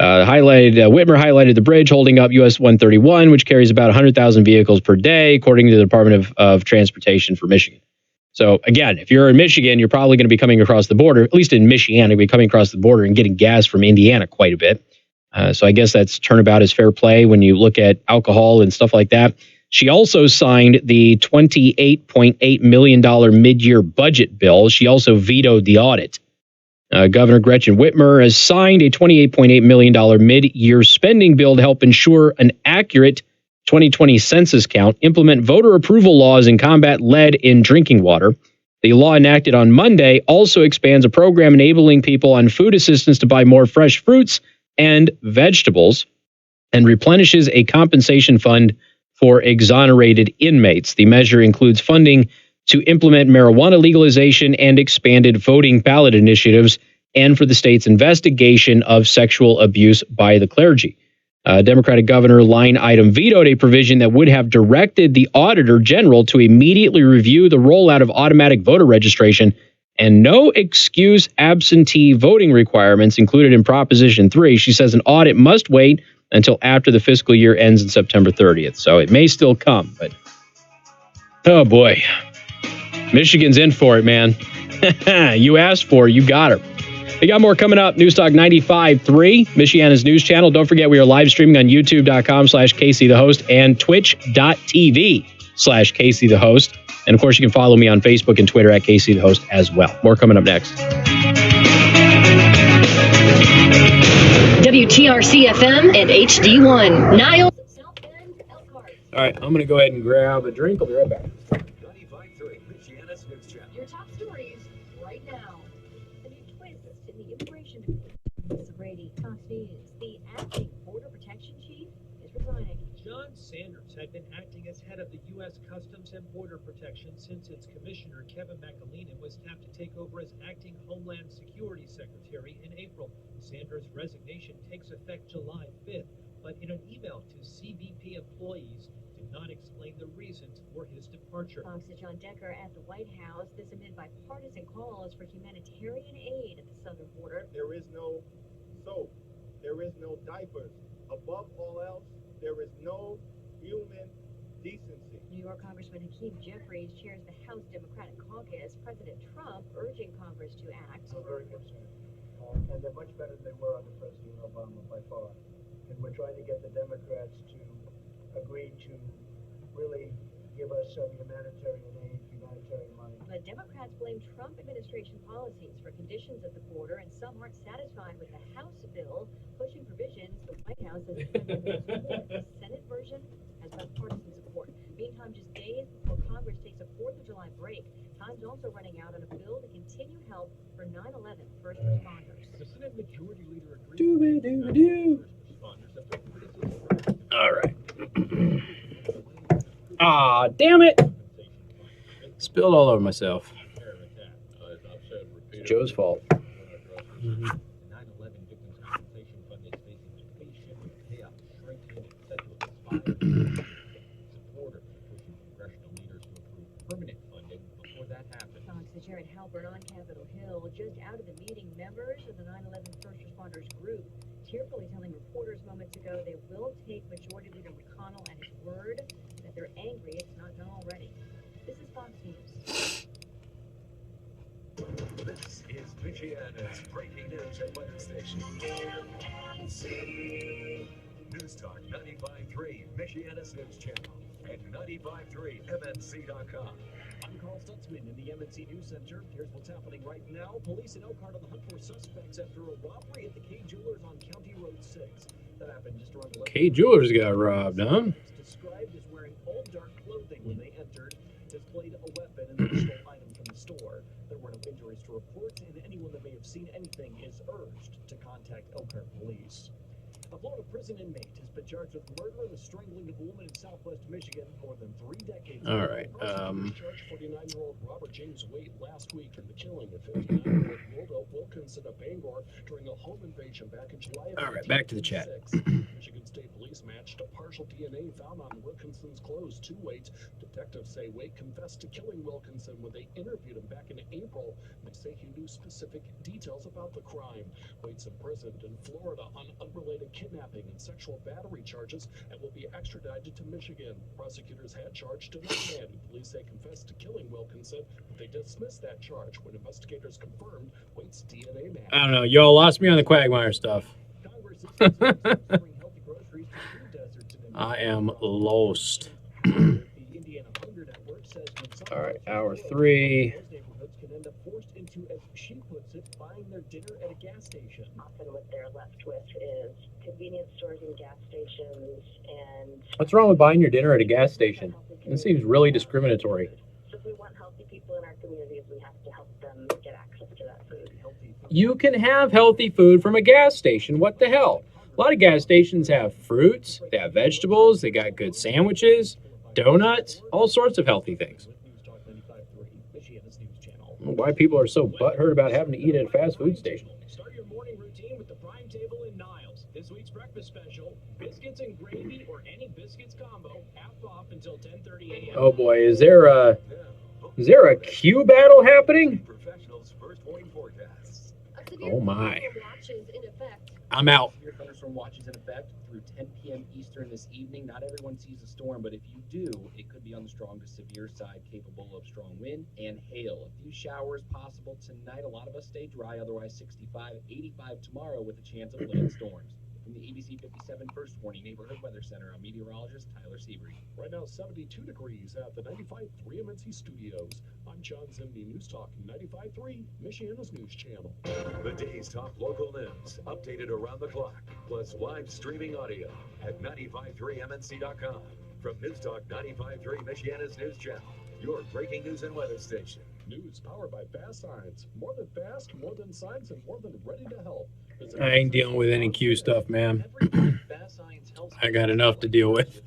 S3: Whitmer highlighted the bridge holding up US 131, which carries about 100,000 vehicles per day, according to the Department of Transportation for Michigan. So again, if you're in Michigan, you're probably going to be coming across the border, at least in Michigan, you'll be coming across the border and getting gas from Indiana quite a bit. So I guess that's turnabout is fair play when you look at alcohol and stuff like that. She also signed the $28.8 million mid-year budget bill. She also vetoed the audit. Governor Gretchen Whitmer has signed a $28.8 million mid-year spending bill to help ensure an accurate 2020 census count, implement voter approval laws, and combat lead in drinking water. The law enacted on Monday also expands a program enabling people on food assistance to buy more fresh fruits and vegetables and replenishes a compensation fund for exonerated inmates. The measure includes funding to implement marijuana legalization and expanded voting ballot initiatives and for the state's investigation of sexual abuse by the clergy. Democratic Governor line item vetoed a provision that would have directed the Auditor General to immediately review the rollout of automatic voter registration and no excuse absentee voting requirements included in Proposition 3. She says an audit must wait until after the fiscal year ends on September 30th. So it may still come, but oh boy. Michigan's in for it, man. You asked for it, you got her. We got more coming up. Newstalk 95.3, Michiana's news channel. Don't forget, we are live streaming on youtube.com/KC the Host and twitch.tv/KC the Host. And of course, you can follow me on Facebook and Twitter at KC the Host as well. More coming up next.
S4: WTRC FM and HD1. Niles.
S3: All right, I'm going to go ahead and grab a drink. I'll be right back.
S14: Your top stories right now. A new twist in the immigration. Brady, Fox News. The acting Border Protection Chief is resigning.
S15: John Sanders had been acting as head of the U.S. Customs and Border Protection since its commissioner, Kevin McAleenan, was tapped to take over as acting Homeland Security Secretary in April. Sanders' resignation takes effect July 5th, but in an email to CBP employees, did not explain the reasons for his departure.
S14: Fox's John Decker at the White House. This amid bipartisan calls for humanitarian aid at the southern border.
S16: There is no soap. There is no diapers. Above all else, there is no human decency.
S14: New York Congressman Hakeem Jeffries chairs the House Democratic Caucus. President Trump urging Congress to act.
S19: We're very concerned. And they're much better than they were under President Obama by far. And we're trying to get the Democrats to agree to really give us some humanitarian aid, humanitarian money.
S14: But Democrats blame Trump administration policies for conditions at the border, and some aren't satisfied with the House bill pushing provisions the White House has support. The Senate version has bipartisan support. Meantime, just days before Congress takes a 4th of July break, time's also running out on a bill to continue help for 9/11 first responders.
S15: The Senate Majority Leader agreed
S3: All right. Ah, damn it. Spilled all over myself. It's Joe's fault.
S15: 9/11 victims compensation fund is facing depletion with payouts shrinking and set to expire. Supporter pushing congressional leaders to approve permanent funding before that happens.
S14: Fox's Jared Halpern on Capitol Hill, just out of the meeting, members of the 9/11 first responders group tearfully telling reporters moments ago they will take Majority Leader McConnell at his word that they're angry it's not done already. This is Fox News.
S7: This is Michiana's breaking news and weather station. News Talk 95.3, Michiana's news channel, and 95.3MNC.com.
S5: I'm Carl Stutzman in the MNC News Center. Here's what's happening right now. Police in Elkhart on the hunt for suspects after a robbery at the K Jewelers on County Road 6. That happened just around 11.
S3: K Jewelers got robbed, huh?
S5: Described as wearing all dark clothing when they entered, displayed a weapon, and then stole items from the store. There were no injuries to report, and anyone that may have seen anything is urged to contact Elkhart Police. A Florida prison inmate has been charged with murder and strangling of a woman in southwest Michigan more than 3 decades ago.
S3: All right.
S2: Charged 49-year-old Robert James Waite last week in the killing of 59-year-old Wilda Wilkinson of Bangor during a home invasion back in July of
S3: All right, back to the chat.
S2: 1986. Michigan State Police matched a partial DNA found on Wilkinson's clothes to Waite. Detectives say Waite confessed to killing Wilkinson when they interviewed him back in April. They say he knew specific details about the crime. Waite's imprisoned in Florida on unrelated kidnapping and sexual battery charges and will be extradited to Michigan. Prosecutors had charged another man who police say confessed to killing Wilkinson, but they dismissed that charge when investigators confirmed Waite's DNA match.
S3: I don't know. Y'all lost me on the Quagmire stuff. I am lost. All right, hour 3.
S5: Can end up forced into, as she puts it, buying their dinner at a gas station.
S17: Often what they're left with is convenience stores and gas stations and...
S3: What's wrong with buying your dinner at a gas station? It seems really discriminatory.
S17: So if we want healthy people in our communities, we have to help them get access to that food.
S3: You can have healthy food from a gas station. What the hell? A lot of gas stations have fruits, they have vegetables, they got good sandwiches, donuts, all sorts of healthy things. I don't know why people are so butthurt about having to eat at a fast food station.
S5: Start your morning routine with the prime table in Niles. This week's breakfast special, biscuits and gravy or any biscuits combo, half off until 10:30 a.m.
S3: Oh boy, is there a Q battle happening?
S7: Professionals' first warning forecasts.
S3: Oh my. I'm out.
S21: Severe thunderstorm watches in effect through 10 p.m. Eastern this evening. Not everyone sees a storm, but if you do, it could be on the strong to severe side, capable of strong wind and hail. A few showers possible tonight. A lot of us stay dry, otherwise 65, 85 tomorrow with a chance of late storms. From the ABC 57 First Warning Neighborhood Weather Center, I'm meteorologist Tyler Seabury.
S2: Right now, 72 degrees at the 95.3 MNC studios. I'm John Zimney, News Talk 95.3, Michiana's news channel.
S7: The day's top local news, updated around the clock, plus live streaming audio at 95.3MNC.com. From News Talk 95.3, Michiana's news channel, your breaking news and weather station.
S2: News powered by Fast Signs. More than fast, more than signs, and more than ready to help.
S3: I ain't dealing with any Q stuff, man. I got enough to deal with.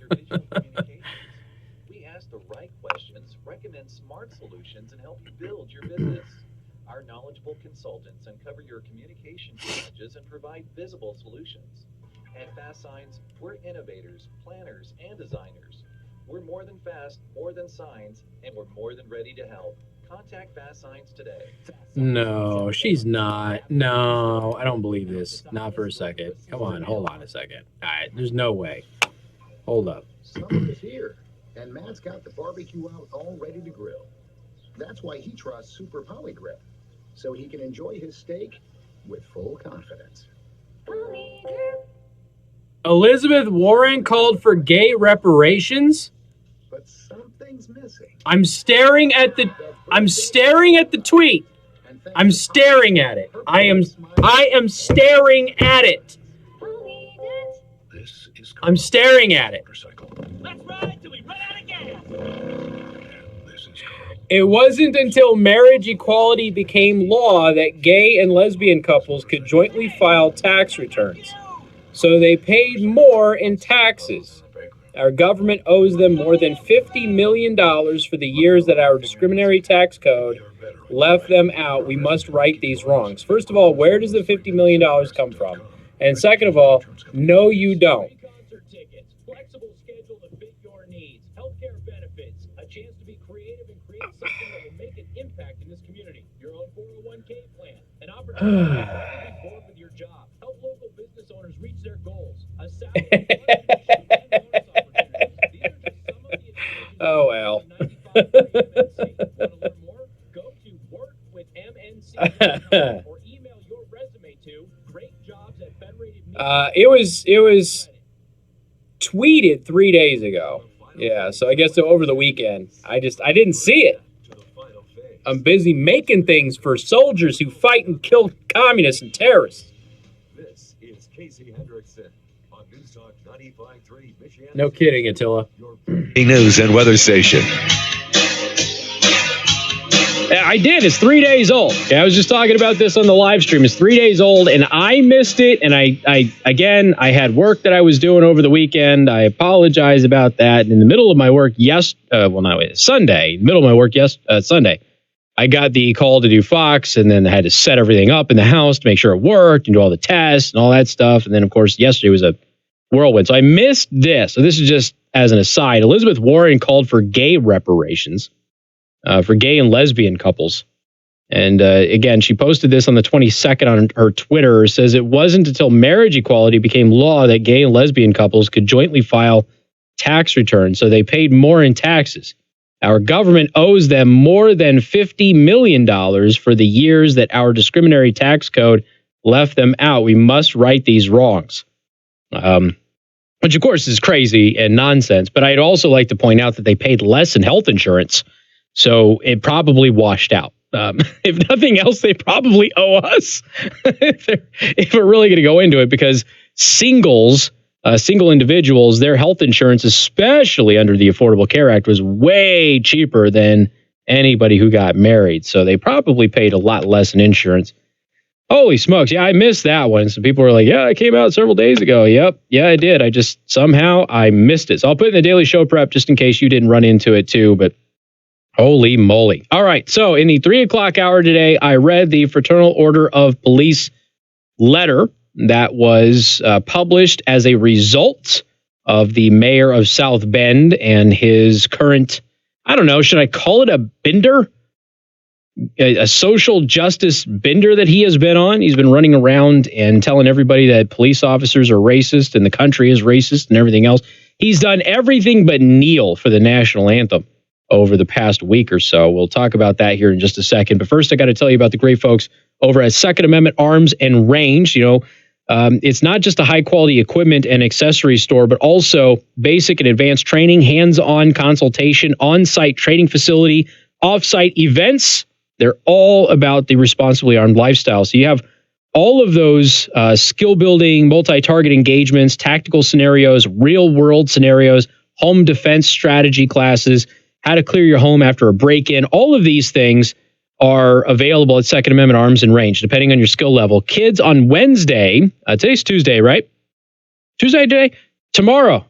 S20: We ask the right questions, recommend smart solutions, and help you build your business. Our knowledgeable consultants uncover your communication challenges and provide visible solutions. At Fast Signs, we're innovators, planners, and designers. We're more than fast, more than signs, and we're more than ready to help. Contact Fast Signs today.
S3: No, she's not. No, I don't believe this. Not for a second. Come on, hold on a second. All right, there's no way. Hold up.
S13: Summer is here, and Matt's got the barbecue out all ready to grill. That's why he trusts Super Poly Grip, so he can enjoy his steak with full confidence.
S3: Elizabeth Warren called for gay reparations?
S13: But something's missing.
S3: I'm staring at the tweet. I'm staring at it. I am staring at it. I'm staring at it. It wasn't until marriage equality became law that gay and lesbian couples could jointly file tax returns. So they paid more in taxes. Our government owes them more than $50 million for the years that our discriminatory tax code left them out. We must right these wrongs. First of all, where does the $50 million come from? And second of all, no, you don't.
S5: Concert tickets, flexible schedule to fit your needs, healthcare benefits, a chance to be creative and create something that will make an impact in this community. Your own 401k plan, an opportunity to be bored with your job, help local business owners reach their goals, a salary.
S3: Oh, well.
S5: Want to learn more? Go to workwithmnc.com.
S3: was tweeted 3 days ago. Yeah, so I guess over the weekend. I didn't see it. I'm busy making things for soldiers who fight and kill communists and terrorists.
S7: This is Casey Hendrickson on News Talk 95.3 Michigan.
S3: No kidding, Attila.
S8: News and weather station.
S3: I did. It's 3 days old. I was just talking about this on the live stream. It's 3 days old, and I missed it. And I had work that I was doing over the weekend. I apologize about that. And in the middle of my work Sunday, Sunday, I got the call to do Fox, and then I had to set everything up in the house to make sure it worked and do all the tests and all that stuff. And then, of course, yesterday was a whirlwind. So I missed this. So this is just as an aside. Elizabeth Warren called for gay reparations. For gay and lesbian couples. And again, she posted this on the 22nd on her Twitter. It says it wasn't until marriage equality became law that gay and lesbian couples could jointly file tax returns, so they paid more in taxes. Our government owes them more than $50 million for the years that our discriminatory tax code left them out. We must right these wrongs. Which, of course, is crazy and nonsense. But I'd also like to point out that they paid less in health insurance. So it probably washed out. If nothing else, they probably owe us if we're really going to go into it, because single individuals, their health insurance, especially under the Affordable Care Act, was way cheaper than anybody who got married. So they probably paid a lot less in insurance. Holy smokes. Yeah, I missed that one. So people were like, yeah, it came out several days ago. Yep. Yeah, I did. Somehow I missed it. So I'll put it in the daily show prep just in case you didn't run into it too. But holy moly. All right. So in the 3 o'clock hour today, I read the Fraternal Order of Police letter that was published as a result of the mayor of South Bend and his current, I don't know, should I call it a bender? A social justice bender that he has been on. He's been running around and telling everybody that police officers are racist and the country is racist and everything else. He's done everything but kneel for the national anthem over the past week or so. We'll talk about that here in just a second. But first, I got to tell you about the great folks over at Second Amendment Arms and Range. It's not just a high-quality equipment and accessory store, but also basic and advanced training, hands-on consultation, on-site training facility, off-site events. They're all about the responsibly armed lifestyle. So you have all of those skill-building, multi-target engagements, tactical scenarios, real-world scenarios, home defense strategy classes, how to clear your home after a break-in. All of these things are available at Second Amendment Arms and Range, depending on your skill level. Kids on Wednesday, today's Tuesday, right? Tuesday today? Tomorrow.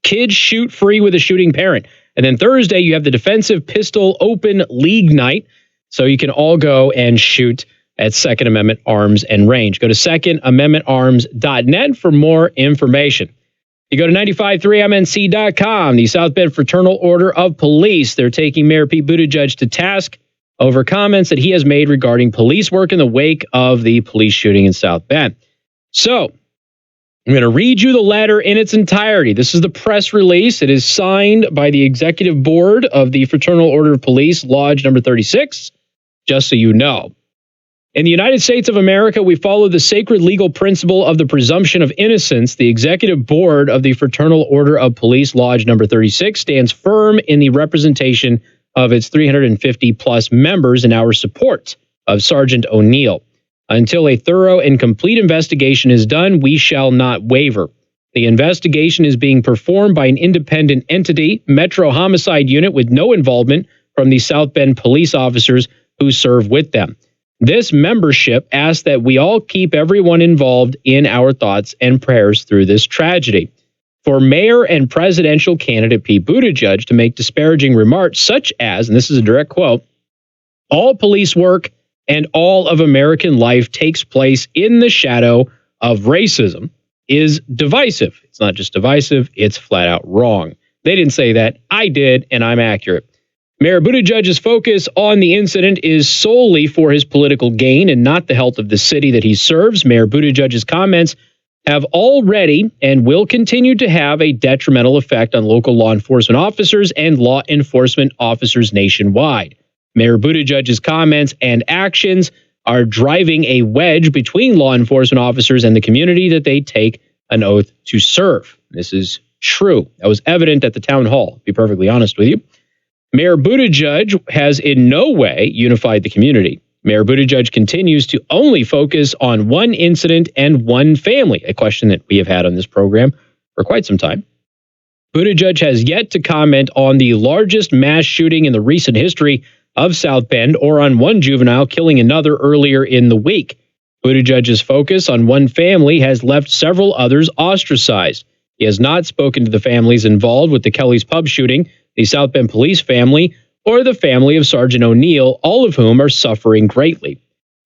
S3: Kids shoot free with a shooting parent. And then Thursday, you have the Defensive Pistol Open League Night. So you can all go and shoot at Second Amendment Arms and Range. Go to secondamendmentarms.net for more information. You go to 953mnc.com, the South Bend Fraternal Order of Police. They're taking Mayor Pete Buttigieg to task over comments that he has made regarding police work in the wake of the police shooting in South Bend. So I'm going to read you the letter in its entirety. This is the press release. It is signed by the executive board of the Fraternal Order of Police, Lodge number 36, just so you know. In the United States of America, we follow the sacred legal principle of the presumption of innocence. The executive board of the Fraternal Order of Police, Lodge number 36, stands firm in the representation of its 350-plus members in our support of Sergeant O'Neill. Until a thorough and complete investigation is done, we shall not waver. The investigation is being performed by an independent entity, Metro Homicide Unit, with no involvement from the South Bend police officers who serve with them. This membership asks that we all keep everyone involved in our thoughts and prayers through this tragedy. For mayor and presidential candidate Pete Buttigieg to make disparaging remarks such as, and this is a direct quote, all police work and all of American life takes place in the shadow of racism is divisive. It's not just divisive, it's flat out wrong. They didn't say that. I did, and I'm accurate. Mayor Buttigieg's focus on the incident is solely for his political gain and not the health of the city that he serves. Mayor Buttigieg's comments have already and will continue to have a detrimental effect on local law enforcement officers and law enforcement officers nationwide. Mayor Buttigieg's comments and actions are driving a wedge between law enforcement officers and the community that they take an oath to serve. This is true. That was evident at the town hall, to be perfectly honest with you. Mayor Buttigieg has in no way unified the community. Mayor Buttigieg continues to only focus on one incident and one family, a question that we have had on this program for quite some time. Buttigieg has yet to comment on the largest mass shooting in the recent history of South Bend or on one juvenile killing another earlier in the week. Buttigieg's focus on one family has left several others ostracized. He has not spoken to the families involved with the Kelly's Pub shooting, the South Bend police family, or the family of Sergeant O'Neill, all of whom are suffering greatly.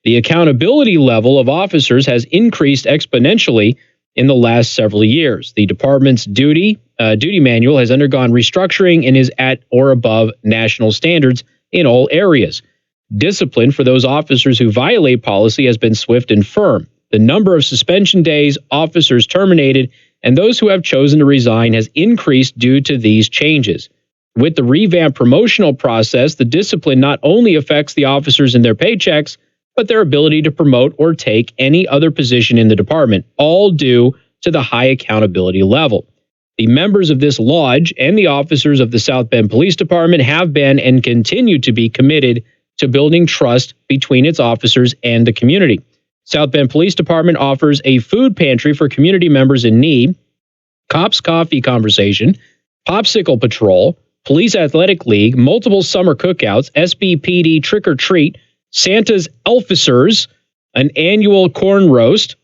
S3: The accountability level of officers has increased exponentially in the last several years. The department's duty manual has undergone restructuring and is at or above national standards in all areas. Discipline for those officers who violate policy has been swift and firm. The number of suspension days, officers terminated, and those who have chosen to resign has increased due to these changes. With the revamped promotional process, the discipline not only affects the officers and their paychecks, but their ability to promote or take any other position in the department, all due to the high accountability level. The members of this lodge and the officers of the South Bend Police Department have been and continue to be committed to building trust between its officers and the community. South Bend Police Department offers a food pantry for community members in need, Cops Coffee Conversation, Popsicle Patrol, Police Athletic League, multiple summer cookouts, SBPD Trick or Treat, Santa's Elficers, an annual corn roast,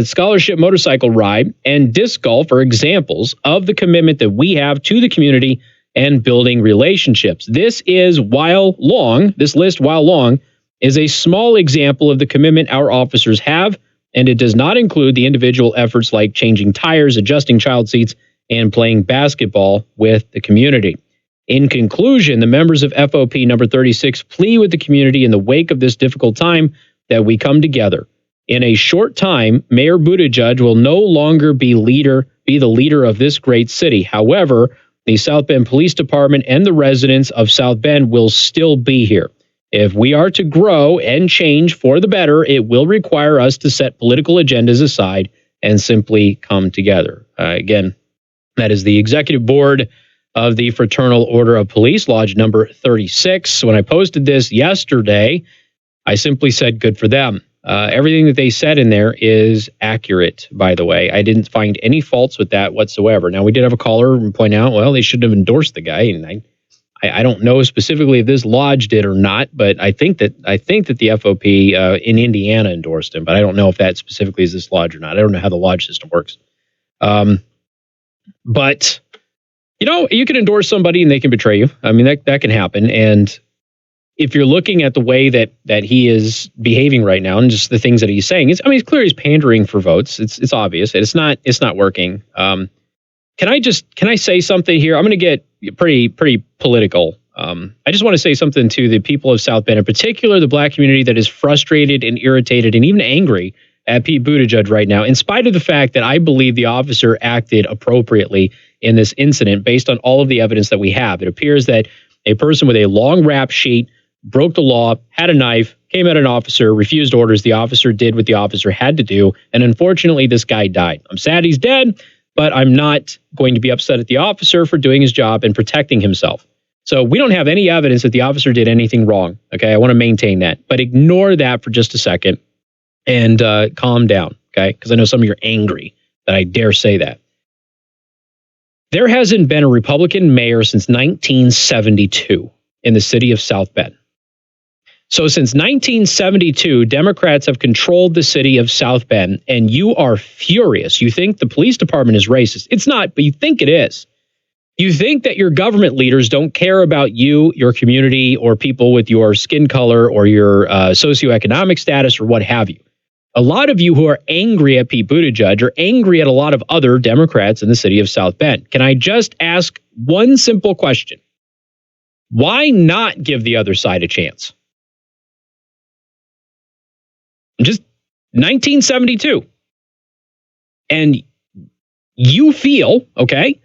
S3: scholarship motorcycle ride, and disc golf are examples of the commitment that we have to the community and building relationships. This list, while long, is a small example of the commitment our officers have, and it does not include the individual efforts like changing tires, adjusting child seats, and playing basketball with the community. In conclusion, the members of FOP number 36 plead with the community in the wake of this difficult time that we come together. In a short time, Mayor Buttigieg will no longer be the leader of this great city. However, the South Bend Police Department and the residents of South Bend will still be here. If we are to grow and change for the better, it will require us to set political agendas aside and simply come together. Again, that is the executive board of the Fraternal Order of Police, Lodge number 36. When I posted this yesterday, I simply said, good for them. Everything that they said in there is accurate, by the way. I didn't find any faults with that whatsoever. Now, we did have a caller point out, well, they shouldn't have endorsed the guy. And I don't know specifically if this lodge did or not, but I think that the FOP in Indiana endorsed him, but I don't know if that specifically is this lodge or not. I don't know how the lodge system works. But you can endorse somebody and they can betray you. I mean, that can happen. And if you're looking at the way that he is behaving right now and just the things that he's saying, it's clear he's pandering for votes. It's obvious. It's not working. Can I say something here? I'm going to get pretty political. I just want to say something to the people of South Bend, in particular the Black community that is frustrated and irritated and even angry at Pete Buttigieg right now, in spite of the fact that I believe the officer acted appropriately in this incident based on all of the evidence that we have. It appears that a person with a long rap sheet broke the law, had a knife, came at an officer, refused orders. The officer did what the officer had to do, and unfortunately, this guy died. I'm sad he's dead, but I'm not going to be upset at the officer for doing his job and protecting himself. So we don't have any evidence that the officer did anything wrong. Okay, I want to maintain that, but ignore that for just a second and calm down, okay? Because I know some of you are angry that I dare say that. There hasn't been a Republican mayor since 1972 in the city of South Bend. So since 1972, Democrats have controlled the city of South Bend, and you are furious. You think the police department is racist. It's not, but you think it is. You think that your government leaders don't care about you, your community, or people with your skin color or your socioeconomic status or what have you. A lot of you who are angry at Pete Buttigieg are angry at a lot of other Democrats in the city of South Bend. Can I just ask one simple question? Why not give the other side a chance? Just 1972. And you feel, okay,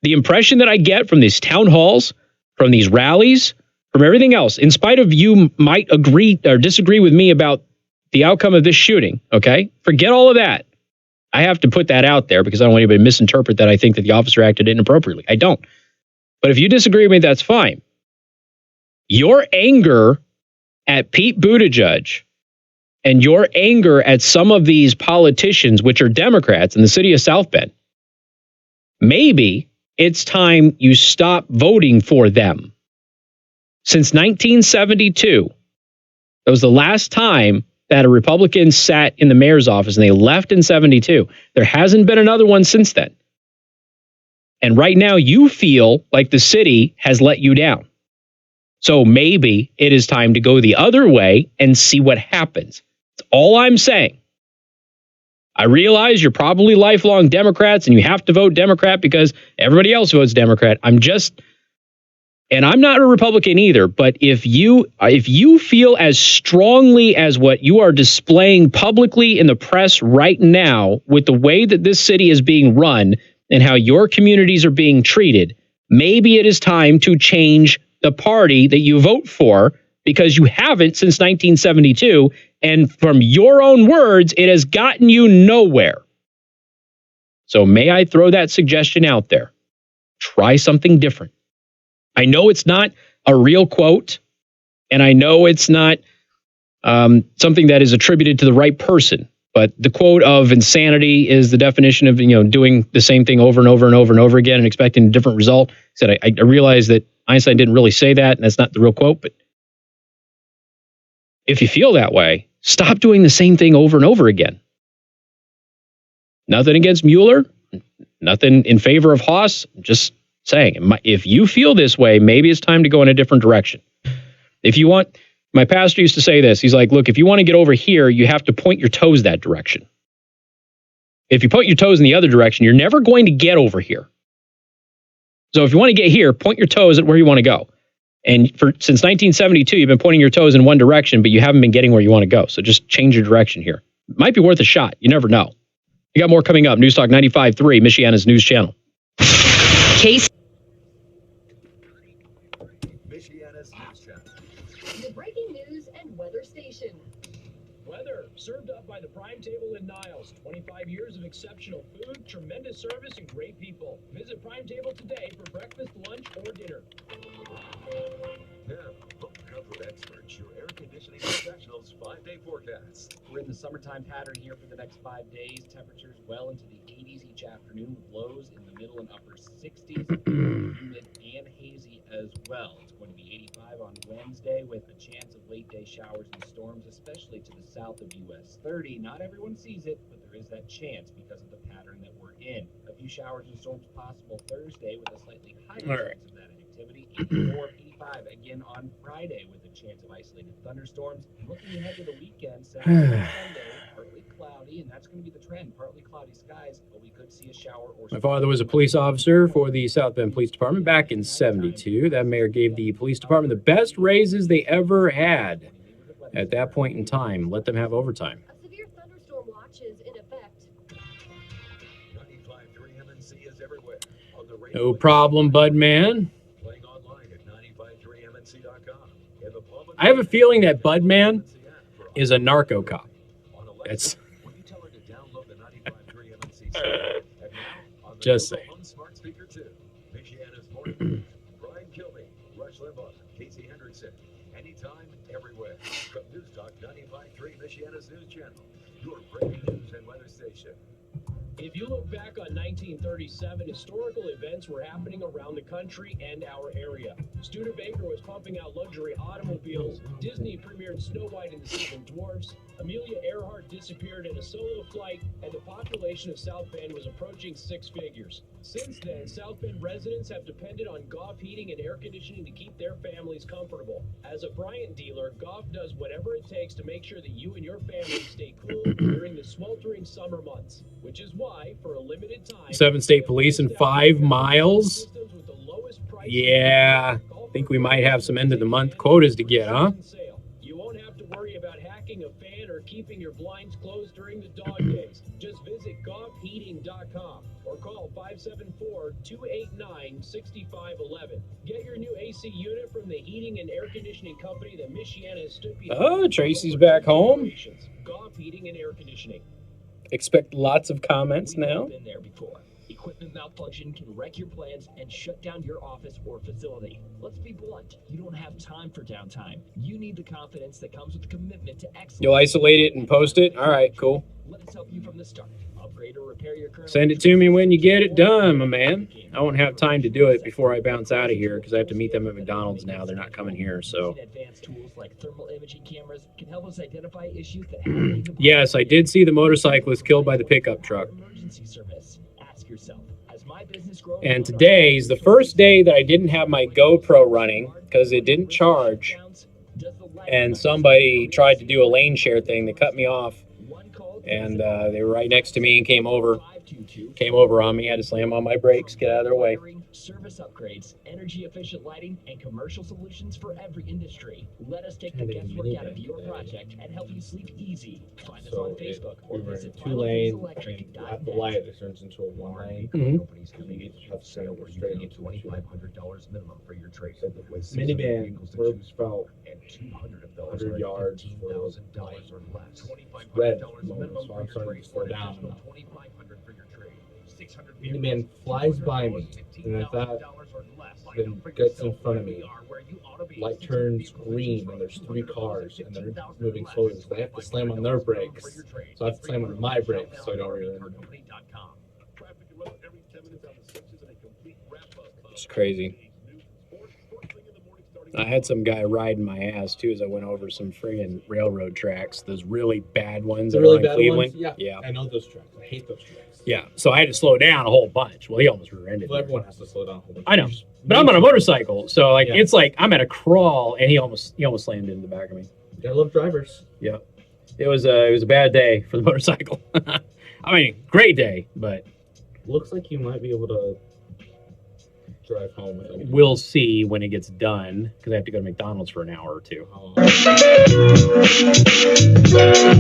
S3: the impression that I get from these town halls, from these rallies, from everything else, in spite of you might agree or disagree with me about the outcome of this shooting, okay? Forget all of that. I have to put that out there because I don't want anybody to misinterpret that I think that the officer acted inappropriately. I don't. But if you disagree with me, that's fine. Your anger at Pete Buttigieg and your anger at some of these politicians, which are Democrats in the city of South Bend, maybe it's time you stop voting for them. Since 1972, that was the last time that a Republican sat in the mayor's office, and they left in 72. There hasn't been another one since then. And right now you feel like the city has let you down. So maybe it is time to go the other way and see what happens. That's all I'm saying. I realize you're probably lifelong Democrats and you have to vote Democrat because everybody else votes Democrat. And I'm not a Republican either, but if you feel as strongly as what you are displaying publicly in the press right now with the way that this city is being run and how your communities are being treated, maybe it is time to change the party that you vote for because you haven't since 1972. And from your own words, it has gotten you nowhere. So may I throw that suggestion out there? Try something different. I know it's not a real quote, and I know it's not something that is attributed to the right person. But the quote of insanity is the definition of doing the same thing over and over and over and over again and expecting a different result. I realize that Einstein didn't really say that, and that's not the real quote. But if you feel that way, stop doing the same thing over and over again. Nothing against Mueller, nothing in favor of Haas. Just saying, if you feel this way, maybe it's time to go in a different direction. If you want, my pastor used to say this. He's like, look, if you want to get over here, you have to point your toes that direction. If you point your toes in the other direction, you're never going to get over here. So if you want to get here, point your toes at where you want to go. And since 1972, you've been pointing your toes in one direction, but you haven't been getting where you want to go. So just change your direction here. Might be worth a shot. You never know. You got more coming up. News Talk 95.3, Michiana's news channel.
S4: Case.
S7: Michiana's news channel.
S18: The breaking news and weather station.
S5: Weather, served up by the Prime Table in Niles. 25 years of exceptional food, tremendous service, and great people. Visit Prime Table today for breakfast, lunch, or dinner.
S7: Now, Home Comfort Experts, your air conditioning professionals' 5-day forecast.
S21: We're in the summertime pattern here for the next 5 days. Temperatures well into the 80s each afternoon with lows in the middle and upper 60s. Humid and hazy as well. It's going to be 85 on Wednesday with a chance of late day showers and storms, especially to the south of US 30. Not everyone sees it, but there is that chance because of the pattern that we're in. A few showers and storms possible Thursday with a slightly higher chance of that activity. 84, 85 again on Friday with a chance of isolated thunderstorms. Looking ahead to the weekend, Saturday and Sunday, partly cloudy, and that's going to be the trend. Partly cloudy skies, but we could see a shower or
S3: My father was a police officer for the South Bend Police Department back in 72. That mayor gave the police department the best raises they ever had at that point in time. Let them have overtime.
S18: A severe thunderstorm watch is in effect.
S7: 95.3 MNC is everywhere. On the
S3: No problem, bud man.
S7: Playing online at 953mnc.com. And the public
S3: I have a feeling that Budman is a narco cop. That's
S7: when you tell her to download the 95.3 MNC station. And now on the
S3: just
S7: Google
S3: saying.
S7: Home Smart Speaker 2. Michiana's Morning News. Brian Kilby, Rush Limbaugh, Casey Hendrickson. Anytime, everywhere. From News Talk 95.3 Michiana's news channel. Your breaking news and weather station.
S5: If you look back on 1937, historical events were happening around the country and our area. Studebaker was pumping out luxury automobiles, Disney premiered Snow White and the Seven Dwarfs, Amelia Earhart disappeared in a solo flight, and the population of South Bend was approaching 6 figures. Since then, South Bend residents have depended on Goff heating and air conditioning to keep their families comfortable. As a Bryant dealer, Goff does whatever it takes to make sure that you and your family stay cool during the sweltering summer months, which is why, for a limited time,
S3: 7 state police in 5 miles. Yeah, I think we might have some end of the month quotas to get, huh?
S5: You won't have to worry about hacking a fan or keeping your blinds closed during the dog days. Just visit goffheating.com or call 574-289-6511. Get your new AC unit from the heating and air conditioning company that Michiana has stood behind.
S3: Oh, Tracy's back home.
S5: Goff Heating and Air Conditioning.
S3: expect lots of comments now.
S1: Been there before. Equipment malfunction can wreck your plans and shut down your office or facility. Let's be blunt. You don't have time for downtime. You need the confidence that comes with the commitment to excellence.
S3: You'll isolate it and post it? All right, cool.
S1: Let us help you from the start. Upgrade or repair your current.
S3: Send it to me when you get it done, my man. I won't have time to do it before I bounce out of here because I have to meet them at McDonald's now. They're not coming here, so.
S1: Advanced tools like thermal imaging cameras can help us identify issues that haven't even.
S3: Yes, I did see the motorcyclist killed by the pickup truck.
S1: Emergency service. Ask yourself, has my business grown?
S3: And today is the first day that I didn't have my GoPro running because it didn't charge. And somebody tried to do a lane share thing. They cut me off. And they were right next to me and came over on me. I had to slam on my brakes, get out of their way.
S1: Service upgrades, energy efficient lighting, and commercial solutions for every industry. Let us take the guesswork out of your project and help you sleep easy. Find us on Facebook or visit
S12: 2-lane, and at the light it turns into a 1-lane.
S2: Companies can make it tough sale where you can get $2,500 minimum for your trade. With 600
S12: Minivan,
S2: vehicles to
S12: we're
S2: choose from,
S12: about
S2: and 200 of those
S12: 100
S2: are
S12: yards
S2: $15,000 or less.
S12: red,
S2: $2,500 minimum
S12: so
S2: for
S12: I'm
S2: your
S12: starting
S2: trade.
S12: to slow down.
S2: $2,500 for your trade. 600
S12: Minivan flies by me, and if that then gets in front of me, light turns green, and there's 3 cars, and they're moving slowly, so they have to slam on their brakes. So I have to slam on my brakes so I don't really.
S3: It's crazy. I had some guy riding my ass too as I went over some friggin' railroad tracks. Those really bad ones
S12: The
S3: that
S12: really
S3: are in
S12: bad
S3: Cleveland.
S12: ones?
S3: Yeah.
S12: I know those tracks. I hate those tracks.
S3: Yeah. So I had to slow down a whole bunch. Well, he almost rear-ended
S12: Well,
S3: me.
S12: everyone has to slow down a whole bunch.
S3: I know. But I'm on a motorcycle, so like
S12: Yeah.
S3: it's like I'm at a crawl and he almost slammed into the back of me.
S12: I love drivers.
S3: Yeah. It was a bad day for the motorcycle. I mean, great day, but
S12: Looks like you might be able to drive home with it.
S3: we'll see when it gets done because I have to go to McDonald's for an hour or two.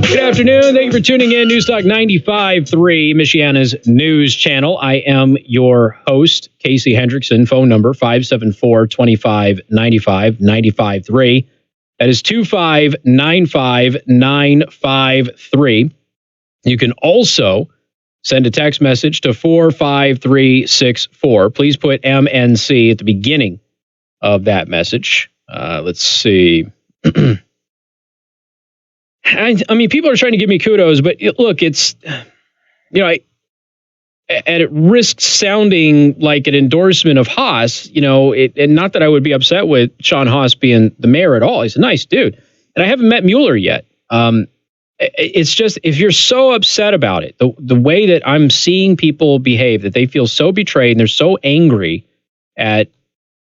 S3: Good afternoon. Thank you for tuning in. Newstalk 95.3, Michiana's news channel. I am your host, Casey Hendrickson. Phone number 574-2595-95.3. That is 2595953. You can also send a text message to 45364. Please put MNC at the beginning of that message. Let's see. I mean, people are trying to give me kudos, but look, it's, at risk sounding like an endorsement of Haas, and not that I would be upset with Sean Haas being the mayor at all. He's a nice dude. And I haven't met Mueller yet. It's just, if you're so upset about it, the way that I'm seeing people behave, that they feel so betrayed and they're so angry at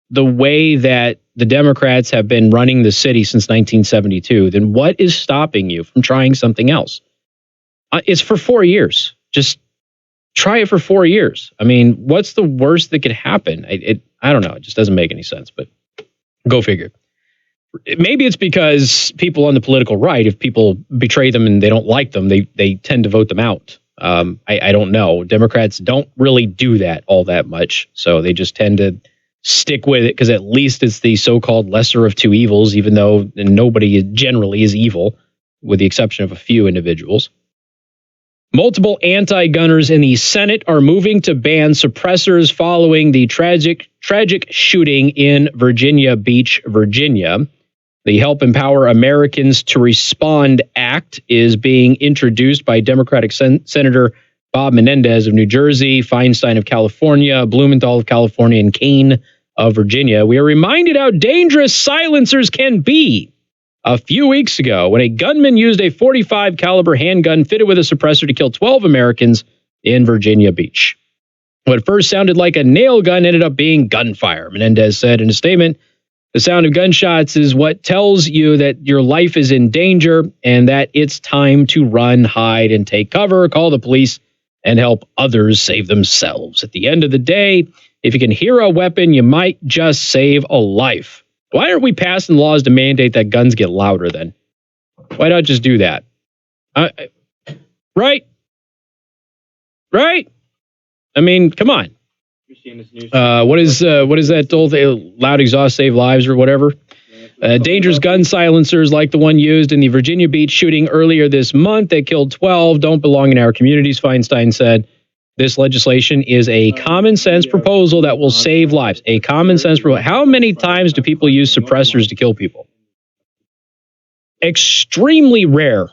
S3: the way that the Democrats have been running the city since 1972, then what is stopping you from trying something else? It's for 4 years. Just try it for 4 years. I mean, what's the worst that could happen? I don't know. It just doesn't make any sense, but go figure. Maybe it's because people on the political right, if people betray them and they don't like them, they tend to vote them out. I don't know. Democrats don't really do that all that much. So they just tend to stick with it because at least it's the so-called lesser of two evils, even though nobody generally is evil, with the exception of a few individuals. Multiple anti-gunners in the Senate are moving to ban suppressors following the tragic shooting in Virginia Beach, Virginia. The Help Empower Americans to Respond Act is being introduced by Democratic Senator Bob Menendez of New Jersey, Feinstein of California, Blumenthal of California, and Kane of Virginia. We are reminded how dangerous silencers can be. A few weeks ago, when a gunman used a .45 caliber handgun fitted with a suppressor to kill 12 Americans in Virginia Beach. What first sounded like a nail gun ended up being gunfire, Menendez said in a statement. The sound of gunshots is what tells you that your life is in danger and that it's time to run, hide, and take cover, call the police, and help others save themselves. At the end of the day, if you can hear a weapon, you might just save a life. Why aren't we passing laws to mandate that guns get louder then? Why not just do that? Right? I mean, come on. What is that old loud exhaust save lives or whatever? Dangerous gun silencers like the one used in the Virginia Beach shooting earlier this month that killed 12 don't belong in our communities, Feinstein said. This legislation is a common sense proposal that will save lives. A common sense proposal. How many times do people use suppressors to kill people? Extremely rare.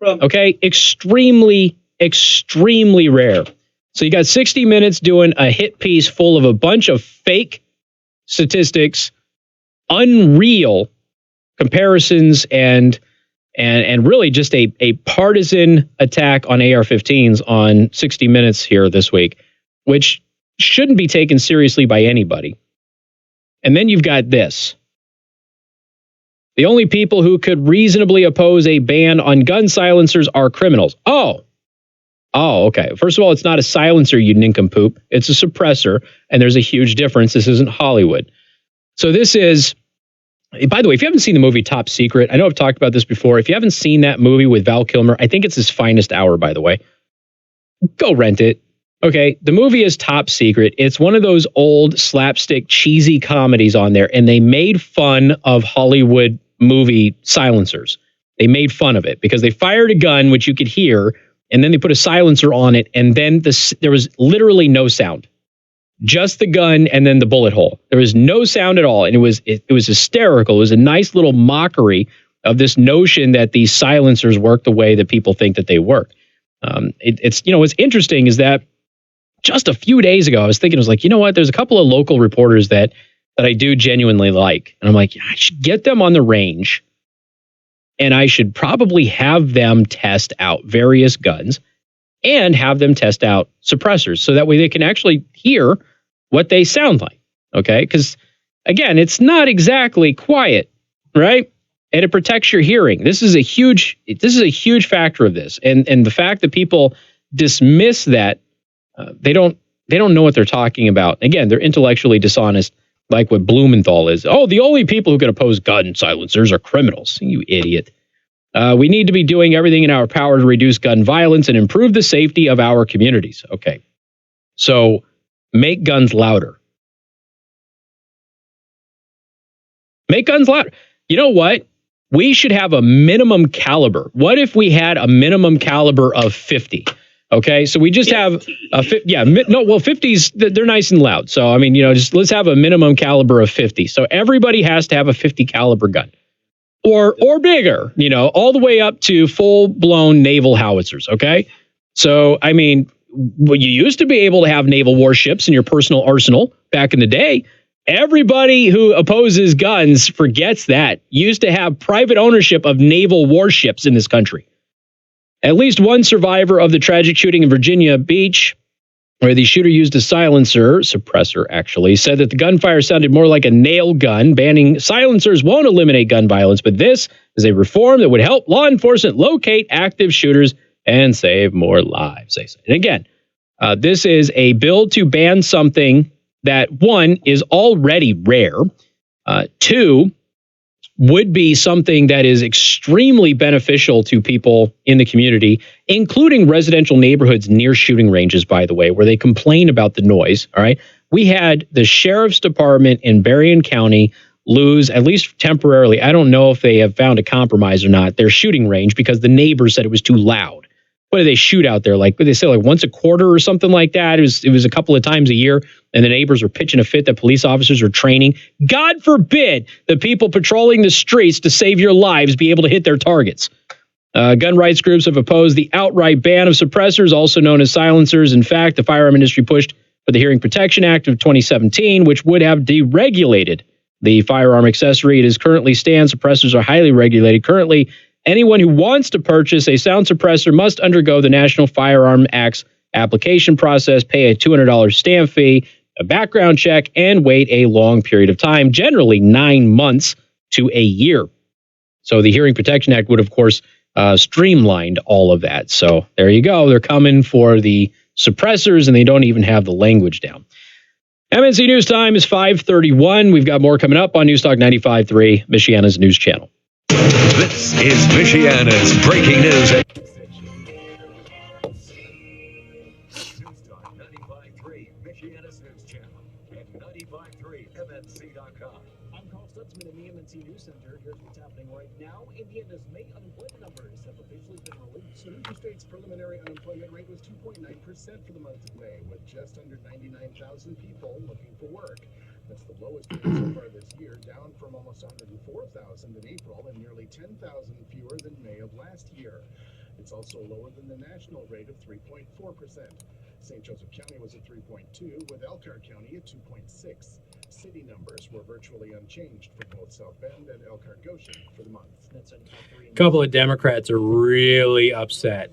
S3: Okay? Extremely, extremely rare. So you got 60 Minutes doing a hit piece full of a bunch of fake statistics, unreal comparisons, and really just a partisan attack on AR-15s on 60 Minutes here this week, which shouldn't be taken seriously by anybody. And then you've got this. The only people who could reasonably oppose a ban on gun silencers are criminals. Oh, okay. First of all, it's not a silencer, you nincompoop. It's a suppressor, and there's a huge difference. This isn't Hollywood. So this is... By the way, if you haven't seen the movie Top Secret, I know I've talked about this before. If you haven't seen that movie with Val Kilmer, I think it's his finest hour, by the way. Go rent it. Okay, the movie is Top Secret. It's one of those old slapstick cheesy comedies on there, and they made fun of Hollywood movie silencers. They made fun of it because they fired a gun, which you could hear, and then they put a silencer on it, and then there was literally no sound. Just the gun and then the bullet hole. There was no sound at all, and it was hysterical. It was a nice little mockery of this notion that these silencers work the way that people think that they work. What's interesting is that just a few days ago, I was thinking, I was like, you know what? There's a couple of local reporters that I do genuinely like, and I'm like, I should get them on the range, and I should probably have them test out various guns and have them test out suppressors, so that way they can actually hear what they sound like, okay? Because, again, it's not exactly quiet, right? And it protects your hearing. This is a huge factor of this. And the fact that people dismiss that, they don't know what they're talking about. Again, they're intellectually dishonest, like what Blumenthal is. Oh, the only people who can oppose gun silencers are criminals. You idiot. We need to be doing everything in our power to reduce gun violence and improve the safety of our communities. Okay. So make guns louder. Make guns louder. You know what? We should have a minimum caliber. What if we had a minimum caliber of 50? Okay, so we just have a 50s, they're nice and loud. So, I mean, just let's have a minimum caliber of 50. So everybody has to have a 50 caliber gun. Or bigger, all the way up to full-blown naval howitzers, okay? So, I mean, you used to be able to have naval warships in your personal arsenal back in the day. Everybody who opposes guns forgets that. You used to have private ownership of naval warships in this country. At least one survivor of the tragic shooting in Virginia Beach, where the shooter used a suppressor actually, said that the gunfire sounded more like a nail gun. Banning silencers won't eliminate gun violence, but this is a reform that would help law enforcement locate active shooters and save more lives, they say. And again, this is a bill to ban something that, one, is already rare, two, would be something that is extremely beneficial to people in the community, including residential neighborhoods near shooting ranges, by the way, where they complain about the noise, all right? We had the sheriff's department in Berrien County lose, at least temporarily, I don't know if they have found a compromise or not, their shooting range because the neighbors said it was too loud. What do they shoot out there? Like, what they say, like once a quarter or something like that? It was a couple of times a year, and the neighbors were pitching a fit that police officers are training. God forbid the people patrolling the streets to save your lives be able to hit their targets. Gun rights groups have opposed the outright ban of suppressors, also known as silencers. In fact, the firearm industry pushed for the Hearing Protection Act of 2017, which would have deregulated the firearm accessory. It is currently stands. Suppressors are highly regulated. Currently, anyone who wants to purchase a sound suppressor must undergo the National Firearm Act's application process, pay a $200 stamp fee, a background check, and wait a long period of time, generally 9 months to a year. So the Hearing Protection Act would, of course, streamlined all of that. So there you go. They're coming for the suppressors, and they don't even have the language down. MNC News Time is 5:31. We've got more coming up on News Talk 95.3, Michiana's news channel.
S8: This is Michiana's breaking news.
S7: News Talk 95.3, Michiana's news channel. and 95.3 MNC.com.
S5: I'm Carl Stutzman in the MNC News Center. Here's what's happening right now. Indiana's May unemployment numbers have officially been released.
S2: So New State's preliminary unemployment rate was 2.9% for the month of May, with just under 99,000 people looking for work. That's the lowest rate so far this year, down from almost 104,000 in April and nearly 10,000 fewer than May of last year. It's also lower than the national rate of 3.4%. St. Joseph County was at 3.2, with Elkhart County at 2.6. City numbers were virtually unchanged for both South Bend and Elkhart Goshen for the month.
S3: A couple of Democrats are really upset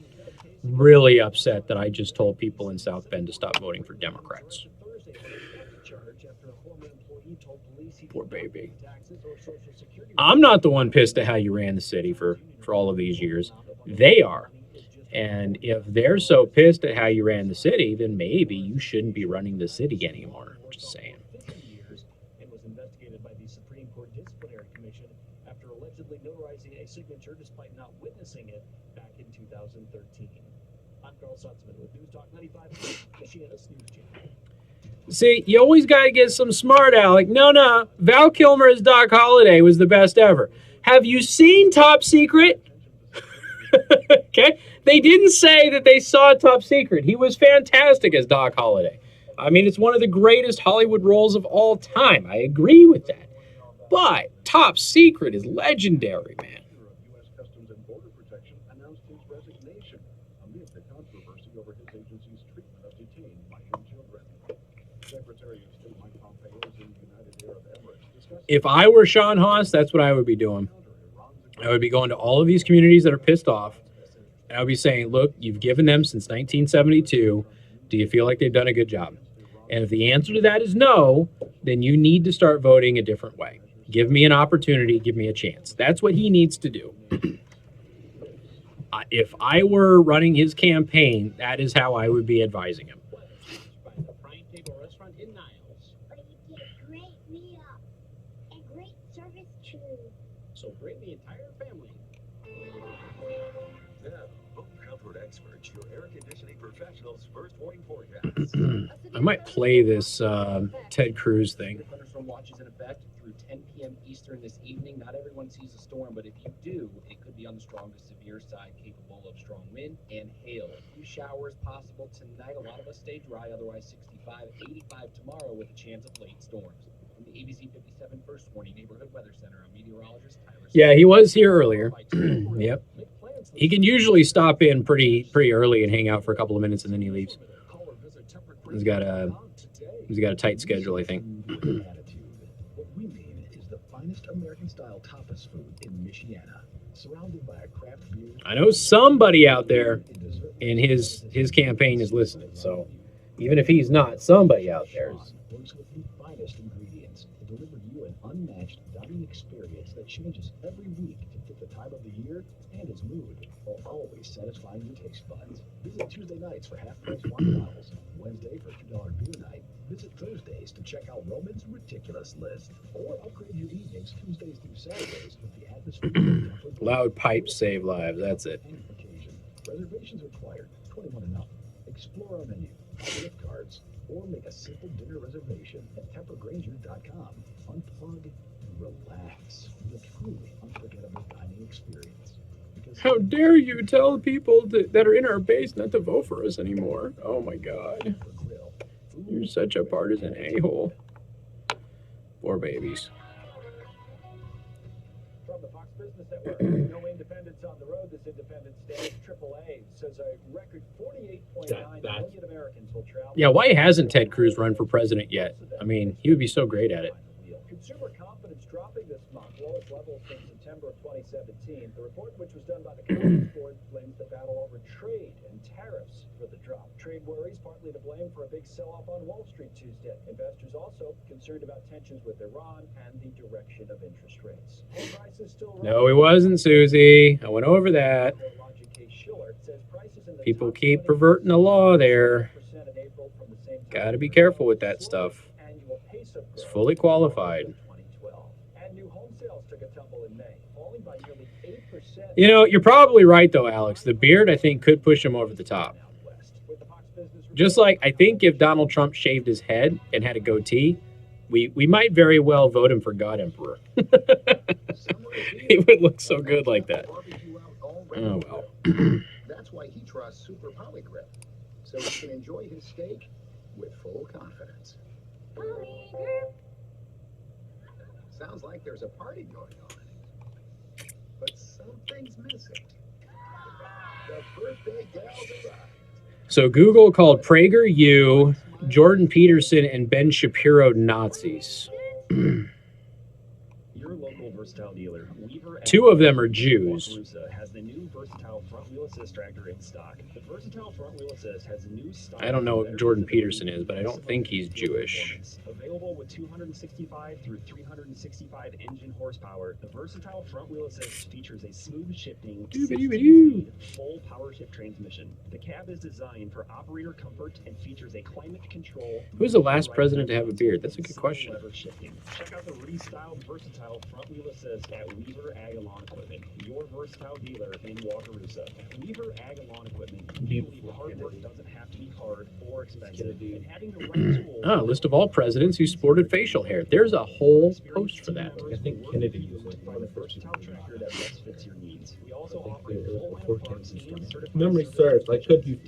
S3: that I just told people in South Bend to stop voting for Democrats. Poor baby. I'm not the one pissed at how you ran the city for all of these years. They are. And if they're so pissed at how you ran the city, then maybe you shouldn't be running the city anymore. Just saying.
S5: And was investigated by the Supreme Court Disciplinary Commission after allegedly notarizing a signature despite not witnessing it back in 2013. I'm Carl Stutzman with News Talk 95, Michiana's News Channel.
S3: See, you always got to get some smart, Alec. No. Val Kilmer as Doc Holliday was the best ever. Have you seen Top Secret? Okay. They didn't say that they saw Top Secret. He was fantastic as Doc Holliday. I mean, it's one of the greatest Hollywood roles of all time. I agree with that. But Top Secret is legendary, man.
S11: U.S. Customs and Border Protection announced his resignation amid the controversy over his agency's treatment of detained migrant children. Secretary of State Mike Pompeo is in the United Arab Emirates discussing.
S3: If I were Sean Haas, that's what I would be doing. I would be going to all of these communities that are pissed off, and I would be saying, look, you've given them since 1972. Do you feel like they've done a good job? And if the answer to that is no, then you need to start voting a different way. Give me an opportunity, give me a chance. That's what he needs to do. If I were running his campaign, that is how I would be advising him.
S5: So bring the entire family.
S7: Now, Home Comfort Experts, your air conditioning professionals' first warning forecast.
S3: I might play this Ted Cruz thing.
S21: Thunderstorm watch is in effect through 10 p.m. Eastern this evening. Not everyone sees a storm, but if you do, it could be on the strong to severe side, capable of strong wind and hail. A few showers possible tonight. A lot of us stay dry, otherwise 65, 85 tomorrow with a chance of late storms. From the ABC 57 First Warning Neighborhood Weather Center, I'm meteorologist Tyler.
S3: Yeah, he was here earlier. Yep. He can usually stop in pretty early and hang out for a couple of minutes, and then he leaves. He's got a tight schedule, I think.
S6: What we mean is the finest American-style tapas food in Michiana, surrounded by a craft beer.
S3: I know somebody out there in his campaign is listening, so even if he's not, somebody out there is.
S6: Works with the finest ingredients to deliver you an unmatched dining experience that changes every week to fit the time of the year and its mood, while always satisfying your taste buds. Visit Tuesday nights for half-price wine bottles, Wednesday for $2 beer night. Visit Thursdays to check out Roman's Ridiculous List, or upgrade your evenings Tuesdays through Saturdays with the atmosphere.
S3: Loud pipes save lives. That's it.
S6: Occasion. Reservations required. 21 and up. Explore our menu, gift cards, or make a simple dinner reservation at TemperGranger.com. Unplug and relax with a truly unforgettable dining experience.
S3: How dare you tell people that are in our base not to vote for us anymore? Oh my God. You're such a partisan a-hole. Poor babies.
S5: From the Fox Business Network, no independents on the road. This independent stands AAA says a record 48.9 million Americans will travel.
S3: Yeah, why hasn't Ted Cruz run for president yet? I mean, he would be so great at it.
S5: Consumer confidence dropping this month, lowest level since September of 2017. The report, which was done by the Conference Board, blames the battle over trade and tariffs for the drop. Trade worries partly to blame for a big sell-off on Wall Street Tuesday. Investors also concerned about tensions with Iran and the direction of interest rates. Home prices still rise.
S3: No, he wasn't, Susie. I went over that. People keep perverting the law there. Got to be careful with that stuff. It's fully qualified. You know, you're probably right, though, Alex. The beard, I think, could push him over the top.
S5: With the Fox Business
S3: Just like I think if Donald Trump shaved his head and had a goatee, we might very well vote him for God Emperor. He would look so good like that. Oh, well.
S13: That's why he trusts Super Polygrip, so he can enjoy his steak with full confidence. Sounds like there's a party going on, but something's missing. The birthday gals arrived.
S3: So Google called PragerU, Jordan Peterson, and Ben Shapiro Nazis.
S1: Your local versatile dealer, Weaver.
S3: Two of them are Jews.
S1: Has the new versatile front wheel assist tractor in stock. The versatile front wheel assist has a new style.
S3: I don't know what Jordan Peterson is, but I don't think he's Jewish.
S1: Available with 265 through 365 engine horsepower, the versatile front wheel assist features a smooth shifting 16-speed full power shift transmission. The cab is designed for operator comfort and features a climate control.
S3: Who's the last president to have a beard? That's a good question.
S1: Check out the restyled versatile front wheel assist at Weaver Ag and Lawn Equipment, your versatile dealer in Wakarusa. Weaver Ag and Lawn Equipment, we believe hard work doesn't have to be hard or expensive, and having the right tools.
S3: Ah, list of all presidents who sported facial hair. There's a whole post for that.
S12: I think Kennedy was like
S1: Find the versatile tractor that best fits your needs. We also offer a full line of parts and certified
S12: memory serves. I could be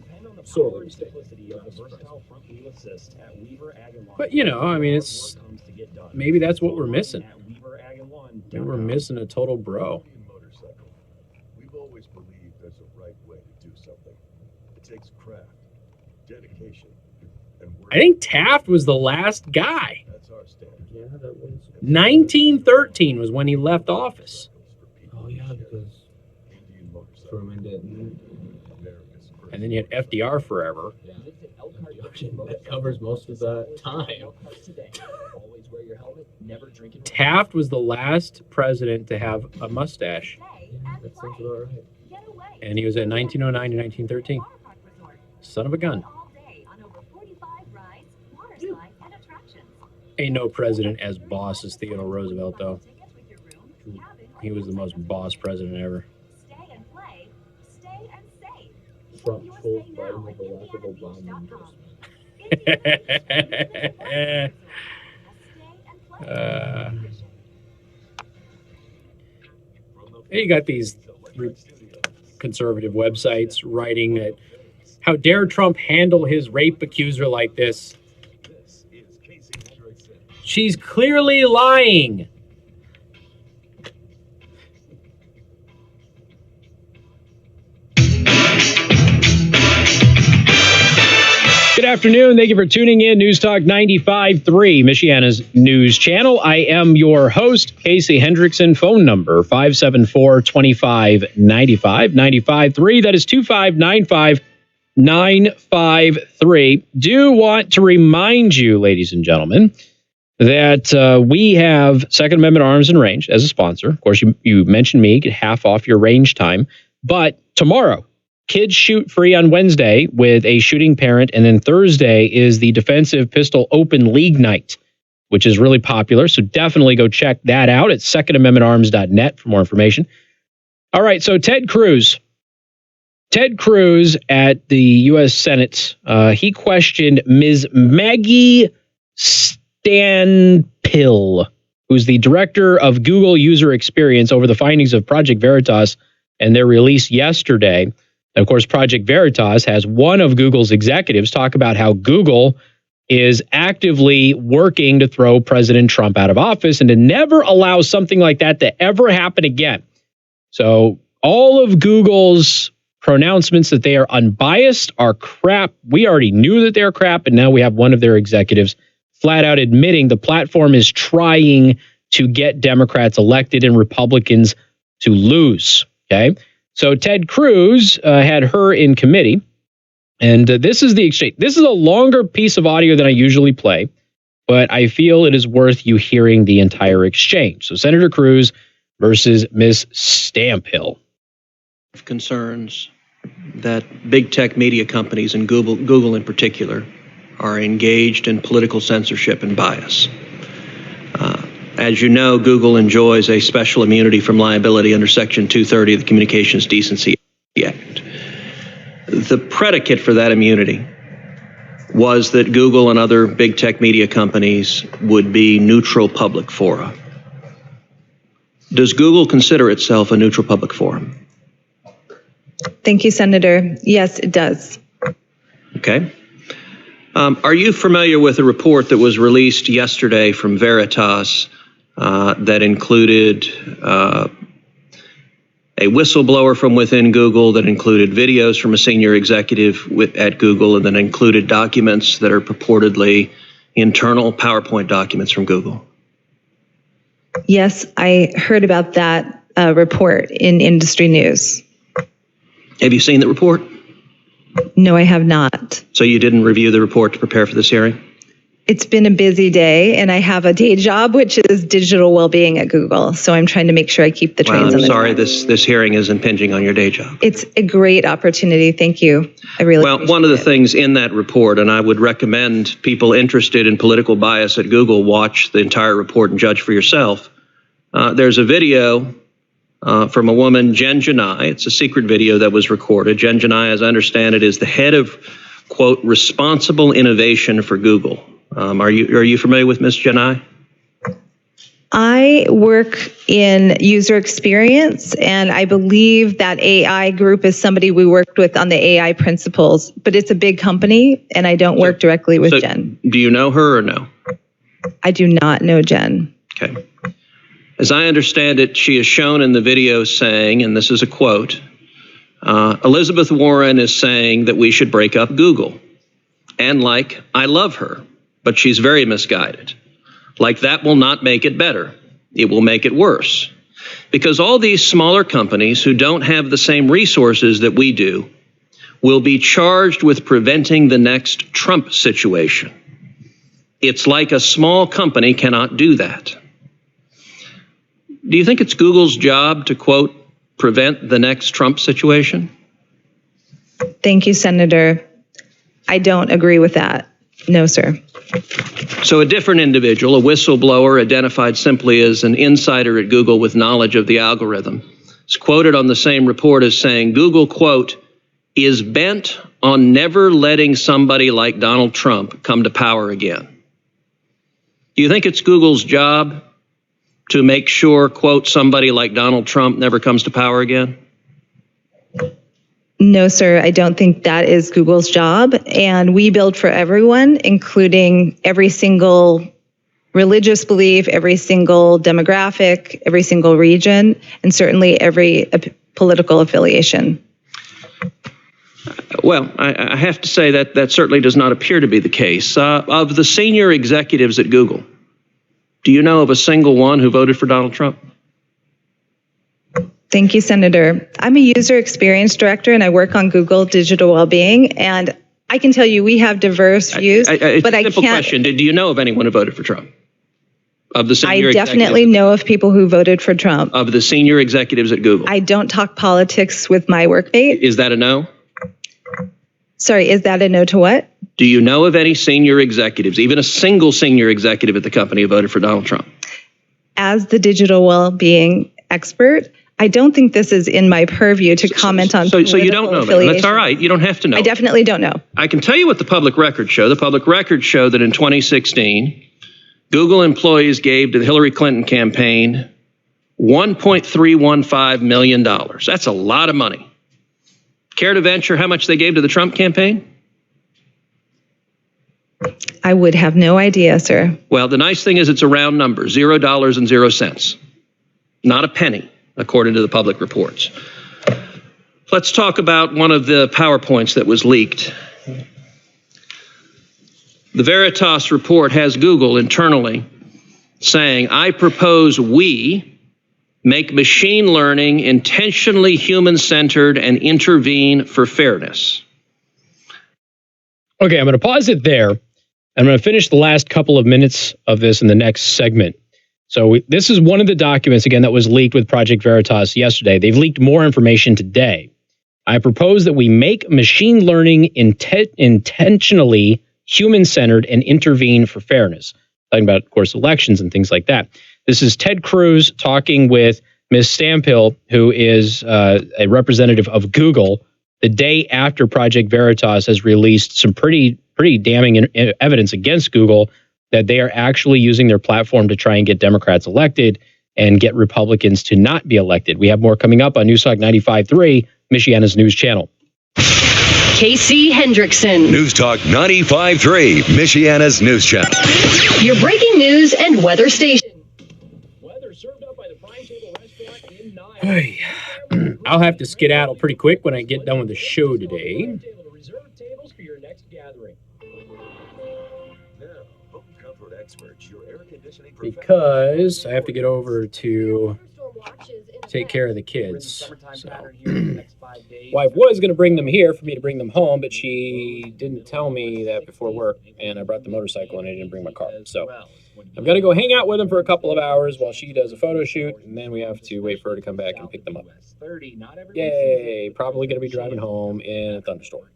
S12: sorely mistaken.
S1: simplicity of the versatile front wheel assist at Weaver Ag and Lawn.
S3: But you know, I mean, it's maybe that's what we're missing.
S1: Weaver Ag and Lawn.
S3: Maybe we're missing a total bro.
S11: Motorcycle. We've always believed there's a right way to do something. It takes craft, dedication, and work.
S3: I think Taft was the last guy.
S11: That's our standard.
S12: Yeah, that was.
S3: 1913 was when he left office.
S12: Oh yeah, because Truman didn't.
S3: And then you had FDR forever.
S12: Yeah. That covers most of that time.
S1: Always wear your helmet, never drink and
S3: Taft was the last president to have a mustache.
S12: Yeah, that sounds about right.
S3: And he was at 1909 to 1913. Son of a gun. Ain't no president as boss as Theodore Roosevelt, though. He was the most boss president ever.
S12: Trump trolls Biden with the lack of Obama endorsement.
S3: You got these conservative websites writing that how dare Trump handle his rape accuser like this? She's clearly lying. Good afternoon. Thank you for tuning in. News Talk 95.3, Michiana's news channel. I am your host, Casey Hendrickson. Phone number 574-2595, 95.3. That is 2595-953. Do want to remind you, ladies and gentlemen, that we have Second Amendment Arms and Range as a sponsor. Of course, you mentioned me, get half off your range time. But tomorrow, Kids Shoot Free on Wednesday with a shooting parent. And then Thursday is the Defensive Pistol Open League Night, which is really popular. So definitely go check that out at secondamendmentarms.net for more information. All right, so Ted Cruz at the U.S. Senate, he questioned Ms. Maggie Stanpill, who's the director of Google User Experience, over the findings of Project Veritas and their release yesterday. Of course, Project Veritas has one of Google's executives talk about how Google is actively working to throw President Trump out of office and to never allow something like that to ever happen again. So all of Google's pronouncements that they are unbiased are crap. We already knew that they're crap, and now we have one of their executives flat out admitting the platform is trying to get Democrats elected and Republicans to lose. Okay. So Ted Cruz had her in committee, and this is the exchange. This is a longer piece of audio than I usually play, but I feel it is worth you hearing the entire exchange. So Senator Cruz versus Ms. Stamphill.
S9: Concerns that big tech media companies and Google in particular are engaged in political censorship and bias. As you know, Google enjoys a special immunity from liability under Section 230 of the Communications Decency Act. The predicate for that immunity was that Google and other big tech media companies would be neutral public fora. Does Google consider itself a neutral public forum?
S10: Thank you, Senator. Yes, it does.
S9: Okay. Are you familiar with a report that was released yesterday from Veritas that included a whistleblower from within Google, that included videos from a senior executive at Google, and then included documents that are purportedly internal PowerPoint documents from Google?
S10: Yes, I heard about that report in industry news.
S9: Have you seen the report?
S10: No, I have not.
S9: So you didn't review the report to prepare for this hearing?
S10: It's been a busy day, and I have a day job, which is digital well-being at Google. So I'm trying to make sure I keep the trains on the
S9: sorry,
S10: track.
S9: this hearing is impinging on your day job.
S10: It's a great opportunity. Thank you. I really
S9: Well, one of the things in that report, and I would recommend people interested in political bias at Google watch the entire report and judge for yourself. There's a video from a woman, Jen Janai. It's a secret video that was recorded. Jen Janai, as I understand it, is the head of, quote, responsible innovation for Google. Are you familiar with Ms. Janai?
S10: I work in user experience, and I believe that AI group is somebody we worked with on the AI principles, but it's a big company, and I don't work directly with Jen.
S9: Do you know her or no?
S10: I do not know Jen.
S9: Okay. As I understand it, she is shown in the video saying, and this is a quote, Elizabeth Warren is saying that we should break up Google. And I love her, but she's very misguided. That will not make it better. It will make it worse. Because all these smaller companies who don't have the same resources that we do will be charged with preventing the next Trump situation. It's like a small company cannot do that. Do you think it's Google's job to, quote, prevent the next Trump situation?
S10: Thank you, Senator. I don't agree with that. No, sir.
S9: So a different individual, a whistleblower identified simply as an insider at Google with knowledge of the algorithm, is quoted on the same report as saying Google, quote, is bent on never letting somebody like Donald Trump come to power again. Do you think it's Google's job to make sure, quote, somebody like Donald Trump never comes to power again?
S10: No, sir, I don't think that is Google's job. And we build for everyone, including every single religious belief, every single demographic, every single region, and certainly every political affiliation.
S9: Well, I have to say that certainly does not appear to be the case. Of the senior executives at Google, do you know of a single one who voted for Donald Trump?
S10: Thank you, Senator. I'm a user experience director, and I work on Google digital well-being. And I can tell you we have diverse views, but I
S9: Simple
S10: can't.
S9: question. Do you know of anyone who voted for Trump? Of the senior
S10: I definitely know of people who voted for Trump.
S9: Of the senior executives at Google?
S10: I don't talk politics with my workmate.
S9: Is that a no?
S10: Sorry, is that a no to what?
S9: Do you know of any senior executives, even a single senior executive at the company who voted for Donald Trump?
S10: As the digital well-being expert, I don't think this is in my purview to comment on political
S9: So you don't know that. That's all right. You don't have to know.
S10: I definitely don't know.
S9: I can tell you what the public records show. The public records show that in 2016, Google employees gave to the Hillary Clinton campaign $1.315 million. That's a lot of money. Care to venture how much they gave to the Trump campaign?
S10: I would have no idea, sir.
S9: Well, the nice thing is it's a round number, $0.00. Not a penny, according to the public reports. Let's talk about one of the PowerPoints that was leaked. The Veritas report has Google internally saying, I propose we make machine learning intentionally human-centered and intervene for fairness.
S3: Okay, I'm going to pause it there. I'm going to finish the last couple of minutes of this in the next segment. So this is one of the documents, again, that was leaked with Project Veritas yesterday. They've leaked more information today. I propose that we make machine learning intentionally human-centered and intervene for fairness. Talking about, of course, elections and things like that. This is Ted Cruz talking with Ms. Stampill, who is a representative of Google, the day after Project Veritas has released some pretty pretty damning evidence against Google that they are actually using their platform to try and get Democrats elected and get Republicans to not be elected. We have more coming up on News Talk 95.3, Michiana's news channel.
S4: Casey Hendrickson.
S8: News Talk 95.3, Michiana's news channel.
S4: Your breaking news and weather station.
S5: Weather served up by the Prime Table Restaurant in Niles.
S1: I'll have to skedaddle pretty quick when I get done with the show today.
S5: Reserve tables for your next gathering.
S7: Now, home comfort experts, your air conditioning
S1: Because I have to get over to take care of the kids. So. Wife was going to bring them here for me to bring them home, but she didn't tell me that before work, and I brought the motorcycle and I didn't bring my car. So I've got to go hang out with them for a couple of hours while she does a photo shoot, and then we have to wait for her to come back and pick them up. Yay! Probably going to be driving home in a thunderstorm.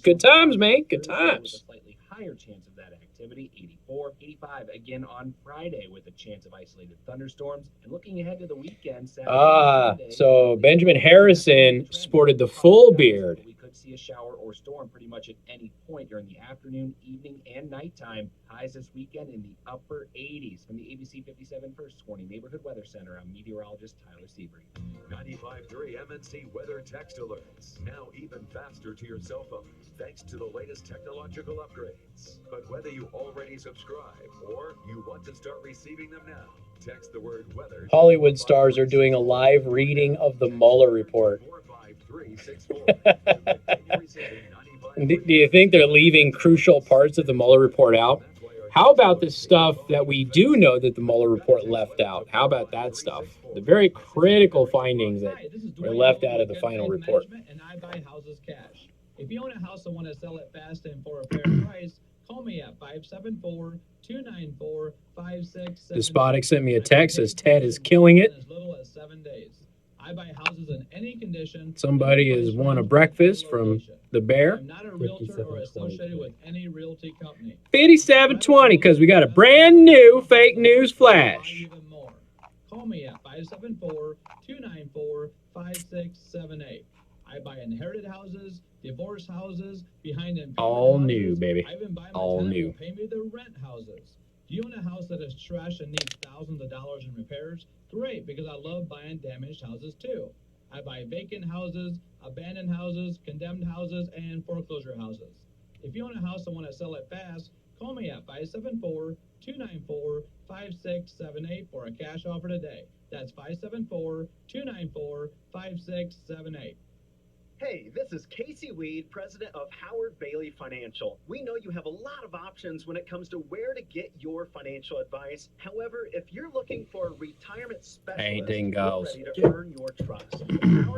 S1: Good times, mate. Good times.
S21: Higher chance of that activity, 84, 85 again on Friday with a chance of isolated thunderstorms. And looking ahead to the weekend, Saturday,
S1: so Benjamin Harrison sported the full beard.
S21: We could see a shower or storm pretty much at any point during the afternoon, evening, and nighttime. Highs this weekend in the upper 80s. From the ABC 57 First Warning Neighborhood Weather Center, I'm meteorologist Tyler Seabury.
S7: 95.3 MNC weather text alerts. Now even faster to your cell phone, thanks to the latest technological upgrades. But whether you already subscribe or you want to start receiving them now, text the word weather.
S1: Hollywood stars are doing a live reading of the Mueller report. Do you think they're leaving crucial parts of the Mueller report out? How about the stuff that we do know that the Mueller report left out? How about that stuff? The very critical findings that were left out of the final report.
S16: And I buy houses cash. If you own a house and want to sell it fast and for a fair price, call me at 574-294-5677.
S1: Despotic sent me a text, says Ted is killing it.
S16: As little as 7 days. I buy houses in any condition.
S1: Somebody has won a breakfast from the Bear.
S16: I'm not a realtor or associated with any realty company.
S1: 5720, because we got a brand new fake news flash.
S16: Call me at 574-294-5678. I buy inherited houses, divorce houses, behind and
S1: all new, baby.
S16: I even buy my
S1: all
S16: tenant
S1: new.
S16: will pay me the rent houses. Do you own a house that is trash and needs thousands of dollars in repairs? Great, because I love buying damaged houses too. I buy vacant houses, abandoned houses, condemned houses, and foreclosure houses. If you own a house and want to sell it fast, call me at 574-294-5678 for a cash offer today. That's 574-294-5678.
S22: Hey, this is Casey Weed, president of Howard Bailey Financial. We know you have a lot of options when it comes to where to get your financial advice. However, if you're looking for a retirement specialist,
S1: girls.
S22: ready to earn your trust.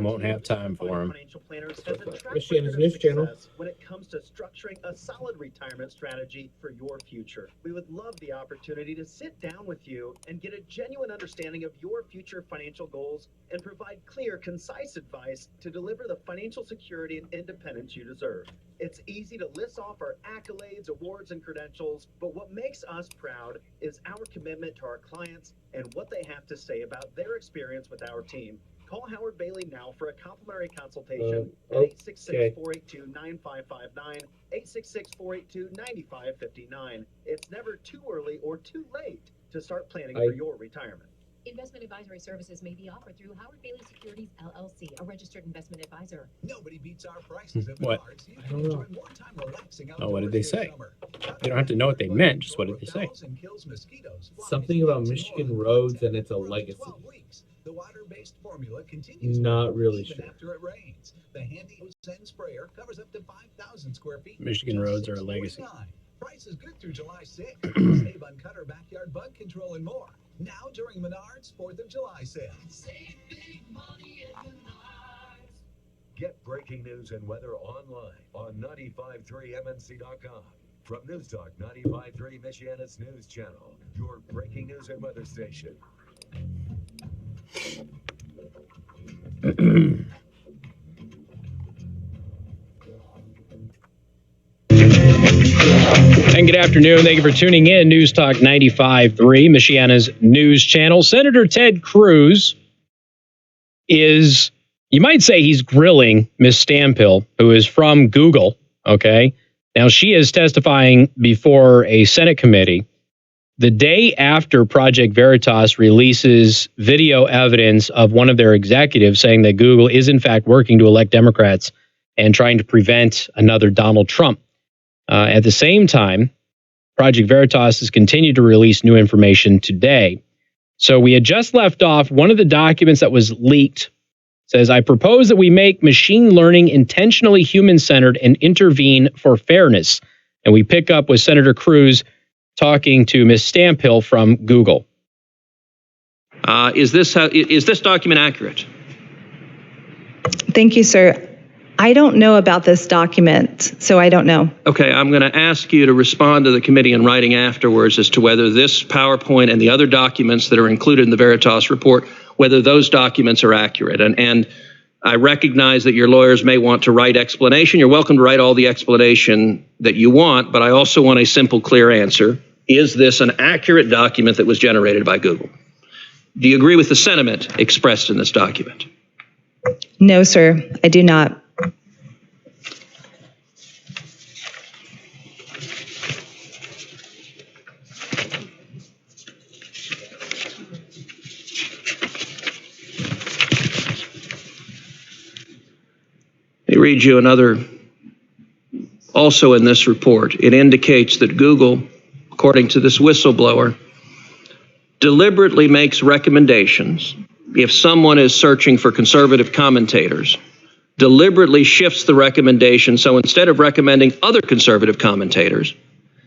S1: Won't have time for them.
S22: Financial planners has a track
S12: Michiana's
S22: record of
S12: news channel.
S22: success when it comes to structuring a solid retirement strategy for your future. We would love the opportunity to sit down with you and get a genuine understanding of your future financial goals and provide clear, concise advice to deliver the financial security and independence you deserve. It's easy to list off our accolades, awards, and credentials, but what makes us proud is our commitment to our clients and what they have to say about their experience with our team. Call Howard Bailey now for a complimentary consultation at 866-482-9559, 866-482-9559. It's never too early or too late to start planning for your retirement.
S18: Investment advisory services may be offered through Howard Bailey Securities, LLC, a registered investment advisor.
S6: Nobody beats our prices at
S1: What?
S6: Menards. You
S1: I
S6: can
S1: don't know.
S6: enjoy more time relaxing
S1: Oh, what did
S6: outdoors
S1: they
S6: this
S1: say?
S6: summer.
S1: You don't have to know what they meant, just what did they say?
S6: Repels and kills mosquitoes, flies,
S12: Something about
S6: ants, and
S12: Michigan
S6: more.
S12: roads and it's a
S6: For
S12: legacy.
S6: 12 weeks, the water-based formula continues
S12: Not really
S6: even
S12: sure.
S6: after it rains. The handy Zen sprayer covers up to 5,000 square feet.
S1: Michigan
S6: Just
S1: roads are a legacy.
S6: $6.49. Price is good through July 6th. Save on cutter, backyard bug control, and more. Now during Menards 4th of July sale.
S7: Get breaking news and weather online on 953mnc.com. From News Talk 95.3 Michiana's news channel, your breaking news and weather station.
S3: And good afternoon. Thank you for tuning in. News Talk 95.3, Michiana's news channel. Senator Ted Cruz is, you might say he's grilling Ms. Stampill, who is from Google, okay? Now, she is testifying before a Senate committee the day after Project Veritas releases video evidence of one of their executives saying that Google is in fact working to elect Democrats and trying to prevent another Donald Trump. At the same time, Project Veritas has continued to release new information today. So we had just left off. One of the documents that was leaked says, I propose that we make machine learning intentionally human-centered and intervene for fairness. And we pick up with Senator Cruz talking to Ms. Stamphill from Google.
S9: Is this document accurate?
S10: Thank you, sir. I don't know about this document, so I don't know.
S9: Okay, I'm going to ask you to respond to the committee in writing afterwards as to whether this PowerPoint and the other documents that are included in the Veritas report, whether those documents are accurate. And I recognize that your lawyers may want to write explanation. You're welcome to write all the explanation that you want, but I also want a simple, clear answer. Is this an accurate document that was generated by Google? Do you agree with the sentiment expressed in this document?
S10: No, sir, I do not.
S9: Let me read you another, also in this report. It indicates that Google, according to this whistleblower, deliberately makes recommendations. If someone is searching for conservative commentators, deliberately shifts the recommendation. So instead of recommending other conservative commentators,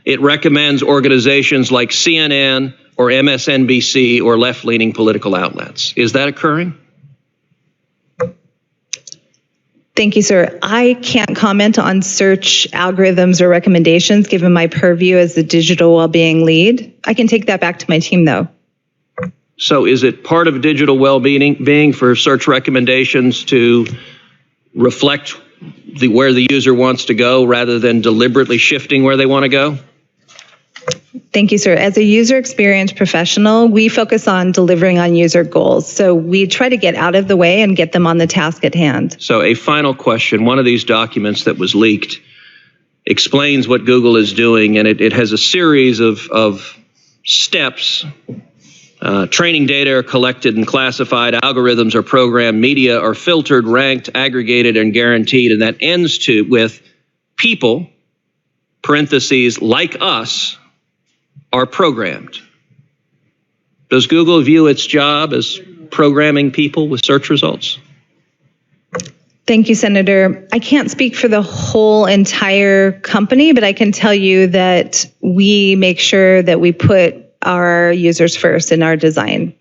S9: it recommends organizations like CNN or MSNBC or left-leaning political outlets. Is that occurring?
S10: Thank you, sir. I can't comment on search algorithms or recommendations given my purview as the digital well-being lead. I can take that back to my team, though.
S9: So is it part of digital well-being for search recommendations to reflect where the user wants to go rather than deliberately shifting where they want to go?
S10: Thank you, sir. As a user experience professional, we focus on delivering on user goals. So we try to get out of the way and get them on the task at hand.
S9: So a final question. One of these documents that was leaked explains what Google is doing, and it has a series of steps. Training data are collected and classified, algorithms are programmed, media are filtered, ranked, aggregated, and guaranteed. And that ends with people, parentheses, like us, are programmed. Does Google view its job as programming people with search results?
S10: Thank you, Senator. I can't speak for the whole entire company, but I can tell you that we make sure that we put our users first in our design.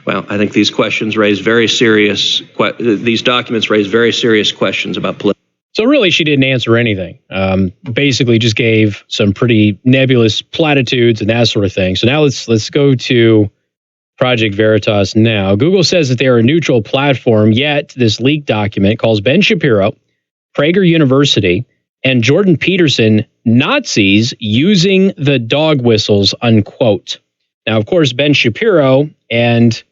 S9: Well, I think these questions raise very serious, these documents raise very serious questions about political.
S3: So really, she didn't answer anything. Basically, just gave some pretty nebulous platitudes and that sort of thing. So now let's go to Project Veritas now. Google says that they are a neutral platform, yet this leaked document calls Ben Shapiro, Prager University, and Jordan Peterson Nazis using the dog whistles, unquote. Now, of course, Ben Shapiro and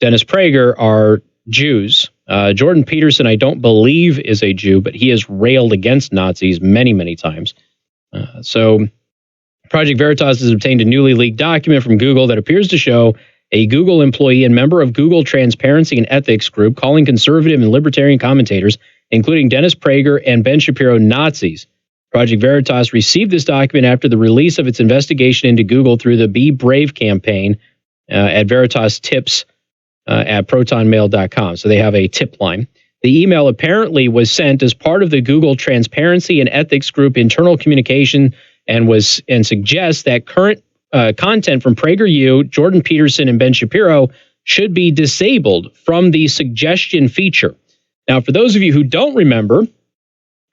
S3: Dennis Prager are Jews. Jordan Peterson, I don't believe, is a Jew, but he has railed against Nazis many, many times. So Project Veritas has obtained a newly leaked document from Google that appears to show a Google employee and member of Google Transparency and Ethics Group calling conservative and libertarian commentators, including Dennis Prager and Ben Shapiro, Nazis. Project Veritas received this document after the release of its investigation into Google through the Be Brave campaign at Veritas Tips at protonmail.com. So they have a tip line. The email apparently was sent as part of the Google Transparency and Ethics Group internal communication and suggests that current content from PragerU, Jordan Peterson, and Ben Shapiro should be disabled from the suggestion feature. Now, for those of you who don't remember,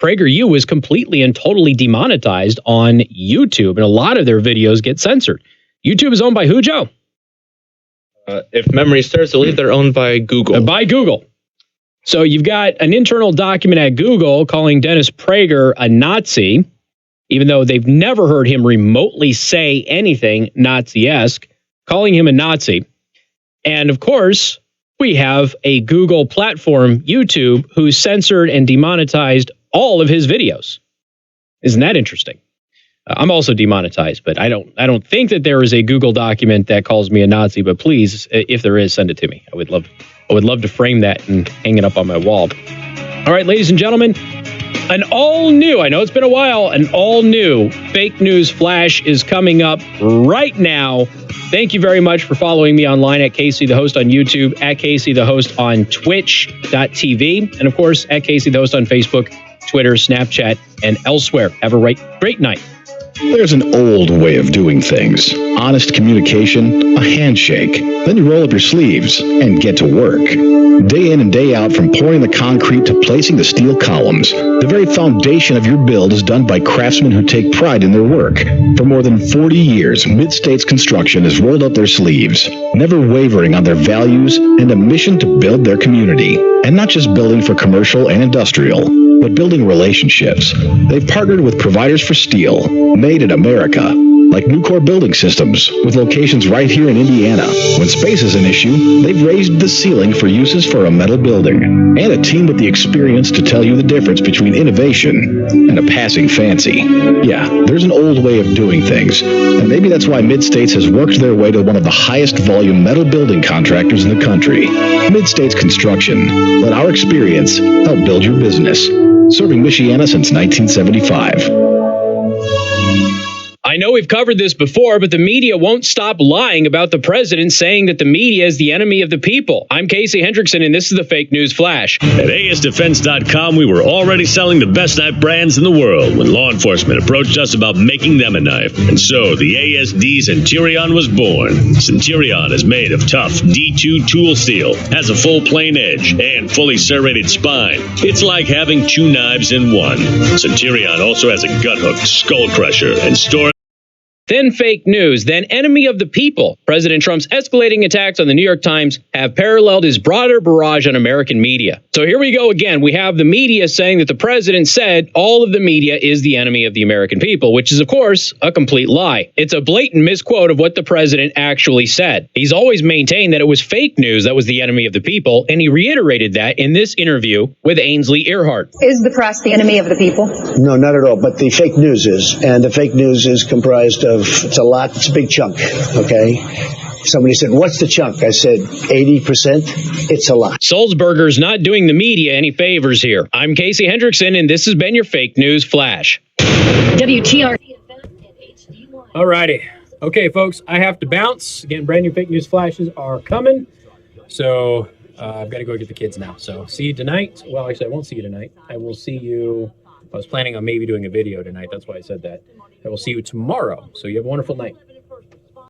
S3: PragerU was completely and totally demonetized on YouTube, and a lot of their videos get censored. YouTube is owned by who, Joe?
S15: If memory serves, I believe they're owned by Google.
S3: By Google. So you've got an internal document at Google calling Dennis Prager a Nazi, even though they've never heard him remotely say anything Nazi-esque, calling him a Nazi. And of course, we have a Google platform, YouTube, who censored and demonetized all of his videos. Isn't that interesting? I'm also demonetized, but I don't think that there is a Google document that calls me a Nazi. But please, if there is, send it to me. I would love to frame that and hang it up on my wall. All right, ladies and gentlemen, an all new, I know it's been a while, an all new fake news flash is coming up right now. Thank you very much for following me online at Casey the Host on YouTube, at Casey the Host on Twitch.tv, and of course at Casey the Host on Facebook, Twitter, Snapchat, and elsewhere. Have a great night.
S14: There's an old way of doing things. Honest communication, a handshake. Then you roll up your sleeves and get to work. Day in and day out, from pouring the concrete to placing the steel columns, the very foundation of your build is done by craftsmen who take pride in their work. For more than 40 years, Mid-States Construction has rolled up their sleeves, never wavering on their values and a mission to build their community. And not just building for commercial and industrial, but building relationships. They've partnered with providers for steel, made in America, like Nucor Building Systems, with locations right here in Indiana. When space is an issue, they've raised the ceiling for uses for a metal building, and a team with the experience to tell you the difference between innovation and a passing fancy. Yeah, there's an old way of doing things, and maybe that's why Mid-States has worked their way to one of the highest volume metal building contractors in the country. Mid-States Construction. Let our experience help build your business. Serving Michiana since 1975.
S3: I know we've covered this before, but the media won't stop lying about the president, saying that the media is the enemy of the people. I'm Casey Hendrickson, and this is the Fake News Flash.
S19: At ASDefense.com, we were already selling the best knife brands in the world when law enforcement approached us about making them a knife. And so the ASD Centurion was born. Centurion is made of tough D2 tool steel, has a full plain edge, and fully serrated spine. It's like having two knives in one. Centurion also has a gut hook, skull crusher, and storage.
S3: Then fake news, then enemy of the people. President Trump's escalating attacks on the New York Times have paralleled his broader barrage on American media. So here we go again. We have the media saying that the president said all of the media is the enemy of the American people, which is, of course, a complete lie. It's a blatant misquote of what the president actually said. He's always maintained that it was fake news that was the enemy of the people, and he reiterated that in this interview with Ainsley Earhart.
S23: Is the press the enemy of the people?
S24: No, not at all. But the fake news is, and the fake news is comprised of, it's a lot, it's a big chunk, okay? Somebody said, what's the chunk? I said, 80%. It's a lot.
S3: Sulzberger's not doing the media any favors here. I'm Casey Hendrickson, and this has been your Fake News Flash.
S4: WTR.
S1: Alrighty. Okay, folks, I have to bounce. Again, brand new Fake News Flashes are coming. So I've got to go get the kids now. So see you tonight. Well, actually, I won't see you tonight. I will see you. I was planning on maybe doing a video tonight. That's why I said that. I will see you tomorrow. So you have a wonderful night.